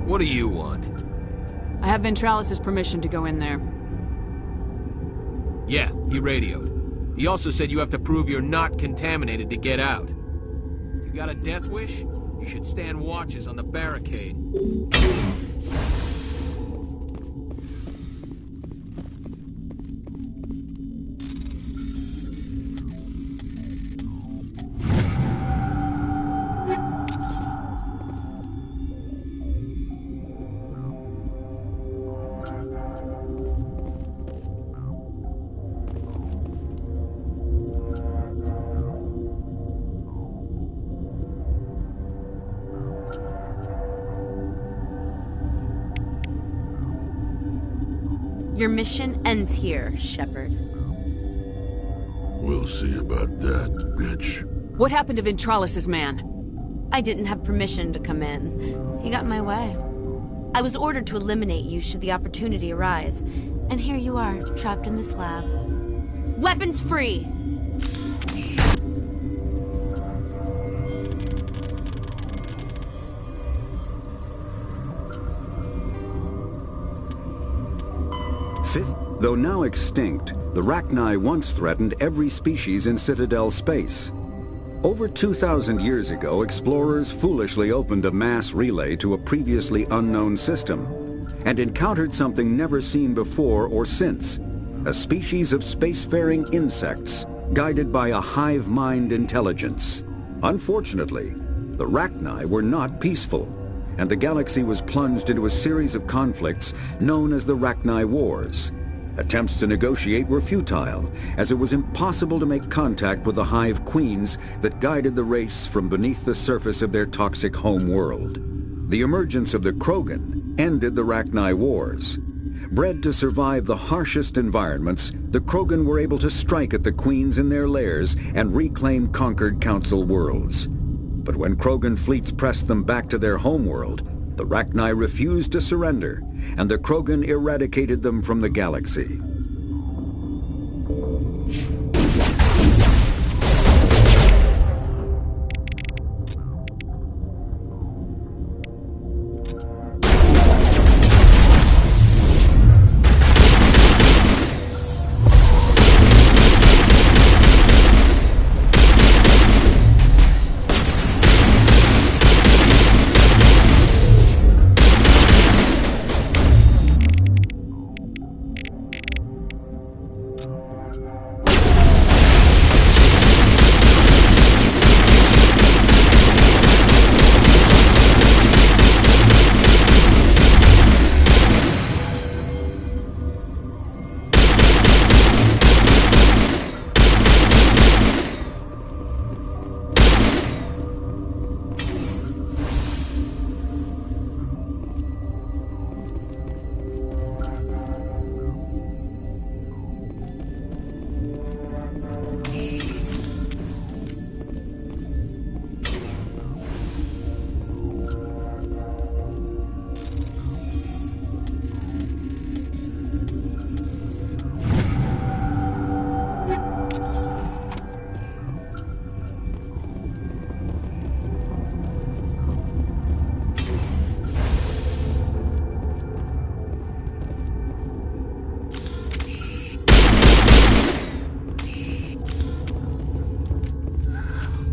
Speaker 12: What do you want?
Speaker 17: I have Ventralis' permission to go in there.
Speaker 12: Yeah, he radioed. He also said you have to prove you're not contaminated to get out. You got a death wish? You should stand watches on the barricade.
Speaker 5: Your mission ends here, Shepard.
Speaker 13: We'll see about that, bitch.
Speaker 17: What happened to Ventralis's man?
Speaker 5: I didn't have permission to come in. He got in my way. I was ordered to eliminate you should the opportunity arise. And here you are, trapped in this lab. Weapons free!
Speaker 3: Though now extinct, the Rachni once threatened every species in Citadel space. Over 2,000 years ago, explorers foolishly opened a mass relay to a previously unknown system and encountered something never seen before or since, a species of spacefaring insects guided by a hive mind intelligence. Unfortunately, the Rachni were not peaceful, and the galaxy was plunged into a series of conflicts known as the Rachni Wars. Attempts to negotiate were futile, as it was impossible to make contact with the Hive Queens that guided the race from beneath the surface of their toxic home world. The emergence of the Krogan ended the Rachni Wars. Bred to survive the harshest environments, the Krogan were able to strike at the Queens in their lairs and reclaim conquered Council worlds. But when Krogan fleets pressed them back to their homeworld, the Rachni refused to surrender, and the Krogan eradicated them from the galaxy.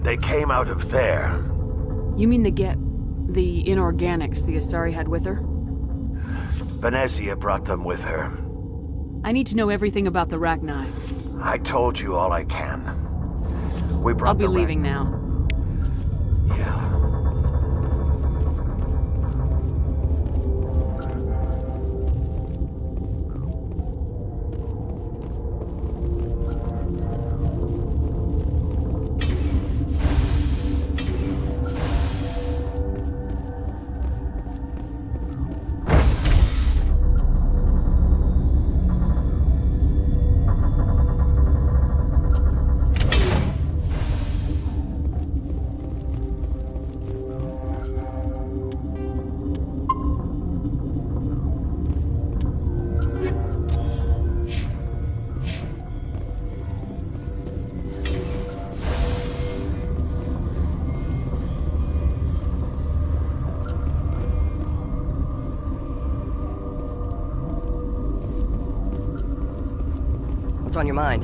Speaker 23: They came out of there.
Speaker 17: You mean the inorganics the Asari had with her?
Speaker 23: Venezia brought them with her.
Speaker 17: I need to know everything about the Rachni.
Speaker 23: I told you all I can. We brought
Speaker 17: I'll be leaving now.
Speaker 23: Yeah.
Speaker 15: on your mind?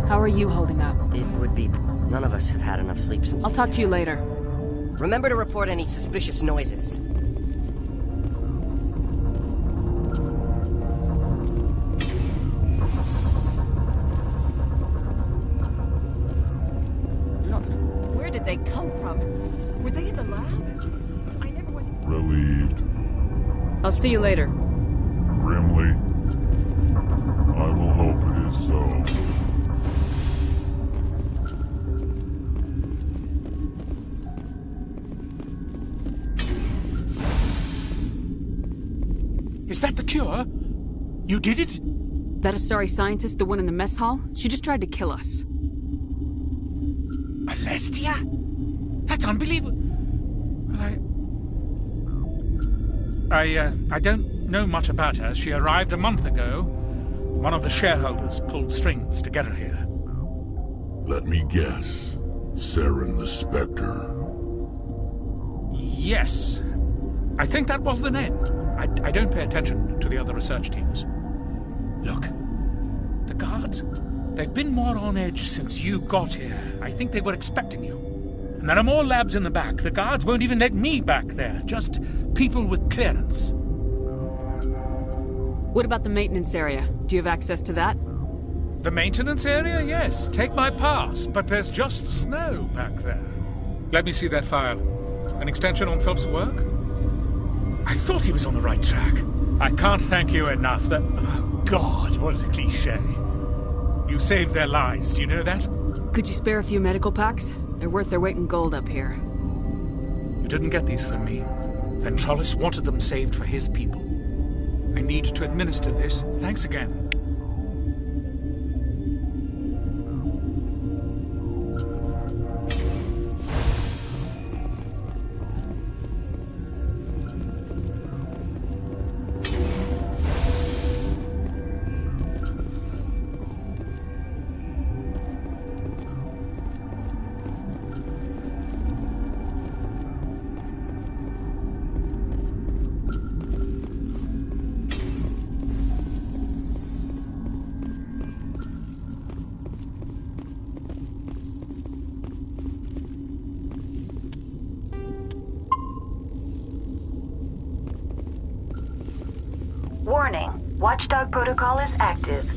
Speaker 17: How are you holding up?
Speaker 15: It would be... None of us have had enough sleep since...
Speaker 17: I'll talk to you later.
Speaker 15: Remember to report any suspicious noises.
Speaker 21: Where did they come from? Were they in the lab? I never went...
Speaker 10: Relieved.
Speaker 17: I'll see you later.
Speaker 10: Grimly. I will hope it is so.
Speaker 8: Is that the cure? You did it?
Speaker 17: That Asari scientist, the one in the mess hall? She just tried to kill us.
Speaker 8: Alestia? That's unbelievable. I don't know much about her. She arrived a month ago. One of the shareholders pulled strings to get her here.
Speaker 10: Let me guess. Saren the Spectre.
Speaker 8: Yes. I think that was the name. I don't pay attention to the other research teams. Look, the guards, they've been more on edge since you got here. I think they were expecting you. And there are more labs in the back. The guards won't even let me back there. Just people with clearance.
Speaker 17: What about the maintenance area? Do you have access to that?
Speaker 8: The maintenance area? Yes. Take my pass. But there's just snow back there. Let me see that file. An extension on Phelps' work? I thought he was on the right track. I can't thank you enough that... Oh, God, what a cliché. You saved their lives, do you know that?
Speaker 17: Could you spare a few medical packs? They're worth their weight in gold up here.
Speaker 8: You didn't get these from me. Ventralis wanted them saved for his people. I need to administer this. Thanks again.
Speaker 2: Warning, Watchdog protocol is active.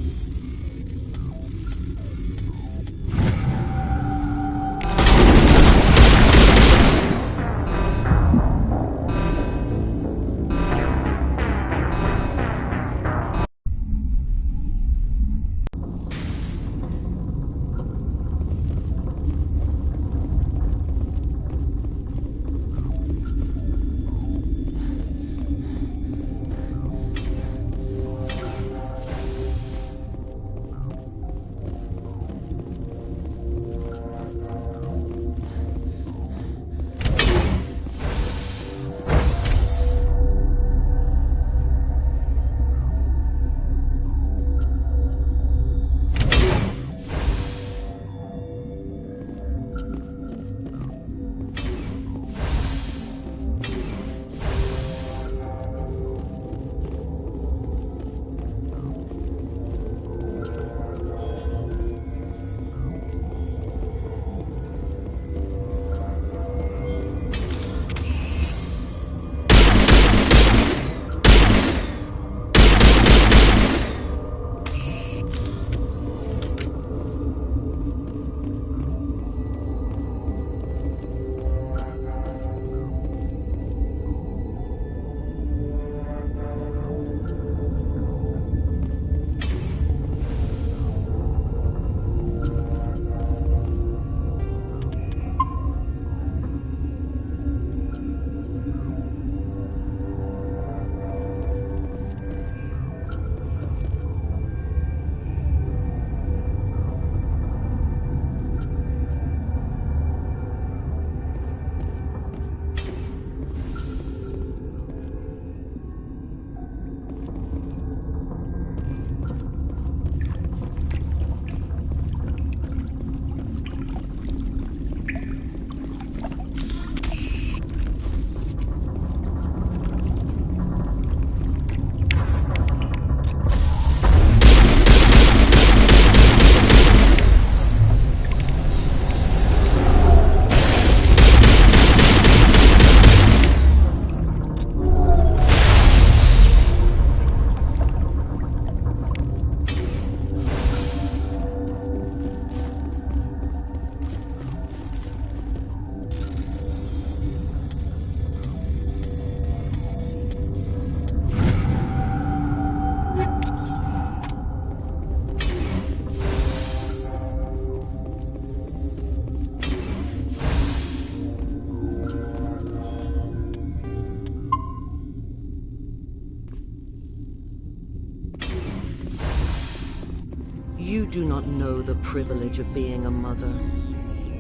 Speaker 7: You do not know the privilege of being a mother.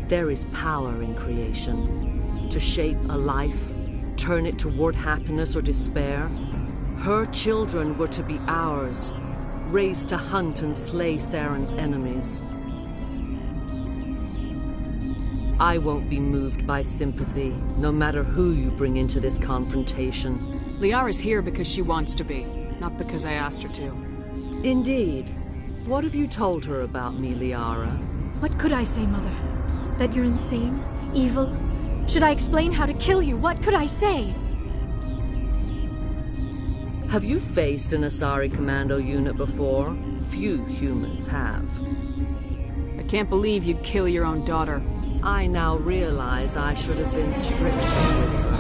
Speaker 7: There is power in creation. To shape a life, turn it toward happiness or despair. Her children were to be ours, raised to hunt and slay Saren's enemies. I won't be moved by sympathy, no matter who you bring into this confrontation.
Speaker 17: Liara's here because she wants to be, not because I asked her to.
Speaker 7: Indeed. What have you told her about me, Liara?
Speaker 1: What could I say, Mother? That you're insane? Evil? Should I explain how to kill you? What could I say?
Speaker 7: Have you faced an Asari commando unit before? Few humans have.
Speaker 17: I can't believe you'd kill your own daughter.
Speaker 7: I now realize I should have been stricter with her.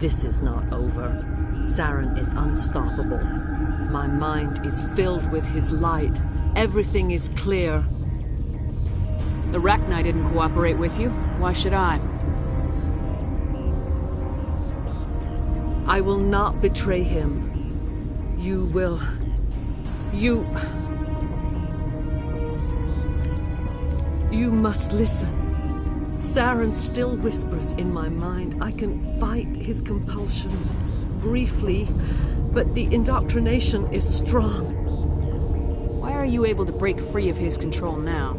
Speaker 7: This is not over. Saren is unstoppable. My mind is filled with his light. Everything is clear.
Speaker 17: The Rachni didn't cooperate with you. Why should I?
Speaker 7: I will not betray him. You will... You must listen. Saren still whispers in my mind. I can fight his compulsions briefly, but the indoctrination is strong.
Speaker 17: Why are you able to break free of his control now?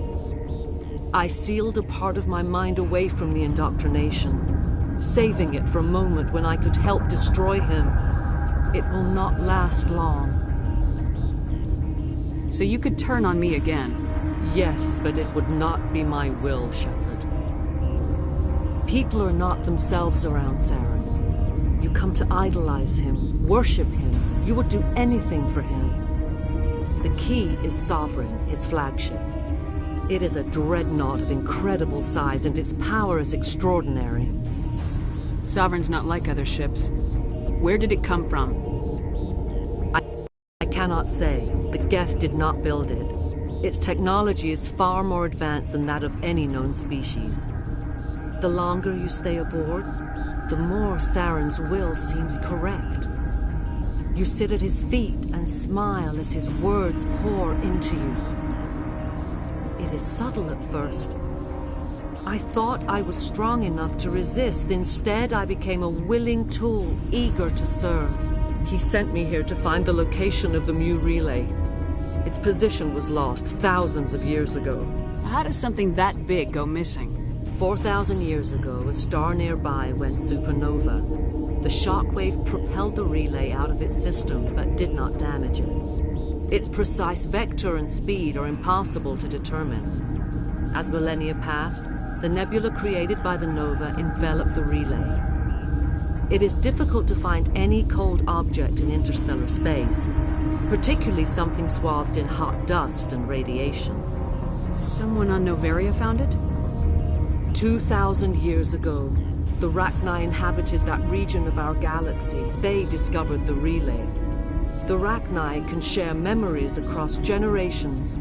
Speaker 7: I sealed a part of my mind away from the indoctrination, saving it for a moment when I could help destroy him. It will not last long.
Speaker 17: So you could turn on me again?
Speaker 7: Yes, but it would not be my will, Shepard. People are not themselves around Saren. You come to idolize him, worship him. You would do anything for him. The key is Sovereign, his flagship. It is a dreadnought of incredible size, and its power is extraordinary.
Speaker 17: Sovereign's not like other ships. Where did it come from?
Speaker 7: I cannot say. The Geth did not build it. Its technology is far more advanced than that of any known species. The longer you stay aboard, the more Saren's will seems correct. You sit at his feet and smile as his words pour into you. It is subtle at first. I thought I was strong enough to resist. Instead, I became a willing tool, eager to serve. He sent me here to find the location of the Mu relay. Its position was lost thousands of years ago.
Speaker 17: How does something that big go missing?
Speaker 7: 4,000 years ago, a star nearby went supernova. The shockwave propelled the relay out of its system, but did not damage it. Its precise vector and speed are impossible to determine. As millennia passed, the nebula created by the nova enveloped the relay. It is difficult to find any cold object in interstellar space, particularly something swathed in hot dust and radiation.
Speaker 17: Someone on Noveria found it?
Speaker 7: 2,000 years ago, the Rachni inhabited that region of our galaxy. They discovered the relay. The Rachni can share memories across generations.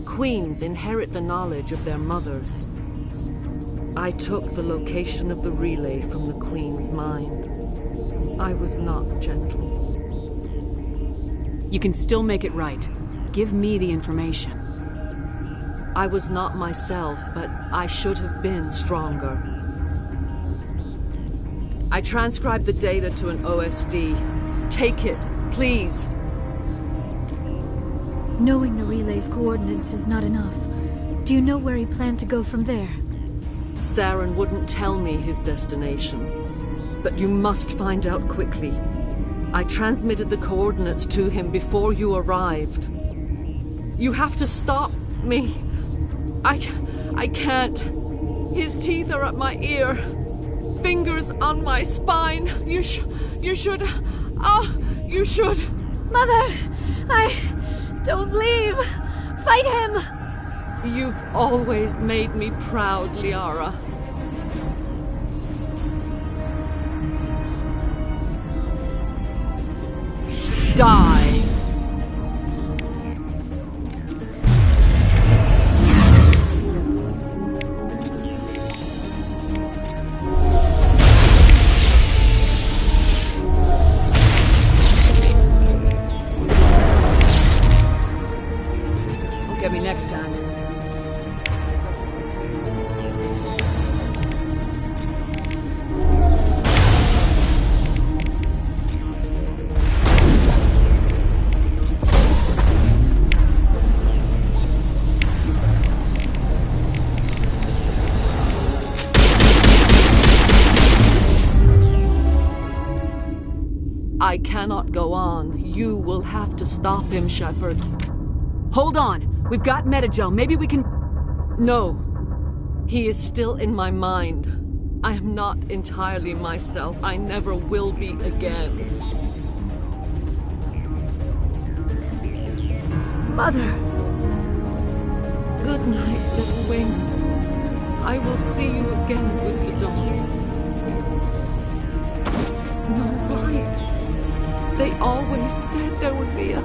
Speaker 7: Queens inherit the knowledge of their mothers. I took the location of the relay from the Queen's mind. I was not gentle.
Speaker 17: You can still make it right. Give me the information.
Speaker 7: I was not myself, but I should have been stronger. I transcribed the data to an OSD. Take it, please.
Speaker 1: Knowing the relay's coordinates is not enough. Do you know where he planned to go from there?
Speaker 7: Saren wouldn't tell me his destination, but you must find out quickly. I transmitted the coordinates to him before you arrived. You have to stop me. I can't. His teeth are at my ear. Fingers on my spine. You should. You should.
Speaker 1: Mother, don't leave. Fight him.
Speaker 7: You've always made me proud, Liara. Die!
Speaker 17: Don't get me next time.
Speaker 7: I cannot go on. You will have to stop him, Shepard.
Speaker 17: Hold on! We've got Metagel. Maybe we can...
Speaker 7: No. He is still in my mind. I am not entirely myself. I never will be again.
Speaker 1: Mother!
Speaker 7: Good night, little wing. I will see you again with the dawn.
Speaker 4: always said there would be a...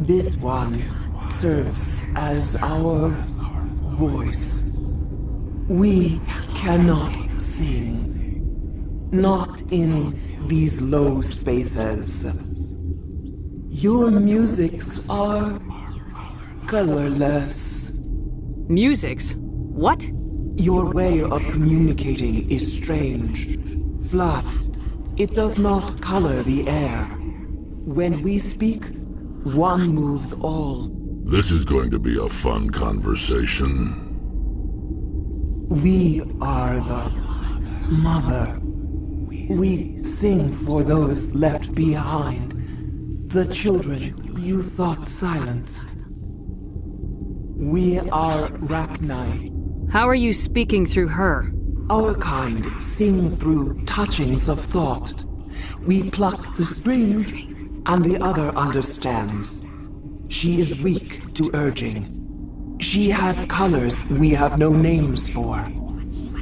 Speaker 14: This one serves as our voice. We cannot sing. Not in these low spaces. Your musics are colorless.
Speaker 17: Musics? What?
Speaker 14: Your way of communicating is strange. Flat. It does not color the air. When we speak, one moves all.
Speaker 13: This is going to be a fun conversation.
Speaker 14: We are the mother. We sing for those left behind. The children you thought silenced. We are Rachni.
Speaker 17: How are you speaking through her?
Speaker 14: Our kind sing through touchings of thought. We pluck the strings, and the other understands. She is weak to urging. She has colors we have no names for.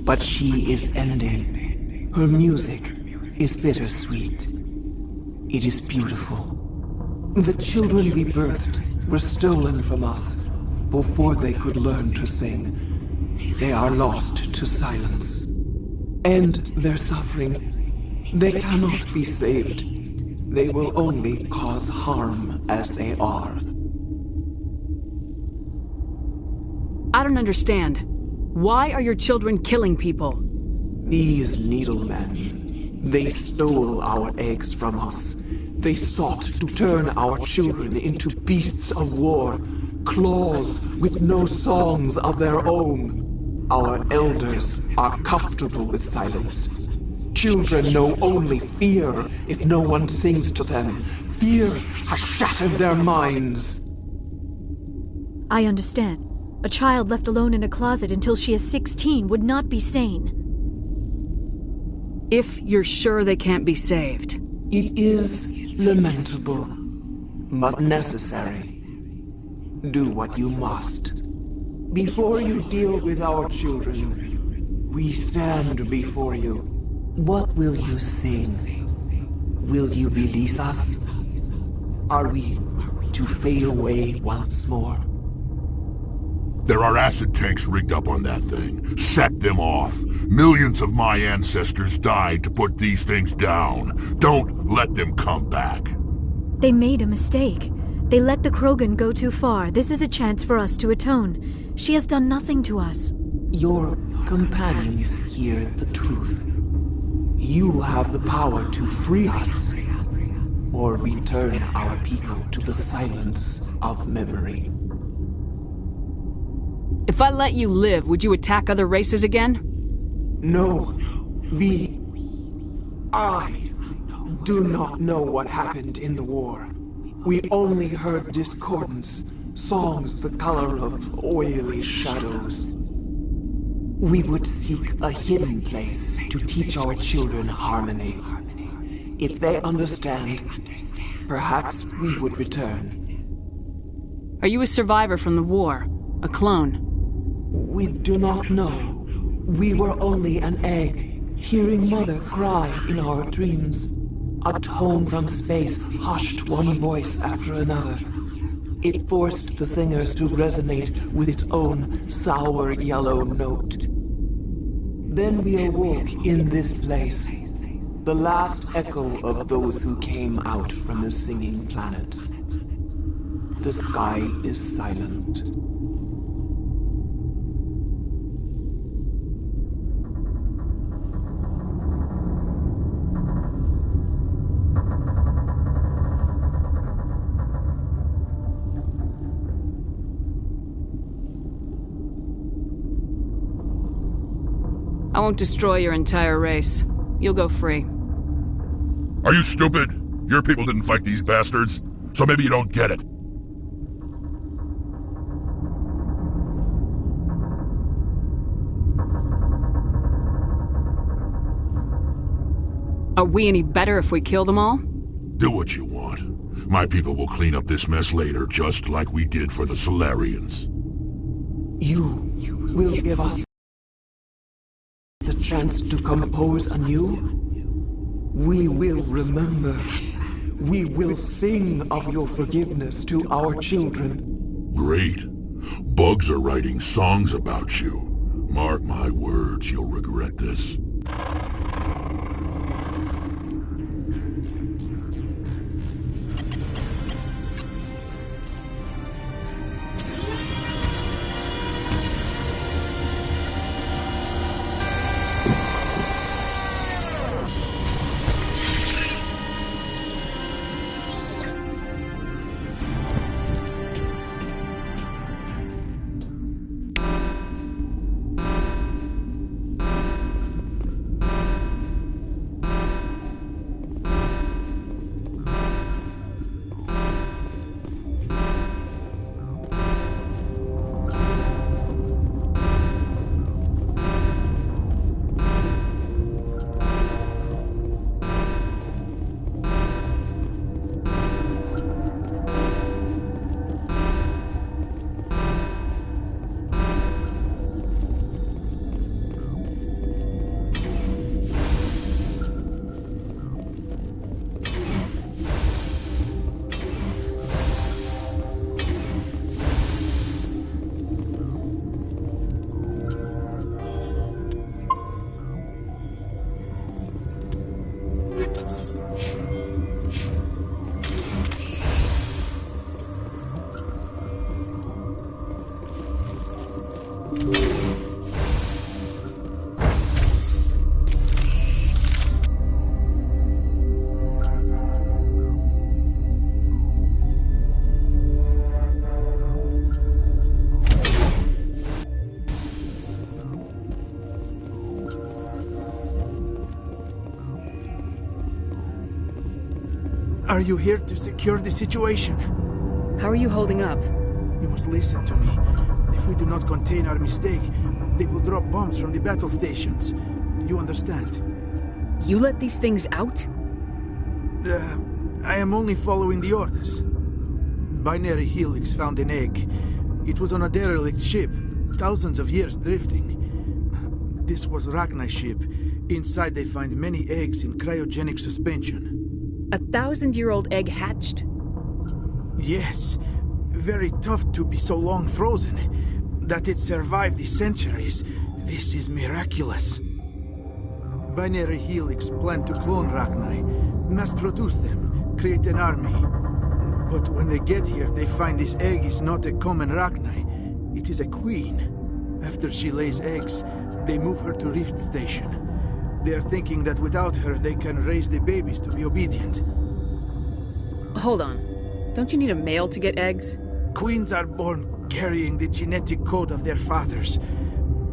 Speaker 14: But she is ending. Her music is bittersweet. It is beautiful. The children we birthed were stolen from us before they could learn to sing. They are lost to silence. And their suffering, they cannot be saved. They will only cause harm as they are.
Speaker 17: I don't understand. Why are your children killing people?
Speaker 14: These needlemen, they stole our eggs from us. They sought to turn our children into beasts of war, claws with no songs of their own. Our elders are comfortable with silence. Children know only fear if no one sings to them. Fear has shattered their minds.
Speaker 1: I understand. A child left alone in a closet until she is 16 would not be sane.
Speaker 17: If you're sure they can't be saved.
Speaker 14: It is lamentable, but necessary. Do what you must. Before you deal with our children, we stand before you. What will you sing? Will you release us? Are we to fade away once more?
Speaker 13: There are acid tanks rigged up on that thing. Set them off. Millions of my ancestors died to put these things down. Don't let them come back.
Speaker 1: They made a mistake. They let the Krogan go too far. This is a chance for us to atone. She has done nothing to us.
Speaker 14: Your companions hear the truth. You have the power to free us, or return our people to the silence of memory.
Speaker 17: If I let you live, would you attack other races again?
Speaker 14: No. I do not know what happened in the war. We only heard discordance, songs the color of oily shadows. We would seek a hidden place to teach our children harmony. If they understand, perhaps we would return.
Speaker 17: Are you a survivor from the war? A clone?
Speaker 14: We do not know. We were only an egg, hearing Mother cry in our dreams. A tone from space hushed one voice after another. It forced the singers to resonate with its own sour yellow note. Then we awoke in this place. the last echo of those who came out from the singing planet. The sky is silent.
Speaker 17: I won't destroy your entire race. You'll go free.
Speaker 10: Are you stupid? Your people didn't fight these bastards, so maybe you don't get it.
Speaker 17: Are we any better if we kill them all?
Speaker 10: Do what you want. My people will clean up this mess later, just like we did for the Solarians.
Speaker 14: You will give us the chance to compose anew? We will remember. We will sing of your forgiveness to our children.
Speaker 10: Great. Bugs are writing songs about you. Mark my words, you'll regret this.
Speaker 11: Are you here to secure the situation?
Speaker 17: How are you holding up?
Speaker 11: You must listen to me. If we do not contain our mistake, they will drop bombs from the battle stations. You understand?
Speaker 21: You let these things out?
Speaker 11: I am only following the orders. Binary Helix found an egg. It was on a derelict ship, thousands of years drifting. This was Rachni's ship. Inside they find many eggs in cryogenic suspension.
Speaker 21: A 1,000-year-old egg hatched?
Speaker 11: Yes. Very tough to be so long frozen. That it survived the centuries. This is miraculous. Binary Helix planned to clone Rachni, mass-produce them, create an army. But when they get here, they find this egg is not a common Rachni. It is a queen. After she lays eggs, they move her to Rift Station. They are thinking that without her, they can raise the babies to be obedient.
Speaker 21: Hold on. Don't you need a male to get eggs?
Speaker 11: Queens are born carrying the genetic code of their fathers.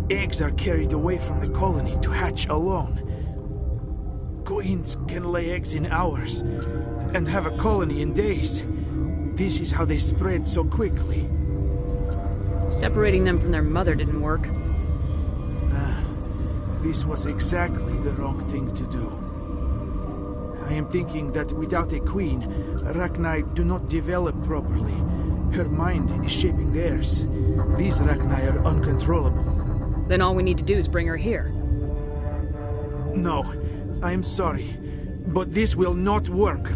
Speaker 11: Eggs are carried away from the colony to hatch alone. Queens can lay eggs in hours and have a colony in days. This is how they spread so quickly.
Speaker 17: Separating them from their mother didn't work.
Speaker 11: This was exactly the wrong thing to do. I am thinking that without a queen, Rachni do not develop properly. Her mind is shaping theirs. These Rachni are uncontrollable.
Speaker 17: Then all we need to do is bring her here.
Speaker 11: No, I am sorry, but this will not work.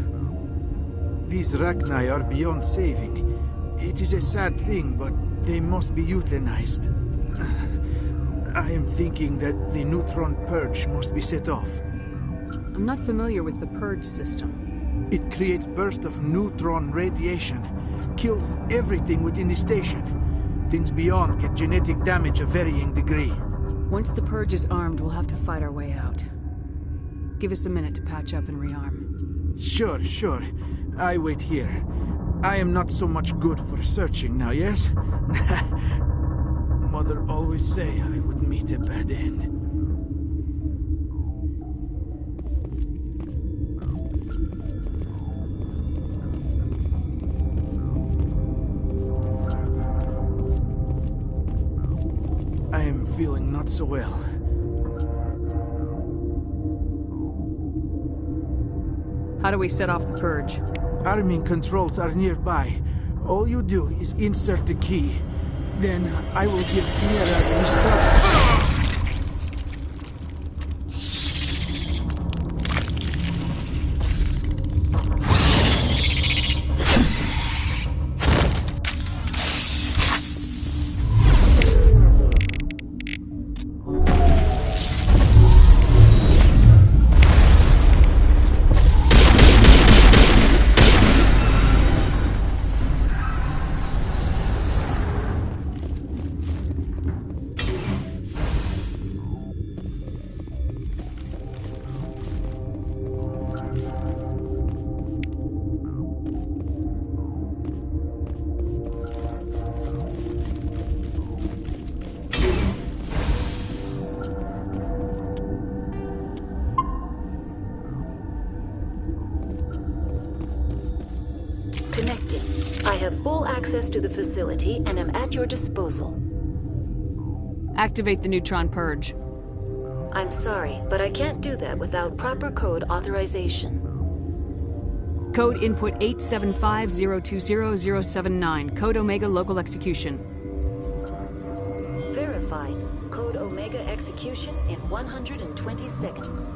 Speaker 11: These Rachni are beyond saving. It is a sad thing, but they must be euthanized. I am thinking that the neutron purge must be set off.
Speaker 17: I'm not familiar with the purge system.
Speaker 11: It creates bursts of neutron radiation, kills everything within the station. Things beyond get genetic damage of varying degree.
Speaker 17: Once the purge is armed, we'll have to fight our way out. Give us a minute to patch up and rearm.
Speaker 11: Sure. I wait here. I am not so much good for searching now, yes? Mother always say I would meet a bad end. I am feeling not so well.
Speaker 17: How do we set off the purge?
Speaker 11: Arming controls are nearby. All you do is insert the key. Then I will give Mira the start.
Speaker 2: Connecting. I have full access to the facility and am at your disposal.
Speaker 17: Activate the neutron purge.
Speaker 2: I'm sorry, but I can't do that without proper code authorization.
Speaker 17: Code input 875020079. Code Omega local execution.
Speaker 2: Verified. Code Omega execution in 120 seconds.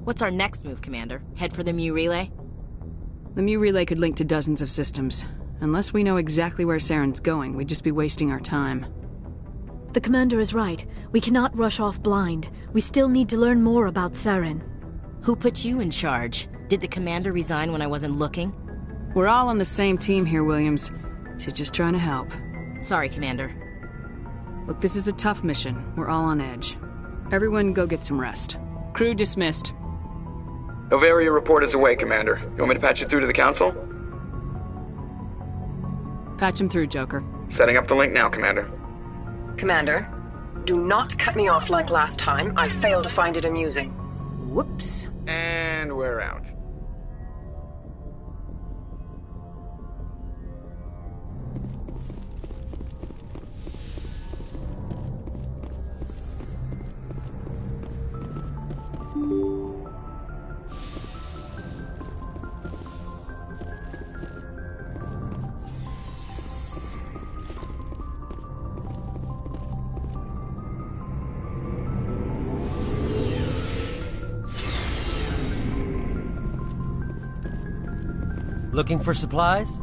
Speaker 9: What's our next move, Commander? Head for the Mu Relay?
Speaker 17: The Mu Relay could link to dozens of systems. Unless we know exactly where Saren's going, we'd just be wasting our time.
Speaker 1: The Commander is right. We cannot rush off blind. We still need to learn more about Saren.
Speaker 9: Who put you in charge? Did the Commander resign when I wasn't looking?
Speaker 17: We're all on the same team here, Williams. She's just trying to help.
Speaker 9: Sorry, Commander.
Speaker 17: Look, this is a tough mission. We're all on edge. Everyone go get some rest. Crew dismissed.
Speaker 18: Novaria report is away, Commander. You want me to patch you through to the Council?
Speaker 17: Patch him through, Joker.
Speaker 18: Setting up the link now, Commander.
Speaker 19: Commander, do not cut me off like last time. I failed to find it amusing.
Speaker 17: Whoops.
Speaker 18: And we're out.
Speaker 20: Looking for supplies?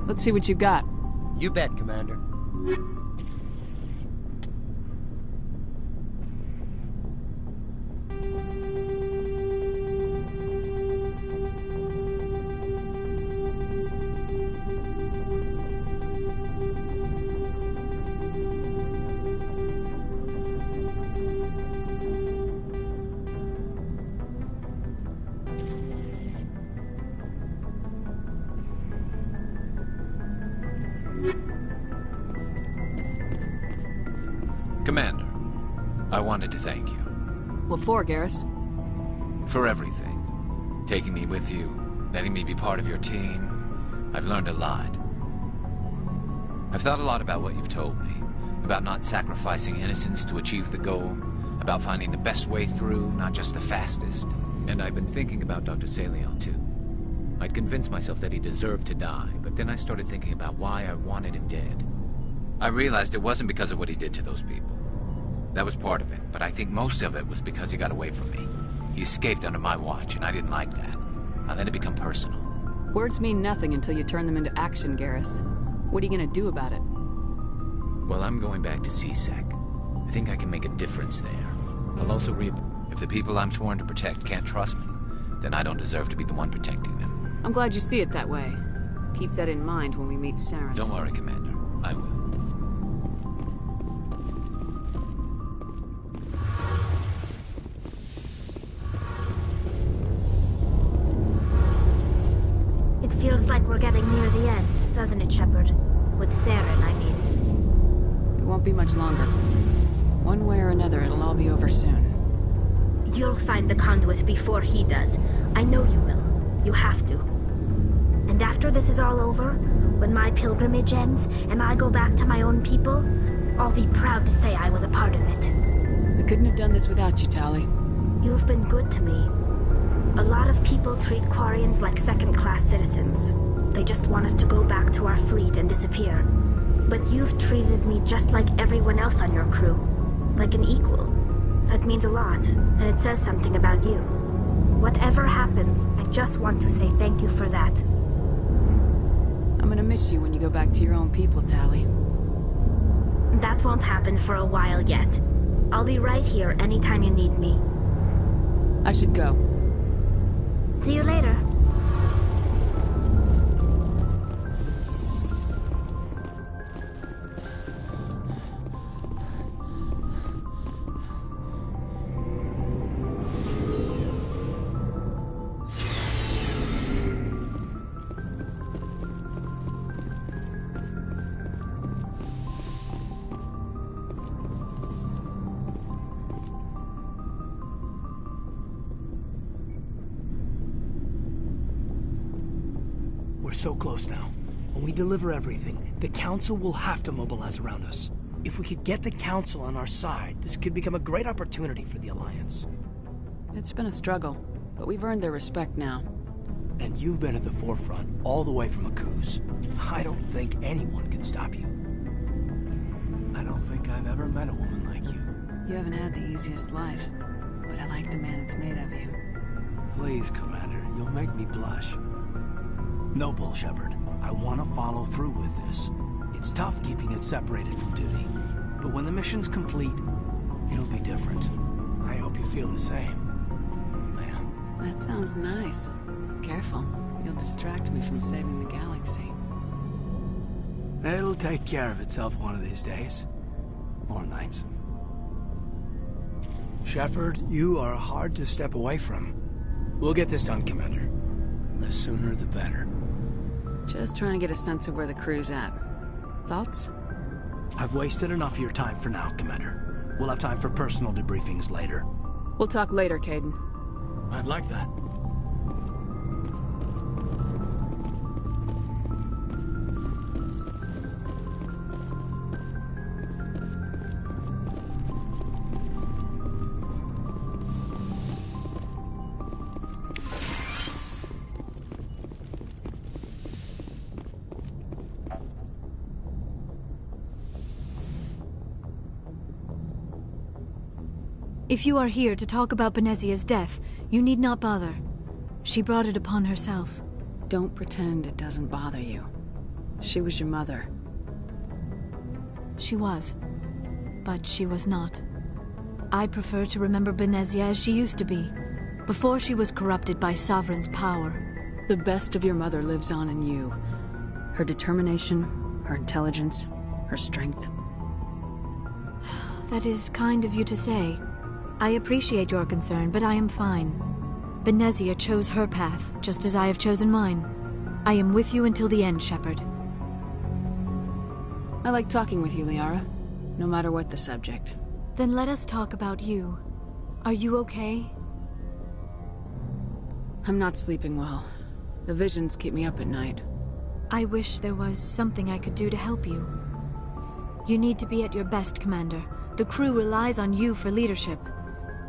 Speaker 17: Let's see what you got.
Speaker 20: You bet, Commander.
Speaker 25: Commander, I wanted to thank you.
Speaker 17: What for, Garrus?
Speaker 25: For everything. Taking me with you, letting me be part of your team. I've learned a lot. I've thought a lot about what you've told me. About not sacrificing innocence to achieve the goal. About finding the best way through, not just the fastest. And I've been thinking about Dr. Saleon, too. I'd convinced myself that he deserved to die, but then I started thinking about why I wanted him dead. I realized it wasn't because of what he did to those people. That was part of it, but I think most of it was because he got away from me. He escaped under my watch, and I didn't like that. I let it become personal.
Speaker 17: Words mean nothing until you turn them into action, Garrus. What are you gonna do about it?
Speaker 25: Well, I'm going back to CSEC. I think I can make a difference there. I'll also if the people I'm sworn to protect can't trust me, then I don't deserve to be the one protecting them.
Speaker 17: I'm glad you see it that way. Keep that in mind when we meet Saren.
Speaker 25: Don't worry, Commander. I will.
Speaker 26: It feels like we're getting near the end, doesn't it, Shepard? With Saren, I mean.
Speaker 17: It won't be much longer. One way or another, it'll all be over soon.
Speaker 26: You'll find the conduit before he does. I know you will. You have to. And after this is all over, when my pilgrimage ends and I go back to my own people, I'll be proud to say I was a part of it.
Speaker 17: We couldn't have done this without you, Tali.
Speaker 26: You've been good to me. A lot of people treat Quarians like second-class citizens. They just want us to go back to our fleet and disappear. But you've treated me just like everyone else on your crew. Like an equal. That means a lot, and it says something about you. Whatever happens, I just want to say thank you for that.
Speaker 17: I'm gonna miss you when you go back to your own people, Tali.
Speaker 26: That won't happen for a while yet. I'll be right here anytime you need me.
Speaker 17: I should go.
Speaker 26: See you later.
Speaker 27: We're so close now. When we deliver everything, the Council will have to mobilize around us. If we could get the Council on our side, this could become a great opportunity for the Alliance.
Speaker 17: It's been a struggle, but we've earned their respect now.
Speaker 27: And you've been at the forefront all the way from Akuz. I don't think anyone can stop you. I don't think I've ever met a woman like you.
Speaker 17: You haven't had the easiest life. but I like the man it's made of you.
Speaker 27: Please, Commander, you'll make me blush. No bull, Shepard. I want to follow through with this. It's tough keeping it separated from duty, but when the mission's complete, it'll be different. I hope you feel the same. Man.
Speaker 17: That sounds nice. Careful. You'll distract me from saving the galaxy.
Speaker 27: It'll take care of itself one of these days. Or nights. Shepard, you are hard to step away from. We'll get this done, Commander. The sooner the better.
Speaker 17: Just trying to get a sense of where the crew's at. Thoughts?
Speaker 27: I've wasted enough of your time for now, Commander. We'll have time for personal debriefings later.
Speaker 17: We'll talk later, Kaidan.
Speaker 27: I'd like that.
Speaker 1: If you are here to talk about Benezia's death, you need not bother. She brought it upon herself.
Speaker 17: Don't pretend it doesn't bother you. She was your mother.
Speaker 1: She was. But she was not. I prefer to remember Benezia as she used to be, before she was corrupted by Sovereign's power.
Speaker 17: The best of your mother lives on in you. Her determination, her intelligence, her strength.
Speaker 1: That is kind of you to say. I appreciate your concern, but I am fine. Benezia chose her path, just as I have chosen mine. I am with you until the end, Shepard.
Speaker 17: I like talking with you, Liara, no matter what the subject.
Speaker 1: Then let us talk about you. Are you okay?
Speaker 17: I'm not sleeping well. The visions keep me up at night.
Speaker 1: I wish there was something I could do to help you. You need to be at your best, Commander. The crew relies on you for leadership.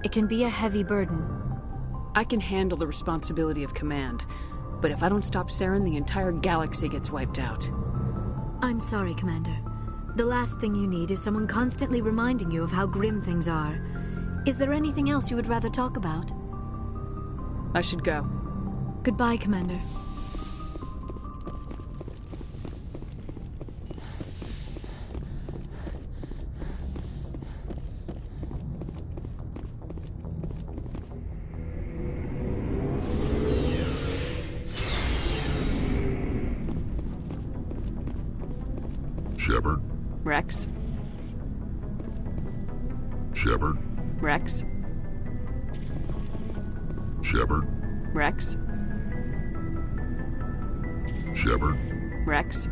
Speaker 1: It can be a heavy burden.
Speaker 17: I can handle the responsibility of command, but if I don't stop Saren, the entire galaxy gets wiped out.
Speaker 1: I'm sorry, Commander. The last thing you need is someone constantly reminding you of how grim things are. Is there anything else you would rather talk about?
Speaker 17: I should go.
Speaker 1: Goodbye, Commander.
Speaker 10: Shepard.
Speaker 17: Rex.
Speaker 10: Shepard.
Speaker 17: Rex.
Speaker 10: Shepard.
Speaker 17: Rex.
Speaker 10: Shepard.
Speaker 17: Rex.